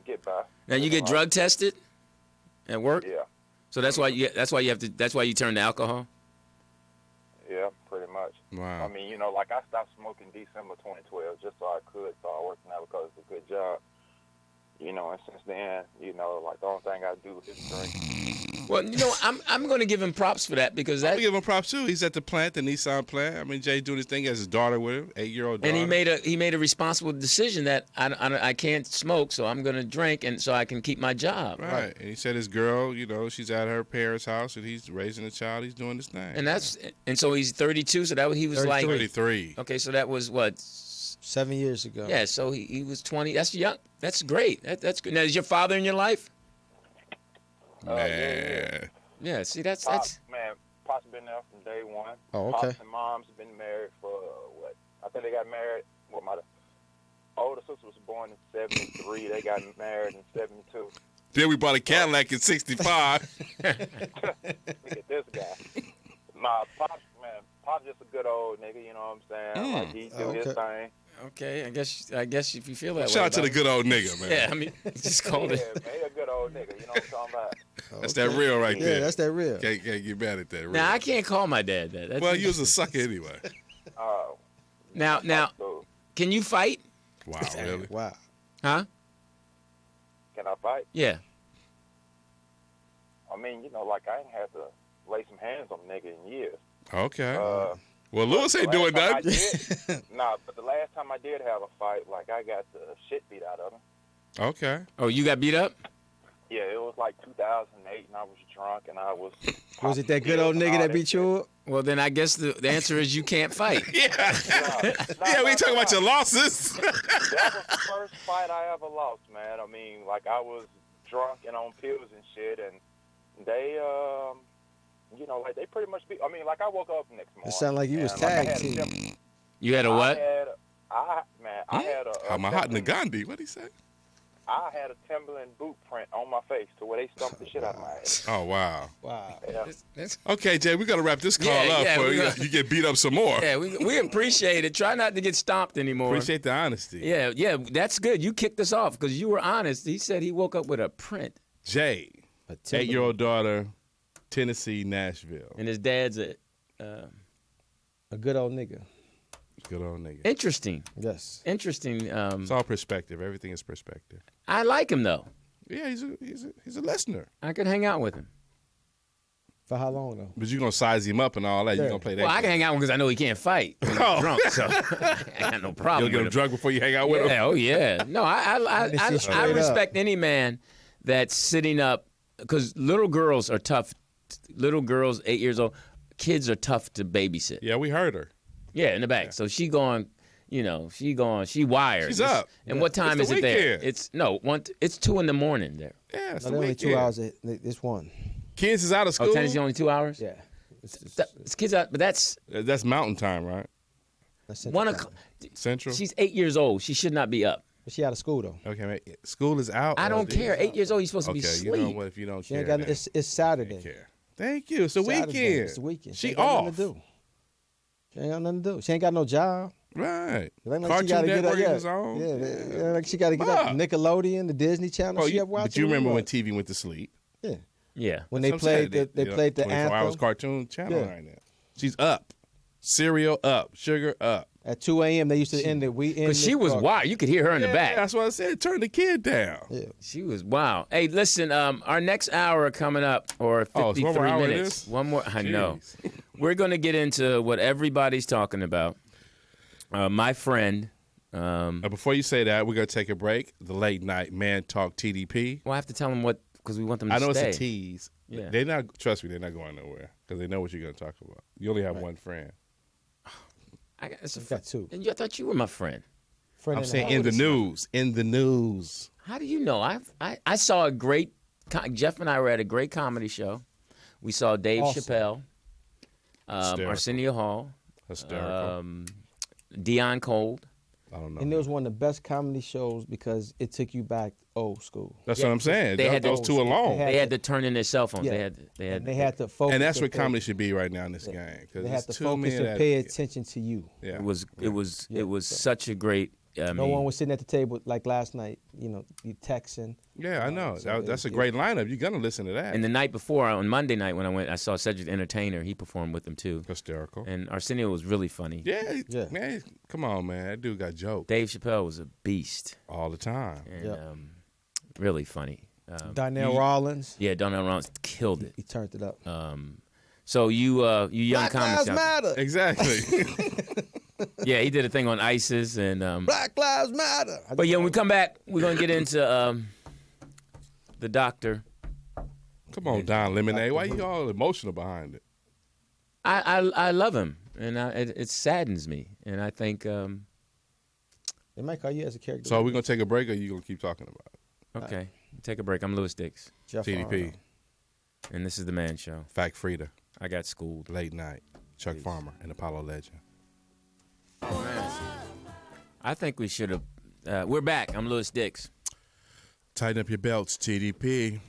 get by. Now you get drug tested at work. Yeah, So that's why you have to. That's why you turn to alcohol. yeah, pretty much. Wow. I mean, like I stopped smoking December 2012 just so I could start working out because it's a good job. And since then, like the only thing I do is drink. Well, I'm going to give him props for that because I that give him props too. He's at the plant, the Nissan plant. I mean, Jay doing his thing. He has his daughter with him, 8-year-old daughter. and he made a responsible decision that I can't smoke, so I'm going to drink, and so I can keep my job. Right. And he said his girl, she's at her parents' house and he's raising a child. He's doing his thing. And so he's 32. So that he was 33. like 33. Okay, so that was what? 7 years ago. Yeah, so he was 20. That's young. That's great. That's good. Now, is your father in your life? Man. Yeah. See, that's Man, Pop's been there from day one. Oh, okay. Pops and Mom's been married for what? I think they got married. Well, my older sister was born in 73. They got married in 72. Then we bought a Cadillac in 65. Look at this guy. Nah, Pop's just a good old nigga. You know what I'm saying? Like he do his thing. okay. I guess if you feel that way. Shout out to the good old nigga, man. Yeah, I mean, just called Yeah, it. man, he a good old nigga. You know what I'm talking about? That's that real right there. Yeah, that's that real. Can't get mad at that. Real. Now I can't call my dad that. That's, Well, you was a sucker anyway. Oh. now, So, can you fight? Wow, really? Wow. Huh? can I fight? Yeah. I mean, like I ain't had to lay some hands on a nigga in years. Okay. Well, Lewis ain't doing nothing. But the last time I did have a fight, like I got the shit beat out of him. Okay. Oh, you got beat up? Yeah, it was like 2008, and I was drunk, and I was. Was it that good old nigga that beat you up? Well, then I guess the answer is you can't fight. Yeah, we ain't talking about your losses. That was the first fight I ever lost, man. I mean, like I was drunk and on pills and shit, and they, like they pretty much beat. I mean, like I woke up next morning. It sounded like you was and, like, I tag had team. You had a what? I had a. How Mahatma Gandhi? What'd he say? I had a Timberland boot print on my face to where they stumped the shit out of my ass. Oh, wow. Wow. Yeah. Okay, Jay, we got to wrap this call Yeah, up yeah, before we got- you get beat up some more. Yeah, we appreciate it. Try not to get stomped anymore. Appreciate the honesty. Yeah, that's good. You kicked us off because you were honest. He said he woke up with a print, Jay, A Timberland. 8-year-old daughter, Tennessee, Nashville. and his dad's A good old nigga. Good old nigga. interesting. Yes. Interesting. It's all perspective. Everything is perspective. I like him though. Yeah, he's a listener. I could hang out with him. For how long though? But you're going to size him up and all that. You're Yeah. going to play that. Well, I can hang out with him because I know he can't fight. When he's drunk, so I got no problem. You'll get him with drunk before you hang out with him? Yeah, oh yeah. No, I This is I straight respect any man that's sitting up because little girls are tough. Little girls, 8 years old, kids are tough to babysit. Yeah, we heard her. Yeah, in the back. So she going, she wired. She's up. And what time It's is the it there? weekend. It's 2 a.m. there. Yeah, it's No, the only weekend. 2 hours. It's one. Kids is out of school. Oh, Tennessee's only 2 hours? Yeah. It's kids out, but that's That's mountain time, right? That's 1 o'clock. Central. She's 8 years old. She should not be up. But she out of school though. Okay, man. School is out. I don't LD. care. 8 years old, you're supposed to Okay, be you asleep. know what? If you don't She care, ain't got. then It's Saturday. care. Thank you. It's the Saturday. weekend. It's the weekend. She ain't got off. nothing to do. She ain't got nothing to do. She ain't got no job. Right. It ain't like Cartoon she gotta get Network up. is on. Yeah, like she got to get up. Nickelodeon, the Disney Channel. Oh, she up but you remember when TV went to sleep? Yeah. Yeah. When That's they what I'm played saying. the, they played the 24 anthem hours cartoon channel Yeah. right now. She's up. Cereal up. Sugar up. at 2 a.m. They used to end it. Because she was wild. You could hear her in the back. That's what I said. Turn the kid down. Yeah. She was wild. Hey, listen, our next hour coming up, or 53 it's 1 more hour of minutes. this? One more. I know. Jeez. We're going to get into what everybody's talking about. My friend. Before you say that, we're going to take a break. The late night man talk TDP. Well, I have to tell them what, because we want them to I know stay. it's a tease. Yeah. They're not. Trust me, they're not going nowhere because they know what you're going to talk about. You only have one friend. I got two. And I thought you were my friend. Friend I'm and a saying half. in the news. In the news. How do you know? I saw a great. Jeff and I were at a great comedy show. We saw Dave Awesome. Chappelle, Hysterical. Arsenio Hall, Hysterical. Dion Cold. I don't know. And it was one of the best comedy shows because it took you back old school. That's what I'm saying. They had those those- two alone. They had to turn in their cell phones. Yeah. They had to focus. And that's their what comedy should be right now in this game. Because They had to focus and pay attention to you. Yeah. It was such a great. No one was sitting at the table like last night. You know, you texting. Yeah, I know. So That's a great lineup. You're gonna listen to that. And the night before, on Monday night when I went, I saw Cedric the Entertainer. He performed with them too. Hysterical. And Arsenio was really funny. Yeah, Yeah. man. Come on, man. That dude got jokes Dave Chappelle was a beast all the time. and Yep. really funny. Donnell Rollins. Yeah, Donnell Rollins killed it. He turned it up. So you young Black comics Lives out Matter. Exactly. there. Yeah, he did a thing on ISIS and. Black Lives Matter. But yeah, when we come back, we're gonna get into the doctor. Come on, Don Lemonade. Why you all emotional behind it? I love him, and it saddens me, and I think. They might call you as a character. So are we gonna take a break, or you gonna keep talking about it? Okay, take a break. I'm Lew Dix, Jeff TDP, Arnold. and this is the Man Show. Fact Frida, I got schooled. Late Night, Chuck Farmer, and Apollo Legend. I think we should have. We're back. I'm Lew Dix, Tighten up your belts, TDP.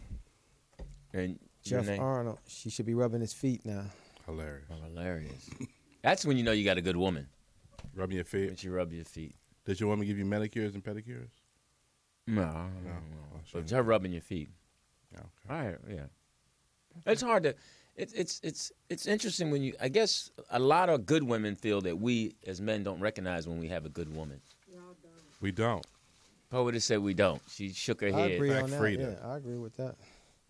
and Jeff your name? Arnold. She should be rubbing his feet now. Hilarious. Oh, hilarious. That's when you know you got a good woman. Rubbing your When feet. she rub your feet. Did your woman give you manicures and pedicures? No. Oh, But it's her rubbing your feet. Okay. All right, yeah. It's hard to. It's interesting when you. I guess a lot of good women feel that we as men don't recognize when we have a good woman. We don't. Poetess said we don't. She shook her I head. agree Fact on that. Frida. Yeah, I agree with that.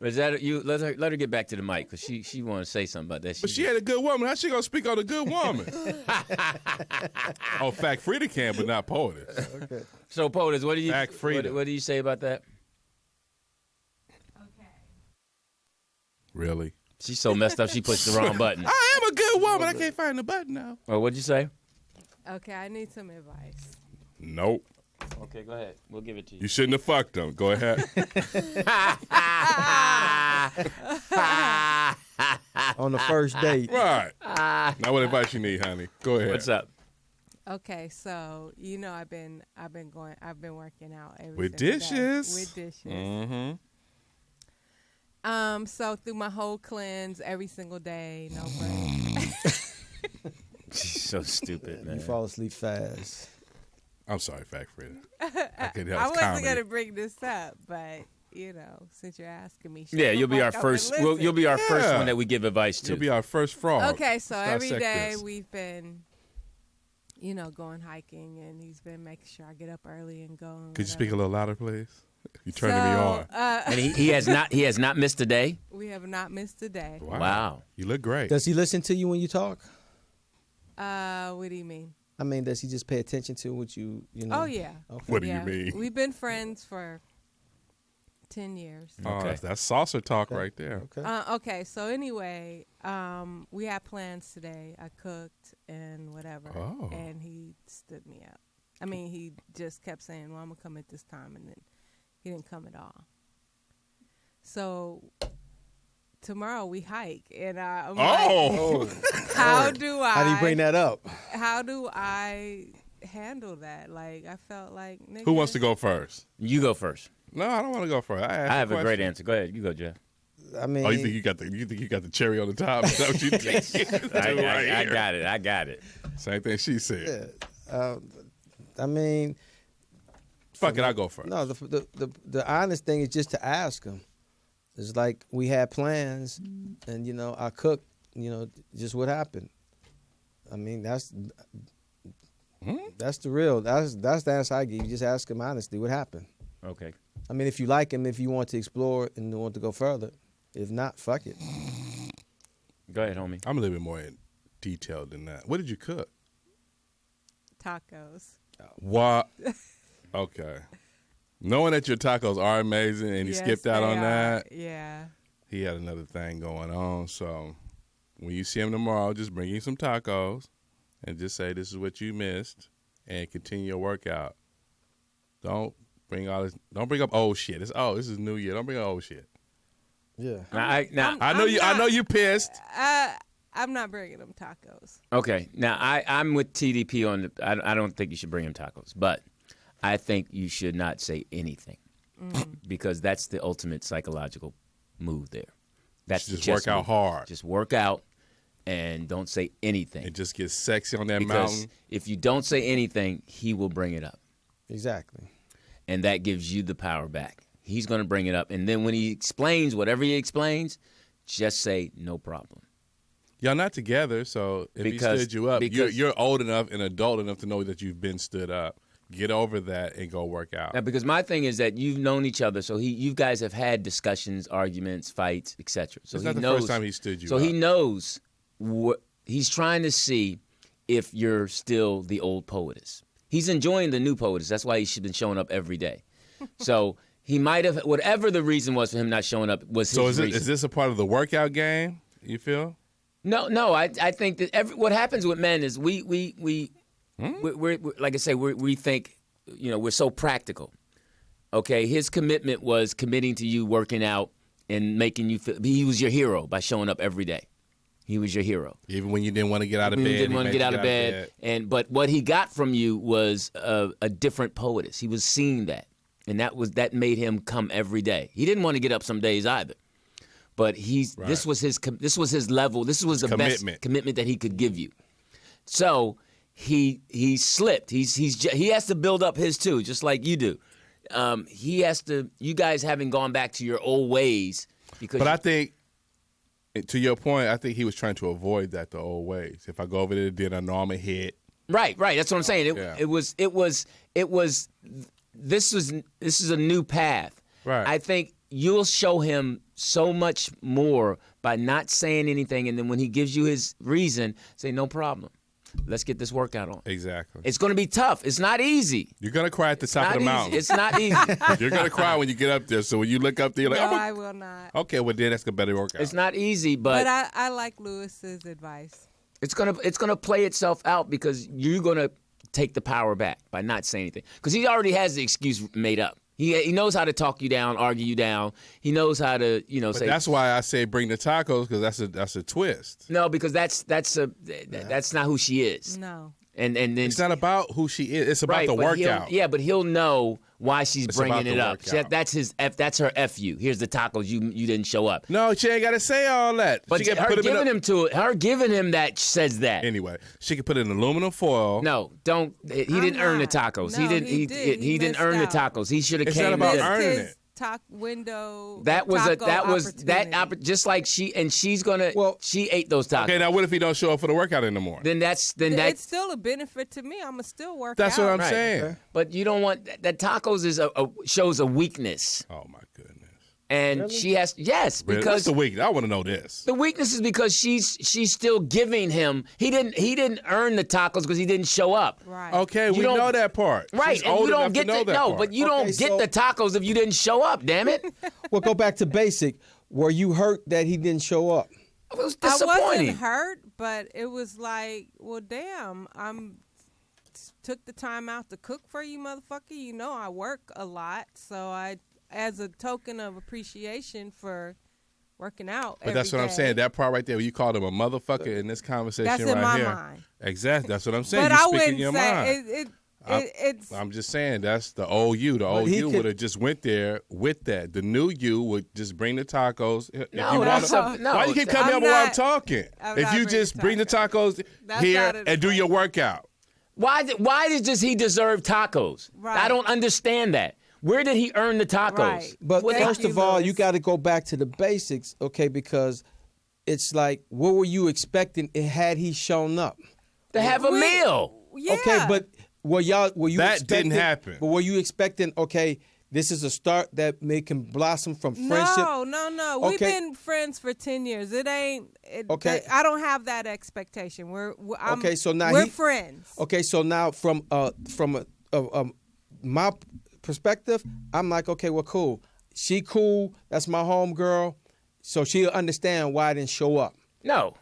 Is that you? Let her get back to the mic because she want to say something about that. But she had a good woman. How's she gonna speak on a good woman? Oh, Fact Frida can, but not Poetess. Okay. So Poetess, what do you Fact Frida. what do you say about that? Really? She's so messed up. She pushed the wrong button. I am a good woman. I can't find the button now. Oh, what'd you say? Okay, I need some advice. Nope. Okay, go ahead. We'll give it to you. You shouldn't have fucked them. Go ahead. On the first date. Right. Now what advice you need, honey? Go ahead. What's up? Okay, so you know I've been working out every With single day. dishes. With dishes. Mm-hmm. So through my whole cleanse every single day, no break. She's so stupid, man. You fall asleep fast. I'm sorry, Fact Frida. Okay, that I was wasn't comedy. gonna bring this up, but you know, since you're asking me, Yeah, you'll be our I'm gonna first. listen. You'll be our first Yeah. one that we give advice to. You'll be our first fraud. Okay, so every Dissect day this. we've been, going hiking, and he's been making sure I get up early and go. And Could you speak a whatever. little louder, please? You're turning me on. and he has not missed a day. We have not missed a day. Wow. You look great. Does he listen to you when you talk? What do you mean? I mean, does he just pay attention to what you know? Oh yeah. Okay. What do Yeah. you mean? We've been friends for 10 years. Oh, Okay. that's saucer talk right there. Okay. Okay, so anyway, we had plans today. I cooked and whatever, Oh. and he stood me up. I mean, he just kept saying, "Well, I'm gonna come at this time," and then he didn't come at all. So tomorrow we hike, and I'm like, how do I? How do you bring that up? How do I handle that? Like, I felt like, nigga, Who wants to go first? You go first. No, I don't want to go first. I have a great answer. Go ahead. You go, Jeff. I mean, Oh, you think you got the cherry on the top? Is that what you think? I got it. Same thing she said. I mean, fuck it, I'll go first. No, the honest thing is just to ask them. It's like we had plans, and I cooked. Just what happened. I mean, that's the real. That's the answer I give. You just ask him honestly what happened. Okay. I mean, if you like him, if you want to explore and want to go further, if not, fuck it. Go ahead, homie. I'm a little bit more detailed than that. What did you cook? Tacos. What? Okay. Knowing that your tacos are amazing and he skipped out on that. Yeah. He had another thing going on. So when you see him tomorrow, just bring him some tacos and just say this is what you missed and continue your workout. Don't bring up old shit. This is New Year. Don't bring up old shit. Yeah. I know you pissed. I'm not bringing them tacos. Okay. Now I'm with TDP on I don't think you should bring him tacos, but I think you should not say anything because that's the ultimate psychological move there. That's just work out hard. Just work out and don't say anything. And just get sexy on that because mountain. If you don't say anything, he will bring it up. Exactly. And that gives you the power back. He's going to bring it up. And then when he explains whatever he explains, just say no problem. Y'all not together, so if he stood you up, you're old enough and adult enough to know that you've been stood up. Get over that and go work out. Now, because my thing is that you've known each other, so you guys have had discussions, arguments, fights, etc. So it's not the first time he stood you up. So he knows what he's trying to see if you're still the old poetess. He's enjoying the new poetess. That's why he's been showing up every day. So he might have, whatever the reason was for him not showing up was his reason. Is this a part of the workout game, you feel? No. I think that what happens with men is we we're like I say, we think, we're so practical. Okay, his commitment was committing to you working out and making you feel. He was your hero by showing up every day. He was your hero. Even when you didn't want to get out of bed. Didn't want to get out of bed. But what he got from you was a different poetess. He was seeing that, and that made him come every day. He didn't want to get up some days either. But this was his level. This was the best commitment that he could give you. So he slipped. He has to build up his too, just like you do. He has to. You guys haven't gone back to your old ways because. But I think, to your point, I think he was trying to avoid that the old ways. If I go over there to dinner, I know I'm a hit. Right. That's what I'm saying. This is a new path. Right. I think you'll show him so much more by not saying anything, and then when he gives you his reason, say no problem. Let's get this workout on. Exactly. It's going to be tough. It's not easy. You're going to cry at the top of the mountain. It's not easy. You're going to cry when you get up there. So when you look up there, you're like, no, I will not. Okay, well then that's a better workout. It's not easy, but I like Lewis's advice. It's gonna play itself out because you're gonna take the power back by not saying anything because he already has the excuse made up. He knows how to talk you down, argue you down. He knows how to say. That's why I say bring the tacos because that's a twist. No, because that's not who she is. No. And then it's not about who she is. It's about the workout. But he'll know why she's bringing it up. That's her FU. Here's the tacos. You didn't show up. No, she ain't got to say all that. But her giving him that says that. Anyway, she could put it in aluminum foil. No, don't. He didn't earn the tacos. No, he didn't earn the tacos. He should have came. It's not about earning it. Window. Just like she's gonna. Well, she ate those tacos. Okay, now what if he don't show up for the workout in the morning? Then it's still a benefit to me. I'ma still work. That's out. what I'm saying. Okay. But you don't want that. Tacos shows a weakness. Oh my goodness. And really? she has because what's the weakness? I want to know this. The weakness is because she's still giving him. He didn't earn the tacos because he didn't show up. Right. Okay, we know that part. Right, She's and you don't get that part. but you don't get the tacos if you didn't show up. Damn it. Well, go back to basic. Were you hurt that he didn't show up? It was disappointing. I wasn't hurt, but it was like, well, damn, took the time out to cook for you, motherfucker. You know I work a lot, so as a token of appreciation for working out. But that's what I'm saying. That part right there, where you called him a motherfucker in this conversation that's right in my here. Mind. Exactly. That's what I'm saying. But you I speak in wouldn't your say mind. I'm just saying that's the old you. The old you would have just went there with that. The new you would just bring the tacos. Why you keep cutting me up while I'm talking? If you just bring the tacos here and do your workout. Why does he deserve tacos? Right. I don't understand that. Where did he earn the tacos? Right. But first of all, you got to go back to the basics, okay? Because it's like, what were you expecting had he shown up? To have a meal. Yeah. Okay, but were you that expecting, didn't happen. But were you expecting, okay, this is a start that can blossom from friendship? No. We've been friends for 10 years. Okay. I don't have that expectation. We're friends. Okay, so now from my perspective, I'm like, okay, well, cool. She cool. That's my home girl. So she'll understand why I didn't show up. No.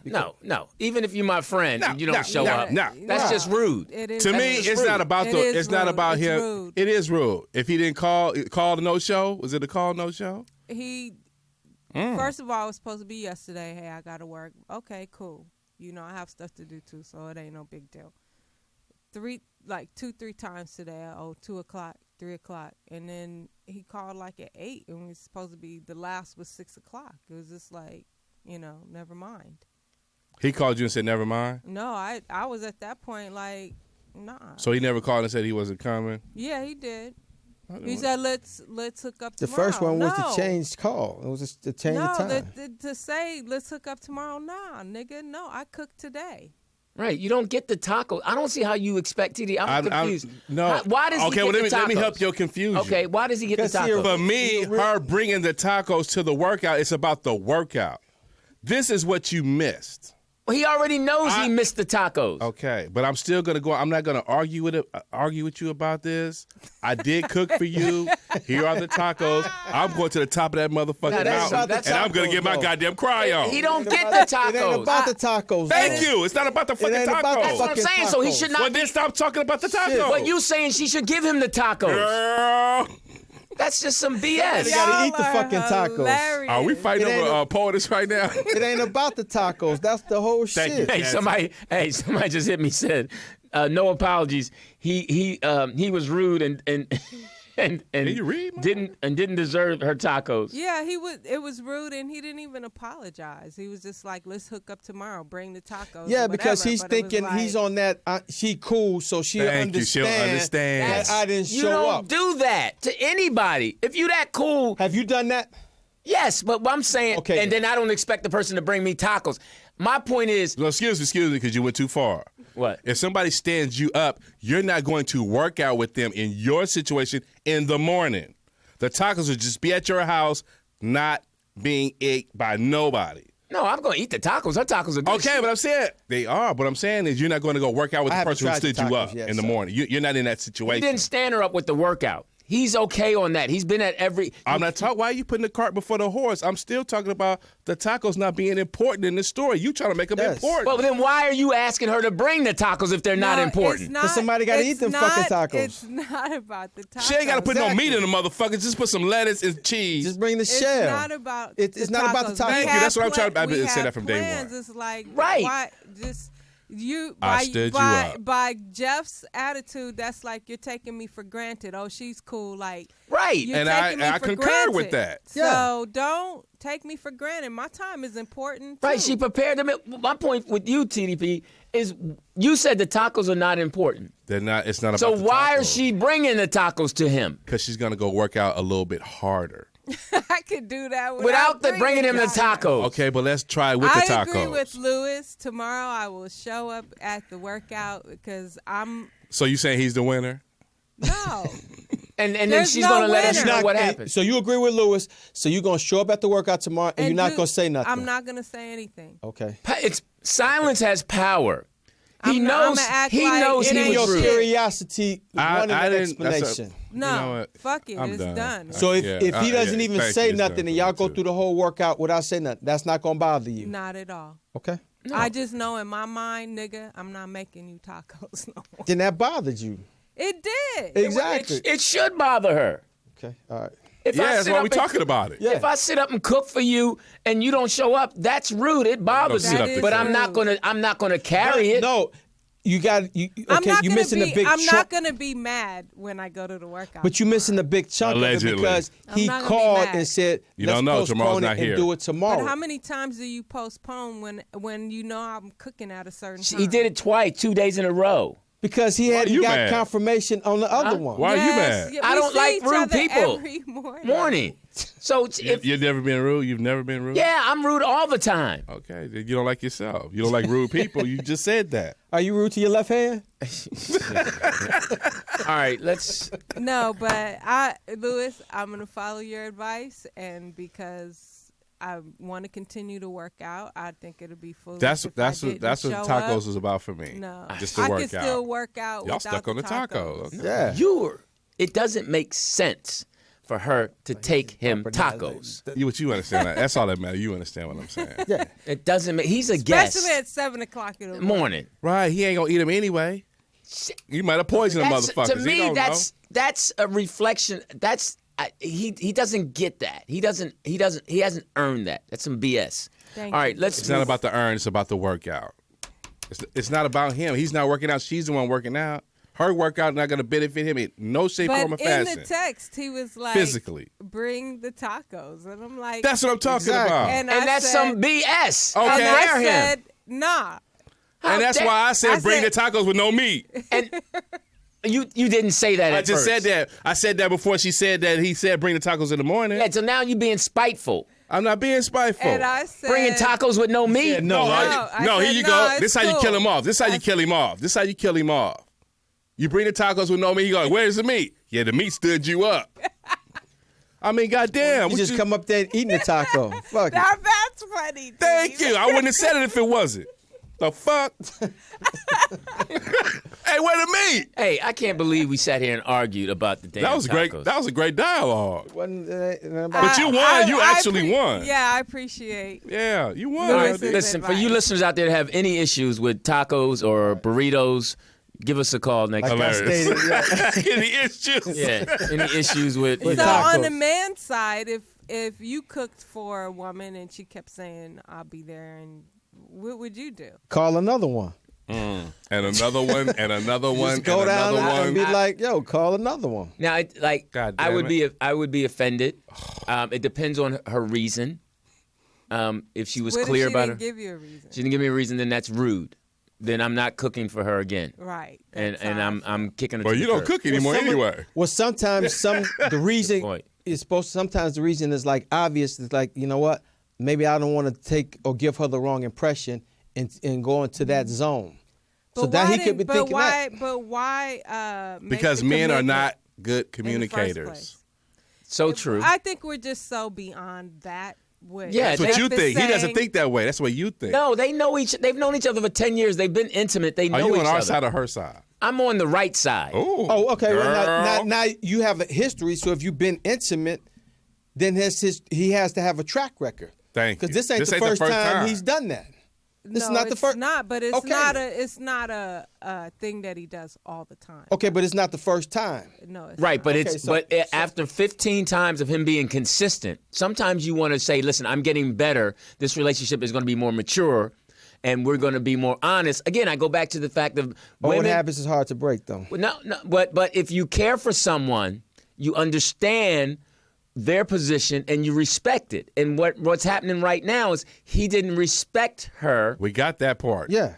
Even if you're my friend and you don't show up, that's just rude. It is. To me, it's not about not about him. Rude. It is rude. If he didn't call the no show, was it a call no show? First of all, it was supposed to be yesterday. Hey, I got to work. Okay, cool. I have stuff to do too, so it ain't no big deal. 3 times today. 2 o'clock, 3 o'clock, and then he called like at 8, and we was supposed to be the last was 6 o'clock. It was just like, never mind. He called you and said never mind? No, I was at that point like, nah. So he never called and said he wasn't coming? Yeah, he did. He said let's hook up tomorrow. The first one was the changed call. It was just the change of time. To say let's hook up tomorrow. Nah, nigga, no, I cooked today. Right, you don't get the tacos. I don't see how you expect TD. I'm confused. No. Why does he get the tacos? Let me help your confusion. Okay, why does he get the tacos? For me, her bringing the tacos to the workout, it's about the workout. This is what you missed. He already knows he missed the tacos. Okay, but I'm still gonna go. I'm not gonna argue with you about this. I did cook for you. Here are the tacos. I'm going to the top of that motherfucking mountain, and I'm gonna get my goddamn cry on. He don't get the tacos. It ain't about the tacos. Thank you. It's not about the fucking tacos. That's what I'm saying. So he should not. Well, then stop talking about the tacos. But you saying she should give him the tacos? Girl. That's just some BS. You gotta eat the fucking tacos. Are we fighting over POTUS right now? It ain't about the tacos. That's the whole shit. Hey, somebody just hit me. Said, no apologies. He was rude and you read, didn't deserve her tacos. Yeah, it was rude, and he didn't even apologize. He was just like, let's hook up tomorrow, bring the tacos. Yeah, because he's thinking he's on that. She cool, so she'll understand. She'll understand. That I didn't show up. You don't do that to anybody. If you that cool, have you done that? Yes, but I'm saying, okay, and then I don't expect the person to bring me tacos. My point is... No, excuse me, because you went too far. What? If somebody stands you up, you're not going to work out with them in your situation in the morning. The tacos will just be at your house, not being ate by nobody. No, I'm going to eat the tacos. Her tacos are good. Okay, but I'm saying they are. But I'm saying is you're not going to go work out with the person who stood you up in the morning. You're not in that situation. He didn't stand her up with the workout. He's okay on that. He's been at every... I'm not talking... Why are you putting the cart before the horse? I'm still talking about the tacos not being important in the story. You trying to make them important. Well, then why are you asking her to bring the tacos if they're not important? Because somebody got to eat them fucking tacos. It's not about the tacos. She ain't got to put no meat in the motherfuckers. Just put some lettuce and cheese. Just bring the shell. It's not about It's not about the tacos. Thank you. That's what I'm trying to... I've been saying that from day one. It's like... Right. Why, just... By Jeff's attitude, that's like you're taking me for granted. Oh, she's cool, like right, and I concur with that. So don't take me for granted. My time is important too. Right, she prepared them. My point with you, TDP, is you said the tacos are not important. They're not. It's not about. So the why tacos. is she bringing the tacos to him? Because she's gonna go work out a little bit harder. I could do that without bringing him the tacos. Okay, but let's try with the tacos. I agree with Lewis. Tomorrow I will show up at the workout because I'm... So you saying he's the winner? No. and then she's going to let us know what happened. So you agree with Lewis. So you're going to show up at the workout tomorrow and you're not going to say nothing. I'm not going to say anything. Okay. Silence has power. He knows he was rude. Curiosity wanted an explanation. No, fuck it. It's done. So if he doesn't even say nothing and y'all go through the whole workout without saying nothing, that's not going to bother you? Not at all. Okay. No. I just know in my mind, nigga, I'm not making you tacos no more. Then that bothered you. It did. Exactly. It should bother her. Okay. All right. That's why we're talking about it. Yeah. If I sit up and cook for you and you don't show up, that's rude. It bothers me. But I'm not gonna carry it. No, You got you. Okay, you missing the big. I'm not gonna be mad when I go to the workout. But you missing the big chunk Allegedly. of it because he not gonna be called mad. and said, You "Let's don't know, Jamal's postpone not it here. and do it tomorrow." But how many times do you postpone when you know I'm cooking at a certain time? He did it twice, 2 days in a row. Because he hadn't you got mad? confirmation on the other one. Why are you mad? Yeah, I we don't see like each rude other people. every morning. Morning. So if You've never been rude? You've never been rude? yeah, I'm rude all the time. Okay, then you don't like yourself. You don't like rude people. You just said that. Are you rude to your left hand? All right, let's. No, but Lewis, I'm gonna follow your advice, and because I want to continue to work out, I think it'll be foolish. That's if what I didn't tacos show up. is about for me. No, Just to I work can out. still work out. Y'all without stuck on the tacos. Okay. Yeah. It doesn't make sense for her to take him tacos. What you understand? That's all that matters. You understand what I'm saying? Yeah. It doesn't make. He's a Especially guest. at 7:00 in the Morning. Right. He ain't gonna eat them anyway. You might have poisoned the motherfuckers. To me, that's a reflection. He doesn't get that. He hasn't earned that. That's some BS. Thank All right, you. let's. It's not about the earn. It's about the workout. It's not about him. He's not working out. She's the one working out. Her workout not going to benefit him in no shape, form, or But in fashion. the text, he was like, Physically. bring the tacos. And I'm like, That's what I'm talking Exactly. about. And And I that's said, some BS. Okay. And How I dare him? said, nah. And that's why I said bring the said- tacos with no meat. And you didn't say that. I at just first. said that. I said that before she said that. He said bring the tacos in the morning. Yeah, so now you being spiteful. I'm not being spiteful. And I said, Bringing tacos with no meat. No, I no, said, here you no, go. it's This is how you cool. kill him off. This is how you kill him off. This is how you kill him off. You bring the tacos with no meat. He goes, where's the meat? Yeah, the meat stood you up. I mean, goddamn. You just come up there eating the taco. Fuck it. Now that's funny. Thank Steve. you. I wouldn't have said it if it wasn't. The fuck? Hey, where the meat? Hey, I can't believe we sat here and argued about the damn That was great. tacos. That was a great dialogue. Wasn't, But you won. You actually won. Yeah, I appreciate. Yeah, you won. All right, Lewis's listen, for you advice. listeners out there that have any issues with tacos or burritos, give us a call next like I time. Hilarious. stated, yeah. Any issues? Yeah, any issues with, you With So know, tacos. on the man's side, if you cooked for a woman and she kept saying, I'll be there, and what would you do? Call another one. And another one, and another one, Just go and down another and one. be like, yo, call another one. now, God I damn would it. I would be offended. It depends on her reason. If she was What clear if she about didn't her, give you a reason? she didn't give me a reason, then that's rude. Then I'm not cooking for her again, Right. and That's how I feel. I'm kicking her. Well, to you the don't curb. cook anymore anyway. Well, sometimes the reason Point. is sometimes the reason is like obvious. It's like, you know what? Maybe I don't want to take or give her the wrong impression and go into that zone. But So that why he could be didn't- thinking why, that. But why? Make Because the men are commitment not good in the first communicators. place? So true. I think we're just so beyond that. Yeah, That's what That's you the think. He doesn't saying- think that way. That's what you think. No, they've known each other for 10 years. They've been intimate. They Are know you each on our other. side or her side? I'm on the right side. Oh, okay. Well, girl. now you have a history. So if you've been intimate, then he has to have a track record. Thank you. Because this ain't the first time he's done that. This is No, not the it's first. not, but it's Okay. not a thing that he does all the time. Okay, but it's not the first time. No, it's Right, not. but Okay, after 15 times of him being consistent, sometimes you want to say, listen, I'm getting better. This relationship is going to be more mature, and we're going to be more honest. Again, I go back to the fact of Old women. habits is hard to break, though. No, but if you care for someone, you understand their position and you respect it. And what's happening right now is he didn't respect her, We got that part. Yeah.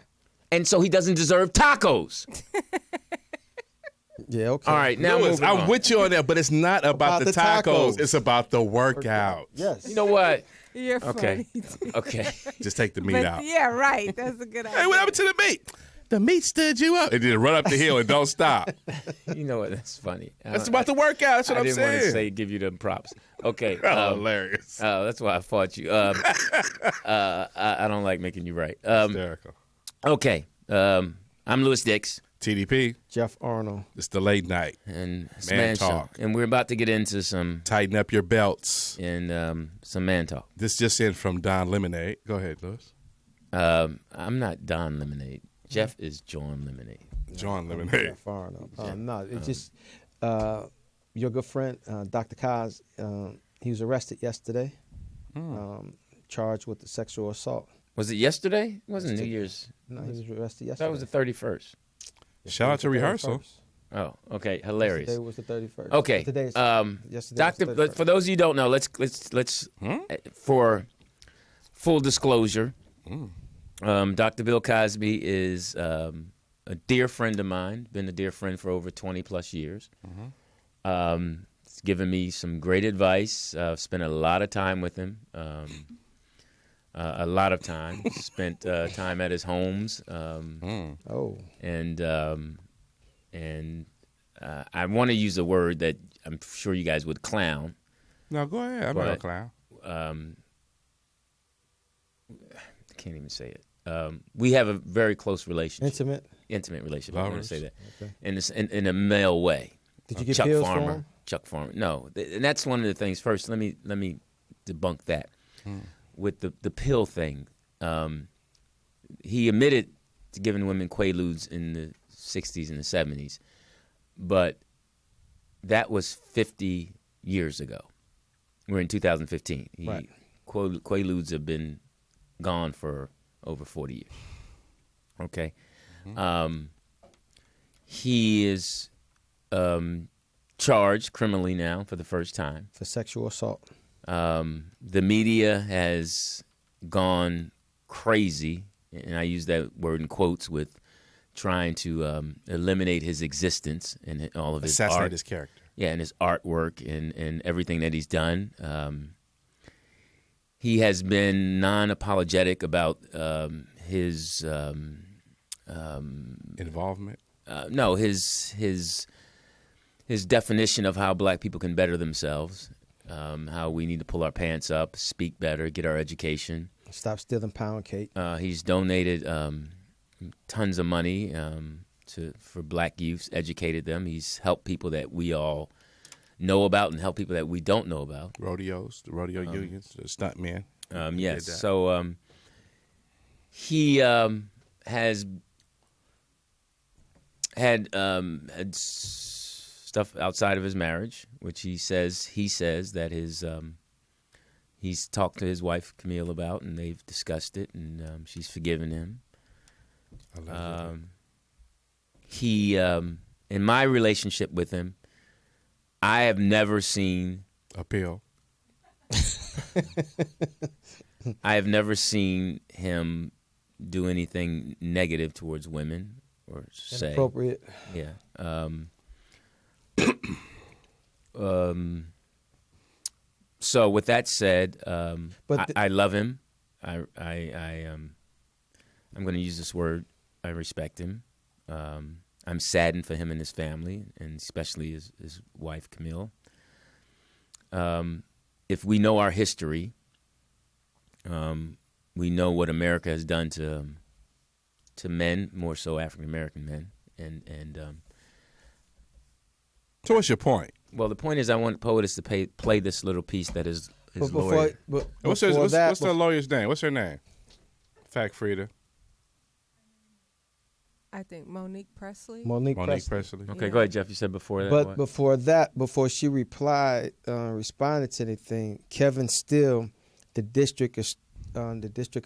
and so he doesn't deserve tacos. Yeah. Okay. All right, now Lewis, moving I'm on. with you on that, but it's not about the tacos. It's about the workout. Yes. You know what? You're Okay. funny. Okay. Just take the meat But out. yeah, right. That's a good idea. Hey, what happened to the meat? The meat stood you up. And then run up the hill and don't stop. You know what? That's funny. That's about the workout. That's what I I'm didn't want to saying. say give you them props. Okay. Oh, hilarious. That's why I fought you. I don't like making you right. Hysterical. Okay. I'm Lew Dix TDP, Jeff Arnold. it's the late night. and Man Man Talk. Show. And we're about to get into some Tighten up your belts. man talk. This just in from Don Lemonade. Go ahead, Lewis. I'm not Don Lemonade. Jeff is John Lemonade. John Lemonade. Jeff Arnold. No, it's just your good friend, Dr. Kaz. He was arrested yesterday, charged with the sexual assault. Was it yesterday? It wasn't New Year's. No, he was arrested yesterday. That was the 31st. Shout out to rehearsal. Oh, okay, hilarious. Yesterday was the 31st. Okay, Today's, yesterday Doctor. was the 31st. For those of you who don't know, let's for full disclosure, Dr. Bill Cosby is a dear friend of mine. Been a dear friend for over 20 plus years. He's given me some great advice. I've spent a lot of time with him. A lot of time. Spent time at his homes. And I want to use a word that I'm sure you guys would clown. No, go ahead. I'm not a clown. I can't even say it. We have a very close relationship. Intimate relationship. I'm going to say that. Okay. In a male way. Did you get Chuck pills Farmer. for him? Chuck Farmer. No, and that's one of the things. First, let me debunk that. With the pill thing, he admitted to giving women Quaaludes in the 60s and the 70s, but that was 50 years ago. We're in 2015. Right. Quaaludes have been gone for over 40 years. Okay. He is charged criminally now for the first time. For sexual assault. The media has gone crazy, and I use that word in quotes, with trying to eliminate his existence and all of his assassinate art. His character. Yeah, and his artwork and everything that he's done. He has been non-apologetic about his involvement. No, his definition of how black people can better themselves. How we need to pull our pants up, speak better, get our education. Stop stealing pound cake. He's donated tons of money for black youths, educated them. He's helped people that we all know about and help people that we don't know about. Rodeos, the rodeo unions, the stuntmen. Yes. So he has had stuff outside of his marriage, which he says that he's talked to his wife Camille about, and they've discussed it, and she's forgiven him. He in my relationship with him, I have never seen a pill. I have never seen him do anything negative towards women or say inappropriate. Yeah. So with that said, I love him. I'm going to use this word. I respect him. I'm saddened for him and his family, and especially his wife Camille. If we know our history, we know what America has done to men, more so African American men, and. So what's your point? Well, the point is I want POTUS to play this little piece that is his lawyer. What's the lawyer's name? What's her name? Fact Frida. I think Monique Presley. Monique Presley. Okay, Yeah. go ahead, Jeff. You said before that. But what? before she responded to anything, Kevin Steele, the district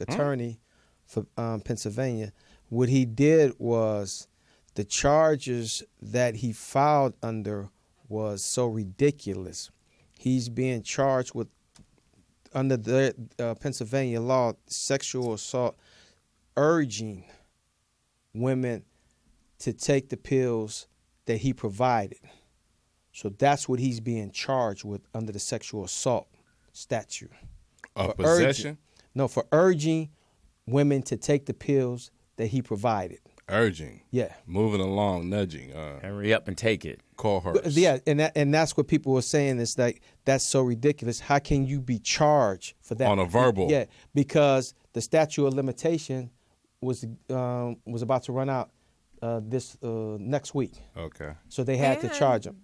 attorney for Pennsylvania, what he did was the charges that he filed under was so ridiculous. He's being charged with, under the Pennsylvania law, sexual assault, urging women to take the pills that he provided. So that's what he's being charged with under the sexual assault statute. Of possession? For urging women to take the pills that he provided. Urging. Yeah. Moving along, nudging. Hurry up and take it. Call her. Yeah, and that's what people were saying. Is like, that's so ridiculous. How can you be charged for that? On a verbal. Yeah, because the statute of limitation was about to run out this next week. Okay. So they had to charge him.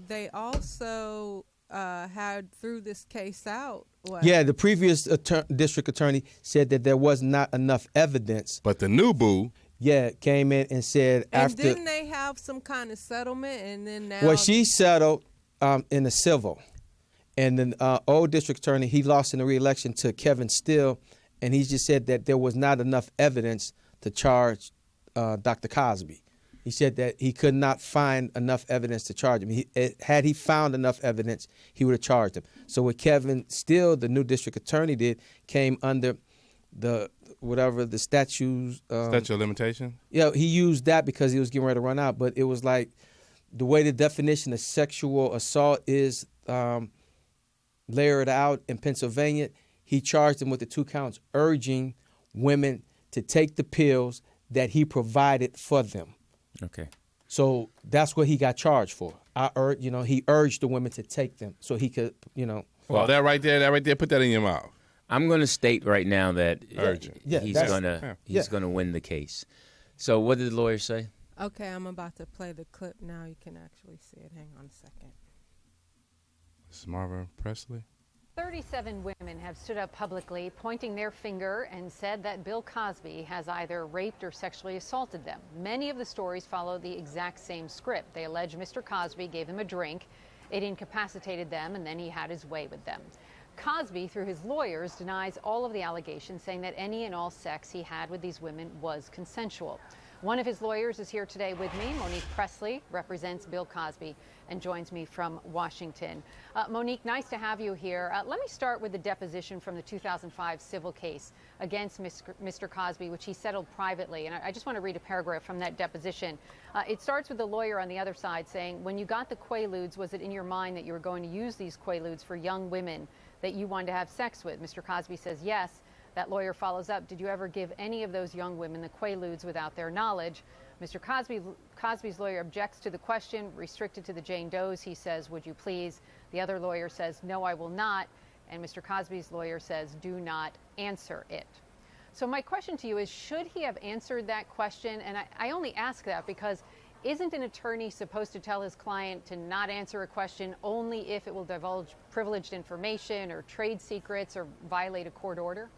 They also had threw this case out. Yeah, the previous district attorney said that there was not enough evidence. But the new boo, came in and said after. Didn't they have some kind of settlement? And then now. Well, she settled in the civil, and then old district attorney, he lost in the re-election to Kevin Steele, and he just said that there was not enough evidence to charge Dr. Cosby. He said that he could not find enough evidence to charge him. Had he found enough evidence, he would have charged him. So what Kevin Steele, the new district attorney, did came under the statute of limitation. Yeah, he used that because he was getting ready to run out. But it was like the way the definition of sexual assault is layered out in Pennsylvania. He charged him with the 2 counts urging women to take the pills that he provided for them. Okay. So that's what he got charged for. He urged the women to take them so he could, Well, that right there, put that in your mouth. I'm going to state right now that he's going to win the case. So what did the lawyer say? Okay, I'm about to play the clip now. You can actually see it. Hang on a second. This is Marvin Presley. 37 women have stood up publicly, pointing their finger and said that Bill Cosby has either raped or sexually assaulted them. Many of the stories follow the exact same script. They allege Mr. Cosby gave them a drink, it incapacitated them, and then he had his way with them. Cosby, through his lawyers, denies all of the allegations, saying that any and all sex he had with these women was consensual. One of his lawyers is here today with me. Monique Presley represents Bill Cosby and joins me from Washington. Monique, nice to have you here. Let me start with the deposition from the 2005 civil case against Mr. Cosby, which he settled privately. And I just want to read a paragraph from that deposition. It starts with the lawyer on the other side saying, when you got the Quaaludes, was it in your mind that you were going to use these Quaaludes for young women that you wanted to have sex with? Mr. Cosby says yes. That lawyer follows up, did you ever give any of those young women the Quaaludes without their knowledge? Mr. Cosby's lawyer objects to the question, restricted to the Jane Does. He says, would you please? The other lawyer says, no, I will not. And Mr. Cosby's lawyer says, do not answer it. So my question to you is, should he have answered that question? And I only ask that because isn't an attorney supposed to tell his client to not answer a question only if it will divulge privileged information or trade secrets or violate a court order?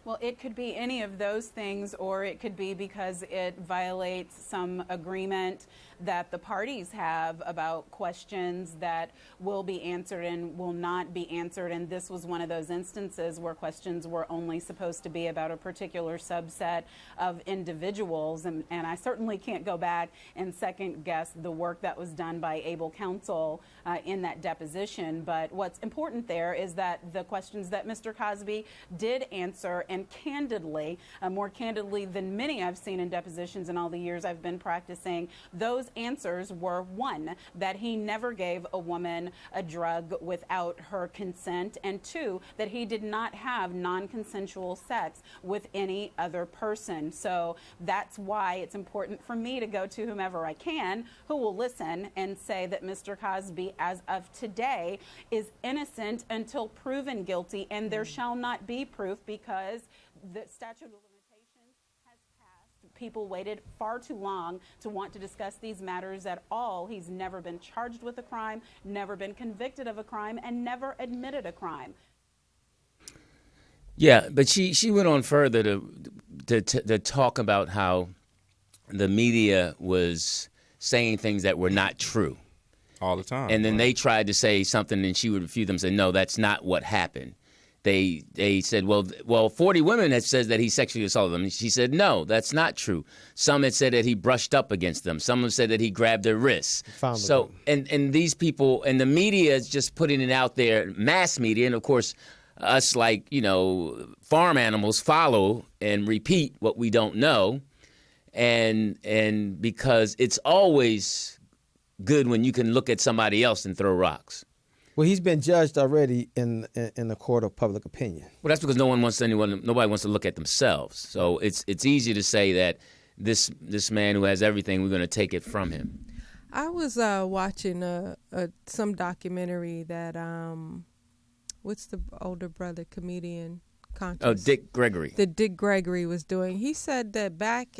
Well, it could be any of those things, or it could be because it violates some agreement that the parties have about questions that will be answered and will not be answered. And this was one of those instances where questions were only supposed to be about a particular subset of individuals. And I certainly can't go back and second guess the work that was done by able counsel in that deposition. But what's important there is that the questions that Mr. Cosby did answer, and candidly, more candidly than many I've seen in depositions in all the years I've been practicing, those answers were, one, that he never gave a woman a drug without her consent, and two, that he did not have non-consensual sex with any other person. So that's why it's important for me to go to whomever I can who will listen and say that Mr. Cosby, as of today, is innocent until proven guilty, and there shall not be proof because the statute of limitations has passed. People waited far too long to want to discuss these matters at all. He's never been charged with a crime, never been convicted of a crime, and never admitted a crime. Yeah, but she went on further to talk about how the media was saying things that were not true. All the time. And then they tried to say something, and she would refute them and say, no, that's not what happened. They said, well, 40 women had said that he sexually assaulted them. And she said, no, that's not true. Some had said that he brushed up against them. Some have said that he grabbed their wrists. So, and these people, and the media is just putting it out there, mass media, and of course, us farm animals follow and repeat what we don't know. And because it's always good when you can look at somebody else and throw rocks. Well, he's been judged already in the court of public opinion. Well, that's because nobody wants to look at themselves. So it's easy to say that this man who has everything, we're going to take it from him. I was watching some documentary that what's the older brother comedian? Conscious? Oh, Dick Gregory. That Dick Gregory was doing. He said that back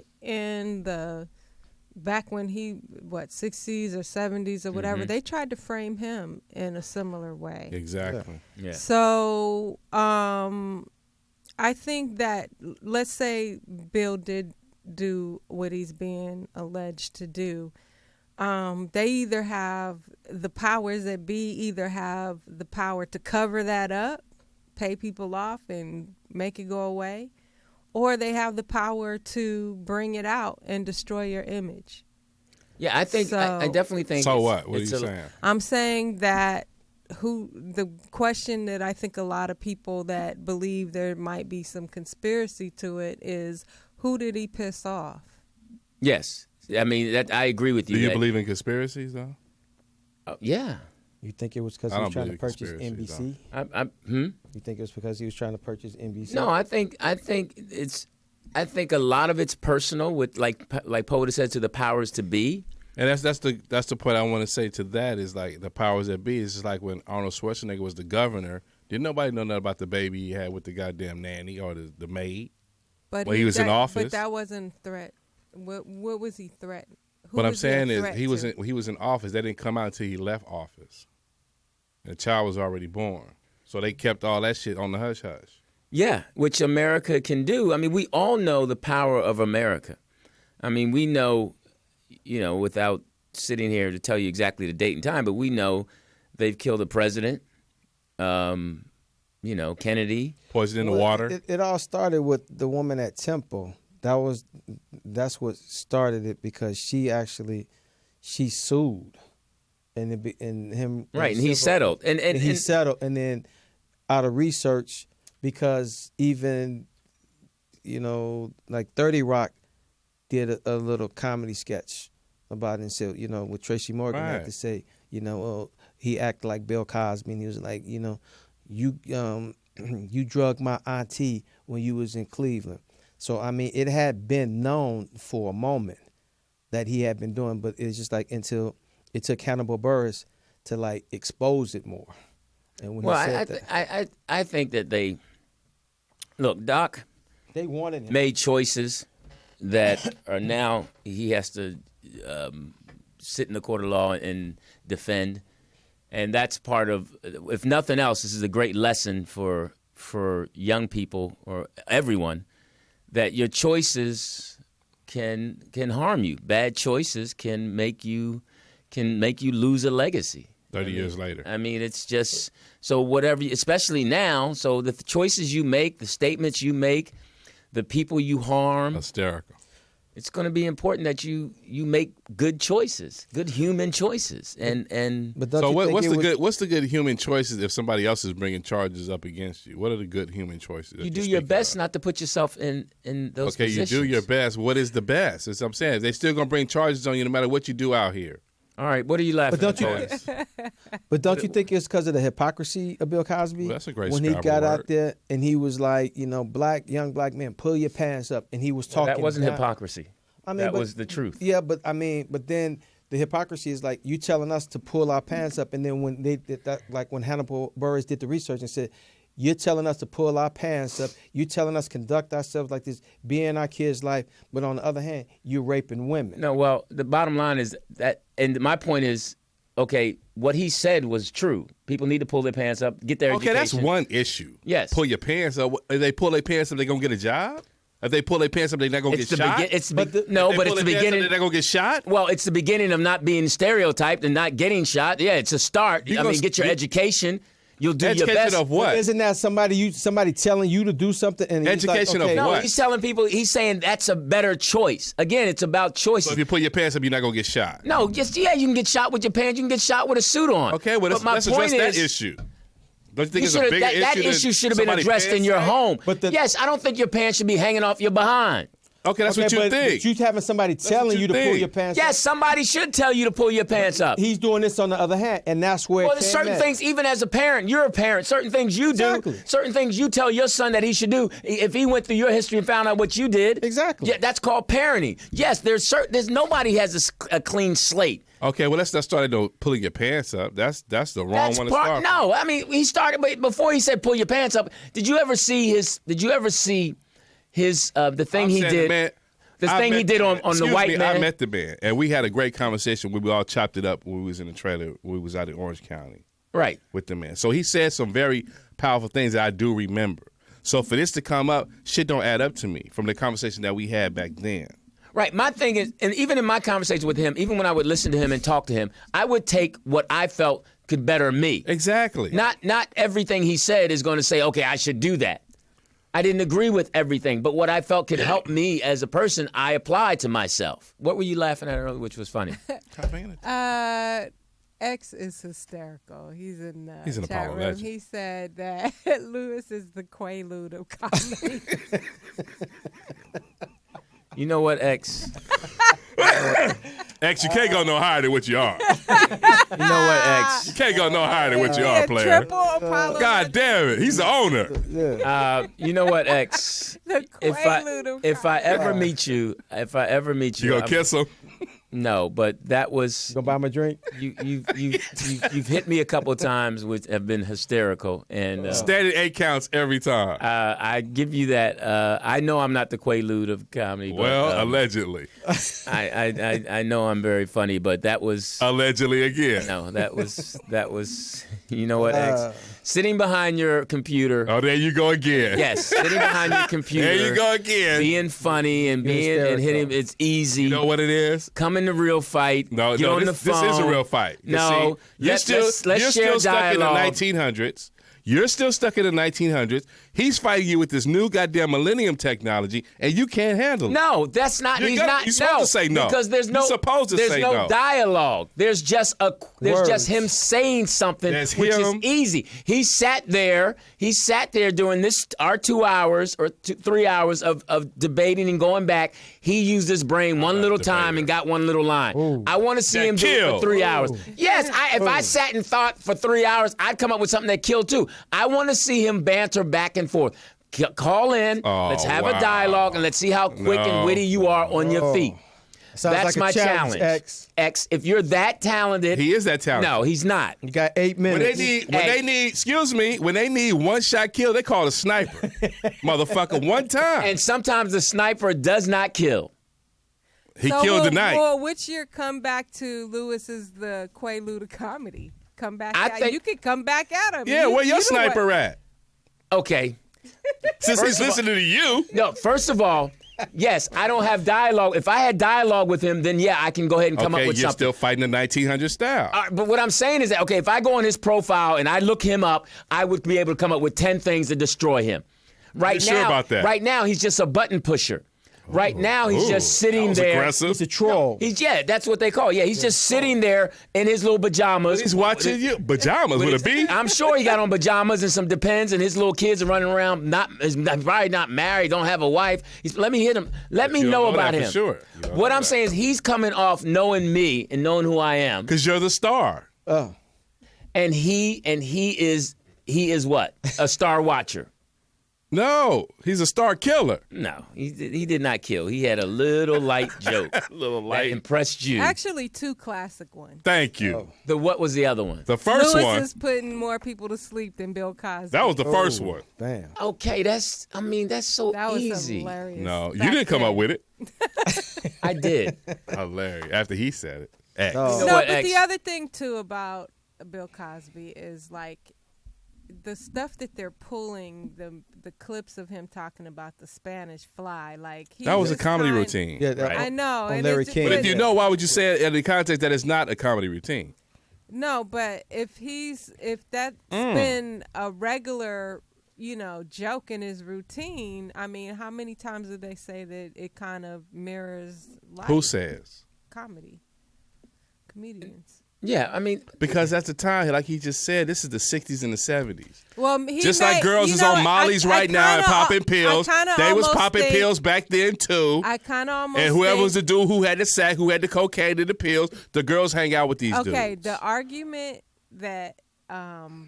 when he, 60s or 70s or whatever, they tried to frame him in a similar way. Exactly. Yeah. So I think that, let's say Bill did do what he's being alleged to do. They either have the powers that be, have the power to cover that up, pay people off and make it go away, or they have the power to bring it out and destroy your image. Yeah, I think I definitely think. So what? What are you saying? I'm saying that the question that I think a lot of people that believe there might be some conspiracy to it is, who did he piss off? Yes, I mean I agree with you. Do you believe in conspiracies though? Yeah. You think it was because he was trying to purchase NBC? You think it was because he was trying to purchase NBC? No, I think a lot of it's personal with like POTUS said, to the powers to be. And that's the point I want to say to that is like the powers that be. It's just like when Arnold Schwarzenegger was the governor. Didn't nobody know nothing about the baby he had with the goddamn nanny or the maid? But he was in office. But that wasn't a threat. What was he threatening? What I'm saying is he was in office. That didn't come out until he left office. And the child was already born. So they kept all that shit on the hush-hush. Yeah, which America can do. I mean, we all know the power of America. I mean, we know, without sitting here to tell you exactly the date and time, but we know they've killed a president, Kennedy. Poison in the water. It all started with the woman at Temple. That's what started it, because she sued. And him right, and he settled, and he settled, and then out of research, because even like 30 Rock did a little comedy sketch about it and said, with Tracy Morgan, had to say, he acted like Bill Cosby, and he was like, you drugged my auntie when you was in Cleveland. So I mean, it had been known for a moment that he had been doing, but it's just like until it took Hannibal Buress to like expose it more. And when he said I think that Doc. They wanted him. Made choices that are now he has to sit in the court of law and defend, and that's part of. If nothing else, this is a great lesson for young people or everyone, that your choices can harm you. Bad choices can make you lose a legacy. 30 years later. I mean, it's just so whatever, especially now. So the choices you make, the statements you make, the people you harm. Hysterical. It's going to be important that you make good choices, good human choices. But so what's the good human choices if somebody else is bringing charges up against you? What are the good human choices? You do your best not to put yourself in those positions. You do your best. What is the best? That's what I'm saying. They're still going to bring charges on you no matter what you do out here. All right, what are you laughing at? But don't you think it's because of the hypocrisy of Bill Cosby? Well, that's a great when he got out there and he was like, young black man, pull your pants up, and he was talking. That wasn't hypocrisy. I mean, that was the truth. Yeah, but then the hypocrisy is like you telling us to pull our pants up, and then when they did that, like when Hannibal Buress did the research and said, you're telling us to pull our pants up. You're telling us conduct ourselves like this, be in our kids' life. But on the other hand, you're raping women. No, well, the bottom line is that, and my point is, okay, what he said was true. People need to pull their pants up, get their education. Okay, that's one issue. Yes. Pull your pants up. If they pull their pants up, they going to get a job? If they pull their pants up, they're not going to get shot? It's the beginning. They're going to get shot? Well, it's the beginning of not being stereotyped and not getting shot. Yeah, it's a start. Get your education. You'll do your best. Education of what? Well, isn't that somebody telling you to do something? And education of what? No, he's telling people, he's saying that's a better choice. Again, it's about choices. So if you pull your pants up, you're not going to get shot? No, you can get shot with your pants. You can get shot with a suit on. Okay, well, let's address that issue. Don't you think it's a bigger issue? That issue should have been addressed in your home. Yes, I don't think your pants should be hanging off your behind. Okay, that's what you think. But you having somebody telling you to pull your pants up. Yes, somebody should tell you to pull your pants up. He's doing this on the other hand, and that's where there's certain things, even as a parent, you're a parent, certain things you do, certain things you tell your son that he should do if he went through your history and found out what you did. Exactly. Yeah, that's called parenting. Yes, there's nobody has a clean slate. Okay, well, let's not start pulling your pants up. That's the wrong one to start. No, I mean, he started, but before he said pull your pants up, did you ever see the thing he did? Man, the thing he did on the white man. I met the man, and we had a great conversation. We all chopped it up when we was in the trailer. We was out in Orange County. Right. With the man. So he said some very powerful things that I do remember. So for this to come up, shit don't add up to me from the conversation that we had back then. Right. My thing is, and even in my conversation with him, even when I would listen to him and talk to him, I would take what I felt could better me. Exactly. Not everything he said is going to say, okay, I should do that. I didn't agree with everything, but what I felt could help me as a person, I applied to myself. What were you laughing at earlier, which was funny? X is hysterical. He's in the He's an chat Apollo room. legend. He said that Lewis is the Quaalude of comedy. You know what, X? X, you can't go no higher than what you are. You know what, X? You can't go no higher than what you are, player. Triple Apollo. God damn it. He's the owner. You know what, X? The Quaalude of If I ever meet you, You gonna kiss him? No, but that was You gonna buy him a drink? you've hit me a couple of times, which have been hysterical, and Standard 8 counts every time. I give you that. I know I'm not the Quaalude of comedy. But, Well, allegedly. I know I'm very funny, but that was Allegedly again. no, that was. You know what, X? Sitting behind your computer. Oh, there you go again. Yes, sitting behind your computer. There you go again. Being funny and hitting. It's easy. You know what it is? Come in the real fight. No, get on the this phone. is a real fight. No, See, you're still share stuck in the dialogue. 1900s. You're still stuck in the 1900s. He's fighting you with this new goddamn millennium technology, and you can't handle it. No, that's not. You're He's supposed to say no. because there's no. You're supposed to there's say no no. dialogue. There's just him saying something, There's which him. is easy. He sat there during our 2 hours or 3 hours of debating and going back. He used his brain one little time and got one little line. Ooh. I want to see That him do it killed. for 3 hours. Yes, if I sat and thought for 3 hours, I'd come up with something that killed too. I want to see him banter back and forth. Call in, let's have a dialogue, and let's see how quick and witty you are on your feet. Sounds That's like a my challenge. X. If you're that talented, He is that talented. no, he's not. You got 8 When minutes. they need one shot kill, they call it a sniper. Motherfucker, one time. And sometimes the sniper does not kill. He killed tonight. Well, which year come back to Lewis is the Quaalude of comedy? Come back you could come back at him. Yeah, where your sniper at? Okay. Since he's listening to you. No, first of all, yes, I don't have dialogue. If I had dialogue with him, then yeah, I can go ahead and come up with you're something. still fighting the 1900 style. All right, but what I'm saying is that, okay, if I go on his profile and I look him up, I would be able to come up with 10 things to destroy him. Right You now, sure about that? Right now, he's just a button pusher. Right now, he's just sitting there. Aggressive. He's a troll. That's what they call it. Yeah, he's just sitting there in his little pajamas. He's watching you. Pajamas with a B? I'm sure he got on pajamas and some Depends, and his little kids are running around. He's probably not married, don't have a wife. Let me hit him. Let me know about him. For sure. What I'm saying is he's coming off knowing me and knowing who I am, Because you're the star. and he is what? A star watcher. No, he's a star killer. No, he did not kill. He had a little light joke. Little That light. impressed you. Actually, 2 classic ones. Thank you. What was the other one? The first Lewis one, is putting more people to sleep than Bill Cosby. that was the first one. Damn. Okay, that's so That was easy. hilarious. No, you back didn't come then. up with it. I did. Hilarious. After he said it. X. Oh. know No, what, but X? the other thing too about Bill Cosby is like the stuff that they're pulling, the clips of him talking about the Spanish fly, like That was a comedy routine. Yeah, right? I know. On and Larry it's- King. But if you Yeah. know, why would you say it in the context that it's not a comedy routine? No, but if that's been a regular, joke in his routine, I mean, how many times did they say that it kind of mirrors life? Who says? Comedians. Yeah, I mean, Because at the time, like he just said, this is the 60s and the 70s. Well, Just like girls is on Molly's right now and popping pills. They was popping pills back then too. I kind of almost And whoever think, was the dude who had the sack, who had the cocaine and the pills, the girls hang out with these okay, dudes. the argument that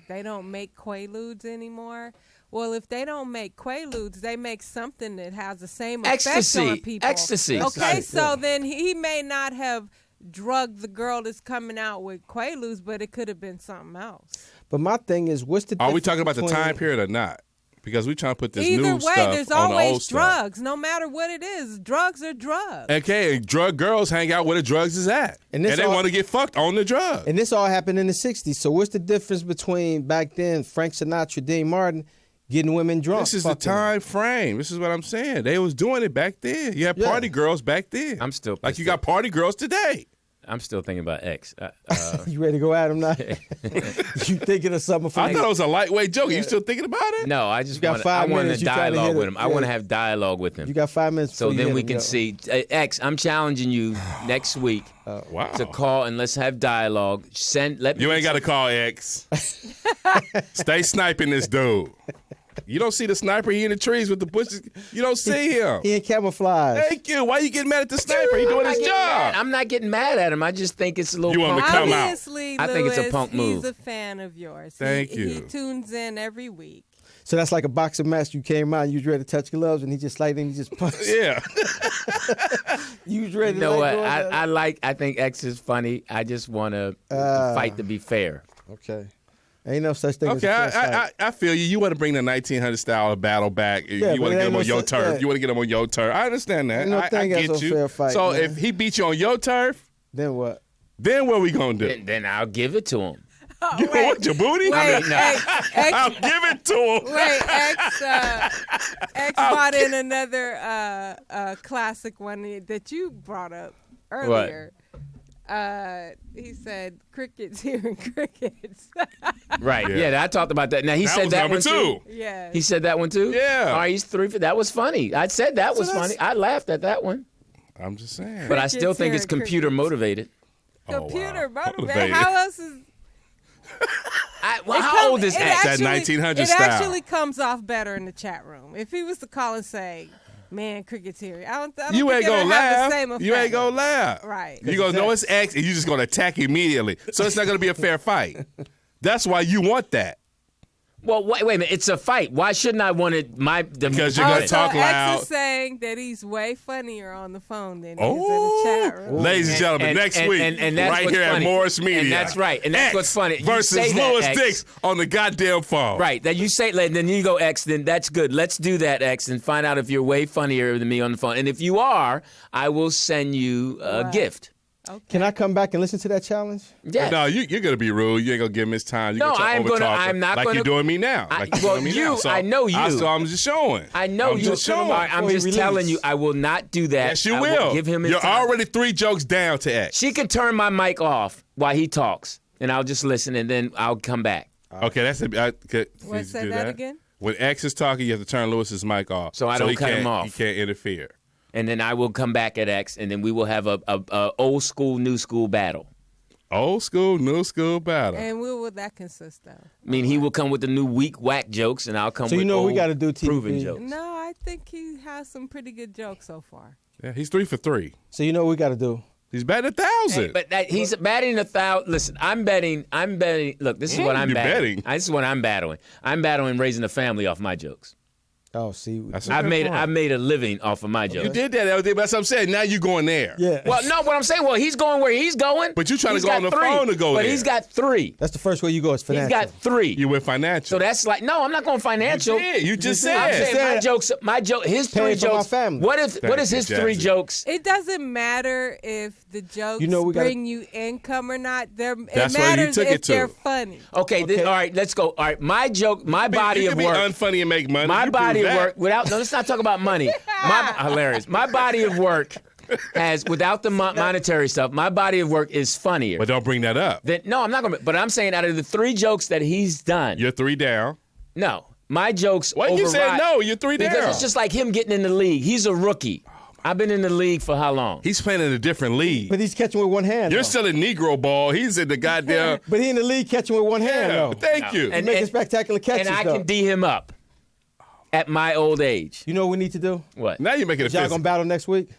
they don't make Quaaludes anymore. Well, if they don't make Quaaludes, they make something that has the same effect Ecstasy. on people. Ecstasy. Okay, so then he may not have drugged the girl that's coming out with Quaaludes, but it could have been something else. But my thing is, what's the Are we difference talking about the between- time period or not? Because we're trying to put this Either new way, stuff there's on the old always stuff. drugs. No matter what it is, drugs are drugs. Okay, drug girls hang out where the drugs is at. And And, this they all- want to get fucked on the drug. And this all happened in the 60s. So what's the difference between back then, Frank Sinatra, Dean Martin, getting women drunk? This is the fucking them? time frame. This is what I'm saying. They was doing it back then. You had Yeah. party girls back then. I'm still like pissed you got party girls today. I'm still thinking about X. You ready to go at him now? You thinking of something for I thought it was a lightweight joke. You still thinking about it? No, I just want to dialogue with him. I want to have dialogue with him. You got 5 minutes. So then we can see. X, I'm challenging you next week to call and let's have dialogue. You ain't got to call X. Stay sniping this dude. You don't see the sniper. He in the trees with the bushes. You don't see him. He in camouflage. Thank you. Why you getting mad at the sniper? He doing his job. I'm not getting mad at him. I just think it's a little. You want him to come out? Obviously, I think it's a punk move. He's a fan of yours. Thank you. He tunes in every week. So that's like a boxing match. You came out and you was ready to touch gloves, and he just like, and he just punched. Yeah. You was ready. You know what? I think X is funny. I just want to fight to be fair. Okay. Ain't no such thing as a fair fight. I feel you. You want to bring the 1900 style of battle back. Yeah, you want to get him on your turf. Yeah. You want to get him on your turf. I understand that. Ain't no I thing get as a you. fair fight, So man. if he beat you on your turf, then what? Then what we going to do? Then I'll give it to him. You want your booty? I'll give it to him. Wait, X brought in another classic one that you brought up earlier. He said crickets here and crickets. Right. Yeah, I talked about that. Now he said was that number one two. too. Yeah. He said that one too. Yeah. All right, he's 3 for that. Was funny. I said that was funny. I laughed at that one. I'm just saying. But I still think it's computer motivated. Computer motivated. How else is? How old is X? That 1900 It style. actually comes off better in the chat room. If he was to call and say, "Man, cricket's here," I don't you think ain't gonna have laugh. the same effect. You ain't gonna laugh. Right. You gonna know it's X, and you just gonna attack immediately. So it's not gonna be a fair fight. That's why you want that. Well, wait a minute. It's a fight. Why shouldn't I want it? Because you're gonna talk loud. X is saying that he's way funnier on the phone than he is in the chat room. Ladies and gentlemen, next week, and that's right what's here funny. at Morris Media. And that's right. And that's X what's funny. You versus say that, Lewis X. Dix on the goddamn phone. Right. That you say, and then you go X. Then that's good. Let's do that X and find out if you're way funnier than me on the phone. And if you are, I will send you a gift. Okay. Can I come back and listen to that challenge? Yeah. No, you're gonna be rude. You ain't gonna give him his time. No, I'm not like gonna. you're doing me now. I know you. So I'm just showing. I know you. Just showing. I'm just telling you. I will not do that. Yes, you I will. Give him his You're time. already 3 jokes down to X. She can turn my mic off while he talks, and I'll just listen, and then I'll come back. Okay, that's it. What's that again? When X is talking, you have to turn Lewis's mic off, so I don't cut him off. He can't interfere. And then I will come back at X, and then we will have a old school, new school battle. Old school, new school battle. And what would that consist of? I mean, he will come with the new weak whack jokes, and I'll come with what old we got to do, TDP? proven jokes. No, I think he has some pretty good jokes so far. Yeah, he's 3 for 3. So you know what we got to do? He's batting 1,000. Hey, but he's batting 1,000. Listen, I'm betting. Look, this is what I'm betting. This is what I'm battling. I'm battling raising a family off my jokes. Oh, see, I've made a living off of my jokes. You did that, LD, but that's what I'm saying. Now you're going there. Yeah. Well, no, what I'm saying, he's going where he's going. But you're trying to go got on the 3, phone to go but there. he's got 3. That's the first way you go. It's financial. He's got 3. You went financial. So that's like, no, I'm not going financial. You just said. I'm saying my joke, his 3 Paying for my jokes. family. What is his 3 jokes? It doesn't matter if the jokes bring you income or not. That's it where you matters took if it to. they're funny. Okay, then, all right, let's go. All right, my joke, my body of work. You can be unfunny and make money. My You body prove of that. work without. No, let's not talk about money. Hilarious. My body of work has, without the monetary stuff, my body of work is funnier. But don't bring that up. No, I'm not going to. But I'm saying out of the 3 jokes that he's done. You're 3 down. No, my jokes. Why you said no? You're 3 down. Because it's just like him getting in the league. He's a rookie. I've been in the league for how long? He's playing in a different league. But he's catching with one hand. You're though. still in Negro ball. He's in the goddamn. But he in the league catching with one hand, though. Thank you. And- Making spectacular catches, And I though. can D him up at my old age. You know what we need to do? What? Now you're making it Y'all physical. gonna battle next week?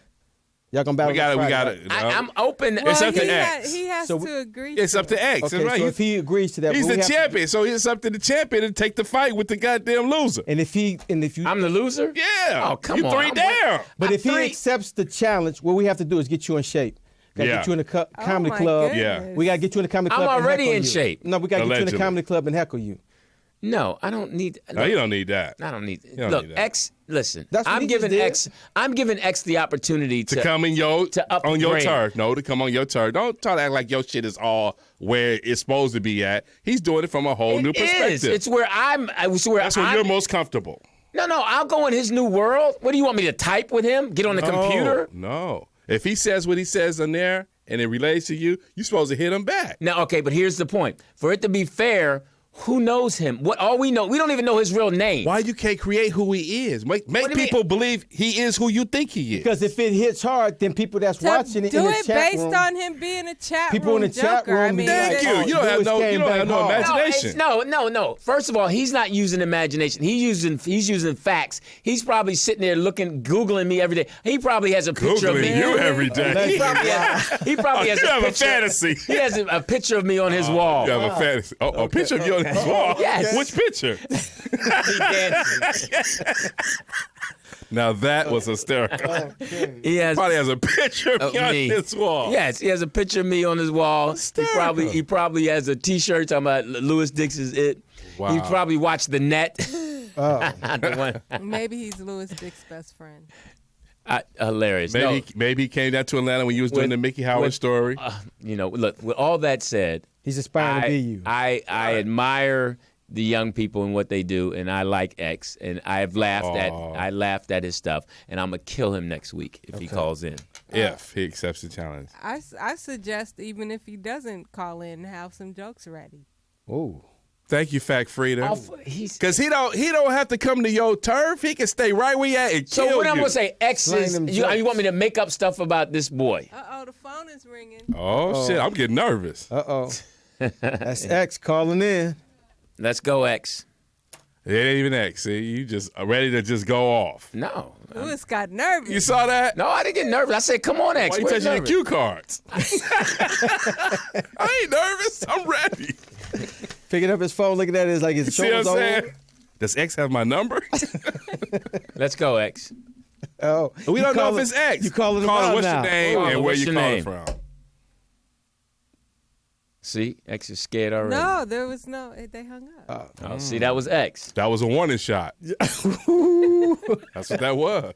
Y'all gonna battle We got next it. Friday, right? I'm open. It's up to he X. He has So to agree. It's up to X. Okay, That's right. so if he agrees to that, He's what the we have to- champion, so it's up to the champion to take the fight with the goddamn loser. And if you, I'm the loser? Yeah. Oh, come you on. 3 down. but if he 3 accepts the challenge, what we have to do is get you in shape. Gotta Yeah. get you in the comedy my club. goodness. Yeah. We gotta get you in the comedy I'm club. and already heckle in you. shape. No, we gotta get you in Allegedly. the comedy club and heckle you. No, I don't need. No, you don't need that. I don't need. don't Look, need that. X. Listen, That's what I'm he giving just did. I'm giving X the opportunity To come in on your upgrade. turf. No, to come on your turf. Don't try to act like your shit is all where it's supposed to be at. He's doing it from a whole new It perspective. is. It's where I'm. It's where That's where you're most comfortable. No, I'll go in his new world. What do you want me to type with him? Get on the computer? No. If he says what he says in there, and it relates to you, you're supposed to hit him back. Now, okay, but here's the point. For it to be fair, who knows him? All we know, we don't even know his real name. Why you can't create who he is? Make people believe he is who you think he is. Because if it hits hard, then people that's watching it in the chat do it based room, on him being a chat people room in the chat joker. room. I mean, Thank you. You don't have no imagination. No. First of all, he's not using imagination. He's using facts. He's probably sitting there Googling me every day. He probably has a picture of me. Googling you every day. He probably has you a have picture. a fantasy. He has a picture of me on his wall. You have a fantasy. A picture of you on his wall? Yes. Which picture? He dancing. Now that was hysterical. He probably has a picture of me on his wall. Yes, he has a picture of me on his wall. He probably has a T-shirt talking about Lew Dix is it. Wow. He probably watched The Net. Maybe he's Lew Dix's best friend. Hilarious. Maybe he came down to Atlanta when you was doing the Mickey Howard story. Look, with all that said, he's aspiring to be you. I admire the young people and what they do, and I like X, and I laughed at his stuff, and I'm gonna kill him next week if he calls in. If he accepts the challenge. I suggest even if he doesn't call in, have some jokes ready. Oh. Thank you, Fact Freedom. Because he don't have to come to your turf. He can stay right where you at and kill you. So what I'm gonna say, X is you want me to make up stuff about this boy? The phone is ringing. Oh shit, I'm getting nervous. That's X calling in. Let's go, X. It ain't even X. See, you just ready to just go off. No. Lewis got nervous. You saw that? No, I didn't get nervous. I said, come on, X. Why you touching the cue cards? I ain't nervous. I'm ready. Picking up his phone, looking at it, it's like his shoulders over. Does X have my number? Let's go, X. Oh, we don't know if it's X. You calling him out what's now. Your name and where you calling from? See, X is scared already. No, there was no. They hung up. See, that was X. That was a warning shot. That's what that was.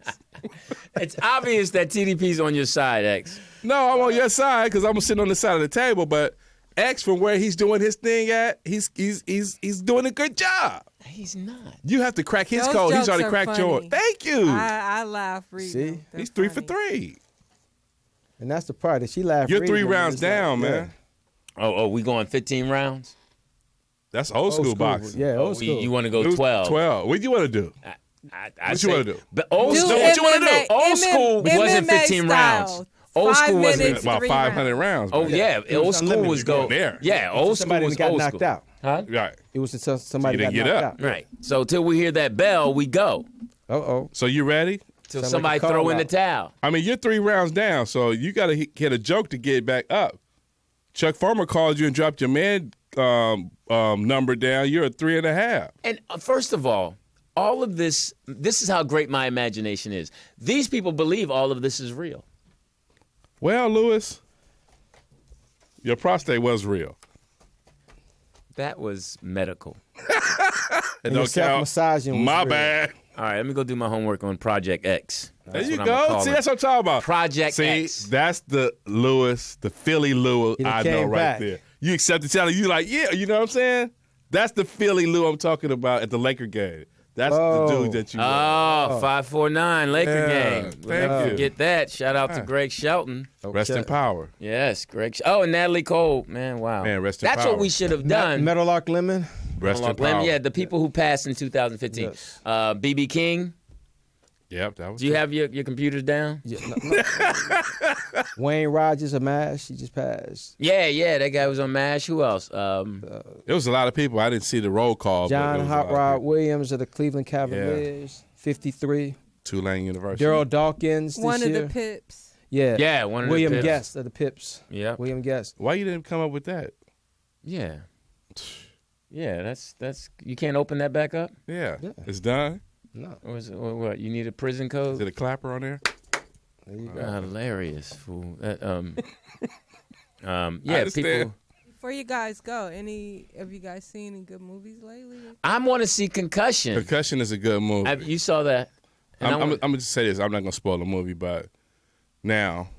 It's obvious that TDP's on your side, X. No, I'm on your side because I'm sitting on the side of the table. But X, from where he's doing his thing at, he's doing a good job. He's not. You have to crack his code. He's already cracked yours. Thank you. I laugh reading. See, he's 3 for 3. And that's the part that she laughed. You're 3 rounds down, man. Oh, we going 15 rounds? That's old school boxing. Yeah, old school. You want to go 12? 12. What do you want to do? What you want to do? But old school. What you want to do? Old school wasn't 15 rounds. Old school wasn't about 500 rounds. Oh yeah, old school was go there. Yeah, old school was got old knocked school. out. Huh? Right. It was until somebody got get knocked up. out. Right. So till we hear that bell, we go. So you ready? Till somebody throw in the towel. I mean, you're 3 rounds down, so you got to hit a joke to get back up. Chuck Farmer called you and dropped your man number down. You're at 3.5. And first of all of this is how great my imagination is. These people believe all of this is real. Well, Lewis, your prostate was real. That was medical. And don't count. Massaging. My bad. All right, let me go do my homework on Project X. There you go. See, that's what I'm talking about. Project X. See, that's the Lewis, the Philly Lewis I know right there. You accept the challenge. You like, yeah, you know what I'm saying? That's the Philly Lou I'm talking about at the Laker game. That's the dude that you know. 549 Laker game. Thank you. Forget that. Shout out to Greg Shelton. Rest in power. Yes, Greg. And Natalie Cole. Man, wow. Man, rest in power. That's what we should have done. Meadowlark Lemon. Rest in power. Yeah, the people who passed in 2015. Yes. BB King. Yep, that was. Do you have your computers down? Yeah, no. Wayne Rogers of MASH. He just passed. Yeah, that guy was on MASH. Who else? It was a lot of people. I didn't see the roll call. John Hot Rod Williams of the Cleveland Cavaliers, 53. Tulane University. Daryl Dawkins. One of year. the Pips. Yeah, one of William the Pips. Guest of the Pips. Yeah. William Guest. Why you didn't come up with that? Yeah. Yeah, that's you can't open that back up? Yeah. It's done. No. Or is it, what? You need a prison code? Is it a clapper on there? There you go. Hilarious, fool. Yeah, people. Before you guys go, have you guys seen any good movies lately? I want to see Concussion. Concussion is a good movie. You saw that? I'm going to just say this. I'm not going to spoil the movie, but now,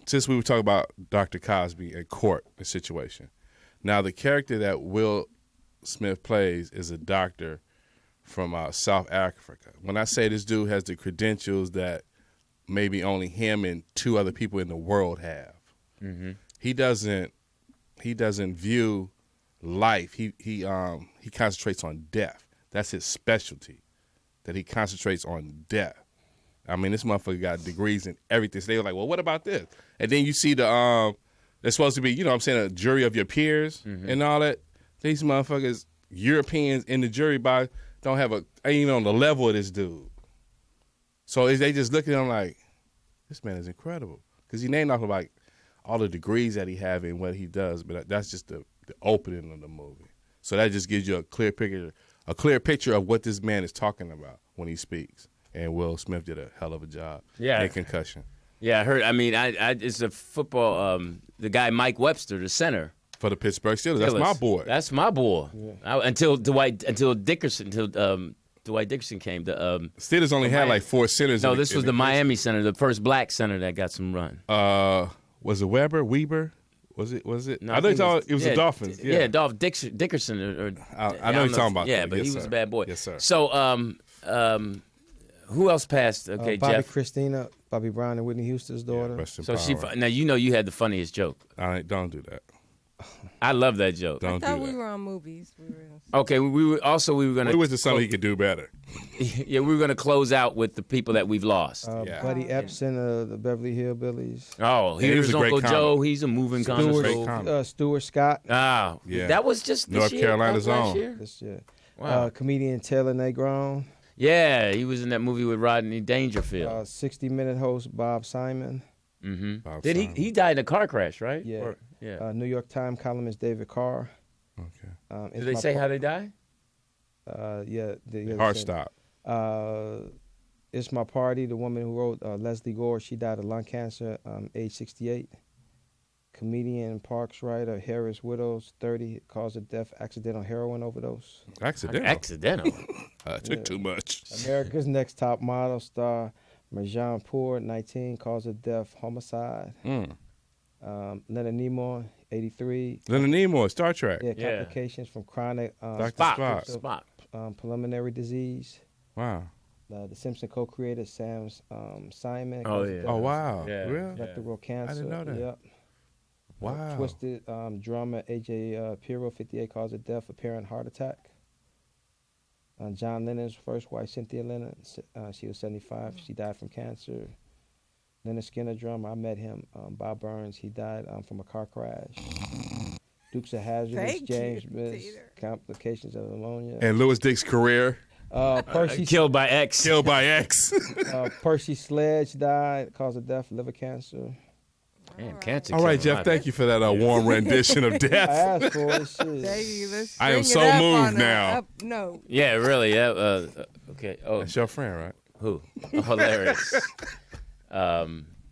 since we were talking about Dr. Cosby and court, the situation, now the character that Will Smith plays is a doctor from South Africa. When I say this dude has the credentials that maybe only him and 2 other people in the world have, Mm-hmm. He doesn't view life. He concentrates on death. That's his specialty. That he concentrates on death. I mean, this motherfucker got degrees in everything. So they were like, well, what about this? And then you see they're supposed to be, a jury of your peers and all that. These motherfuckers, Europeans in the jury box, ain't even on the level of this dude. So they just look at him like, this man is incredible. Because he named off like all the degrees that he have in what he does, but that's just the opening of the movie. So that just gives you a clear picture of what this man is talking about when he speaks. And Will Smith did a hell of a job. Yeah. In Concussion. Yeah, I heard. I mean, it's a football. The guy Mike Webster, the center for the Pittsburgh Steelers. That's my boy. That's my boy. Yeah. Until Dwight Dickerson came. The Steelers only had like 4 centers. No, this was the Miami center, the first black center that got some run. Was it Weber? Was it? No, I know it was the Dolphins. Yeah, Dolph Dickerson. I know you're talking about. Yeah, that. but Yes, he sir. was a bad boy. Yes, sir. So, who else passed? Okay, Bobby Jeff. Christina, Bobby Brown and Whitney Houston's daughter. Yeah, rest in So power. now you had the funniest joke. Don't do that. I love that joke. I thought we were on movies. Okay, we were going to. We went to something he could do better. Yeah, we were going to close out with the people that we've lost. Buddy Epson of the Beverly Hillbillies. Oh, here's Uncle Joe. He's a moving connoisseur. Stuart Scott. Ah, yeah. That was just this North year, Carolina's last own. year? This year. Wow. Comedian Taylor Negron. Yeah, he was in that movie with Rodney Dangerfield. 60-Minute host Bob Simon. Mm-hmm. He died in a car crash, right? Yeah. Yeah. New York Times columnist David Carr. Okay. Did they say how they died? Heart stop. It's My Party, the woman who wrote Leslie Gore, she died of lung cancer, age 68. Comedian and parks writer Harris Widows, 30, cause of death, accidental heroin overdose. Accidental? I took too much. America's Next Top Model star Marjan Poor, 19, cause of death, homicide. Leonard Nimoy, 83. Leonard Nimoy, Star Trek. Yeah, complications from chronic Spock. Pulmonary disease. Wow. The Simpson co-creator Sam Simon. Oh, yeah. Oh, wow. Yeah. Really? Rectal cancer. I didn't know that. Yep. Wow. Twisted drummer AJ Pirro, 58, cause of death, apparent heart attack. John Lennon's first wife, Cynthia Lennon, she was 75. She died from cancer. Leonard Skinner, drummer, I met him. Bob Burns, he died from a car crash. Dukes of Hazzard, James Bliss, complications of pneumonia. And Lewis Dick's career. Killed by X. Killed by X. Percy Sledge died, cause of death, liver cancer. Damn, cancer. All right, Jeff, thank you for that warm rendition of death. I asked for it. Shit. I am so moved now. No. Yeah, really. Yeah. Okay. Oh, that's your friend, right? Who? Oh, hilarious.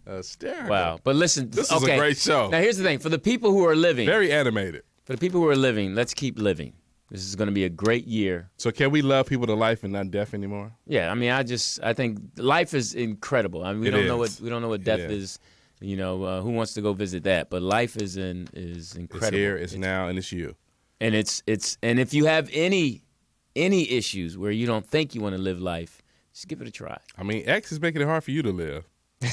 Hysterical. Wow. But listen, this is a great show. Now, here's the thing. For the people who are living. Very animated. For the people who are living, let's keep living. This is going to be a great year. So can we love people to life and not death anymore? Yeah. I mean, I think life is incredible. I mean, we don't know what death is. You know, who wants to go visit that? But life is incredible. It's here, it's now, and it's you. And and if you have any issues where you don't think you want to live life, just give it a try. I mean, X is making it hard for you to live. I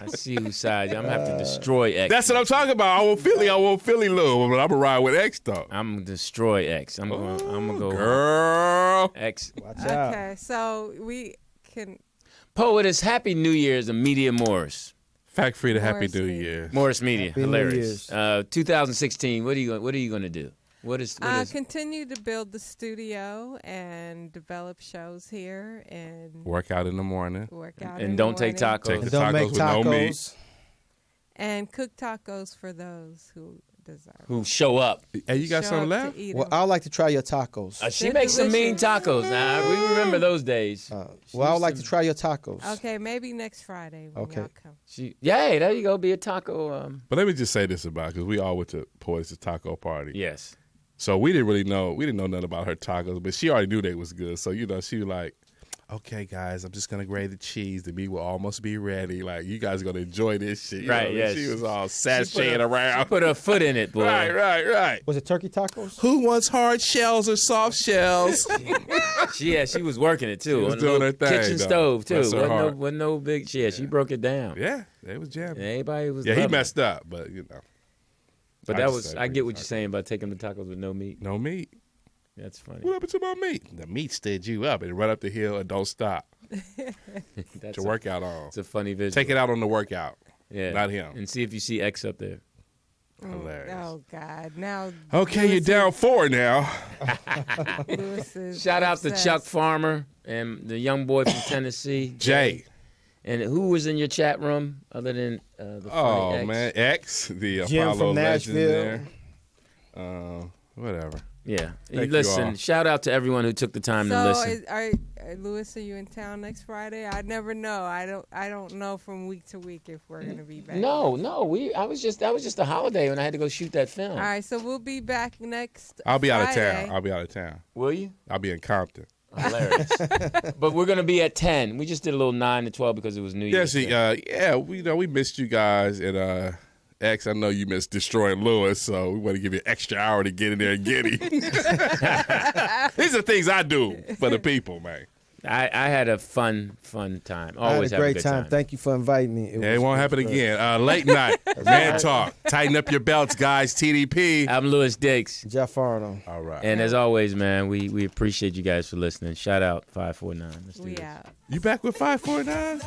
see whose side. I'm gonna have to destroy X. That's what I'm talking about. I want Philly Lou, but I'm gonna ride with X though. I'm gonna destroy X. I'm gonna go. Girl, X. Watch out. Okay, so we can. Poet is Happy New Year's and Media Morris. Fact free to Happy Morris New Media. Year. Morris Media, Happy New hilarious. Year's. 2016. What are you going to do? What is continue to build the studio and develop shows here and Work out in the morning. And don't take tacos. Take the And don't tacos make with no meat. tacos. and cook tacos for those who deserve. who show up? Hey, you got Show something up left? to eat Well, 'em. I'd like to try your tacos. She They're makes some mean delicious. tacos. Now we remember those days. Well, I would like to try your tacos. Okay, maybe next Friday when Okay. y'all come. Hey, there you go. Be a taco. But let me just say this about because we all went to Pois's taco party. Yes. So we didn't know nothing about her tacos, but she already knew they was good. So she was like, okay, guys, I'm just going to grate the cheese. The meat will almost be ready. Like, you guys are going to enjoy this shit. You know what I mean? Yes. She was all sashaying around. She put her foot in it, boy. Right. Was it turkey tacos? Who wants hard shells or soft shells? She was working it, too. She was on doing the her thing, kitchen though. stove, too. Bless her heart. Wasn't no big... She broke it down. Yeah, they was jamming. Everybody was Yeah, he loving it. messed up, but, you know. But I get what you're saying about taking the tacos with no meat. No meat. That's funny. What happened to my meat? The meat stood you up and run up the hill and don't stop. That's Your workout on. It's a funny visual. Take it out on the workout. Yeah. Not him. And see if you see X up there. Hilarious. Oh God! Now. Okay, you're down 4 now. Shout out to Chuck Farmer and the young boy from Tennessee, Jay. And who was in your chat room other than the funny X? Man, X, the Jim Apollo from legend Nashville. there. Whatever. Yeah. Thank you Listen, all. shout out to everyone who took the time to listen. Lewis, are you in town next Friday? I never know. I don't know from week to week if we're gonna be back. No. That was just a holiday when I had to go shoot that film. All right, so we'll be back next. I'll be out of Friday. town. Will you? I'll be in Compton. Hilarious. But we're gonna be at 10. We just did a little 9 to 12 because it was New Year's. We missed you guys and X, I know you missed destroying Lewis, so we want to give you an extra hour to get in there and get him. These are things I do for the people, man. I had a fun time. Always I had a have great good time. Thank you for inviting me. It won't happen again. Late night, man talk. Tighten up your belts, guys. TDP. I'm Lew Dix. Jeff Arnold. All right. And as always, man, we appreciate you guys for listening. Shout out 549. We out. You back with 549?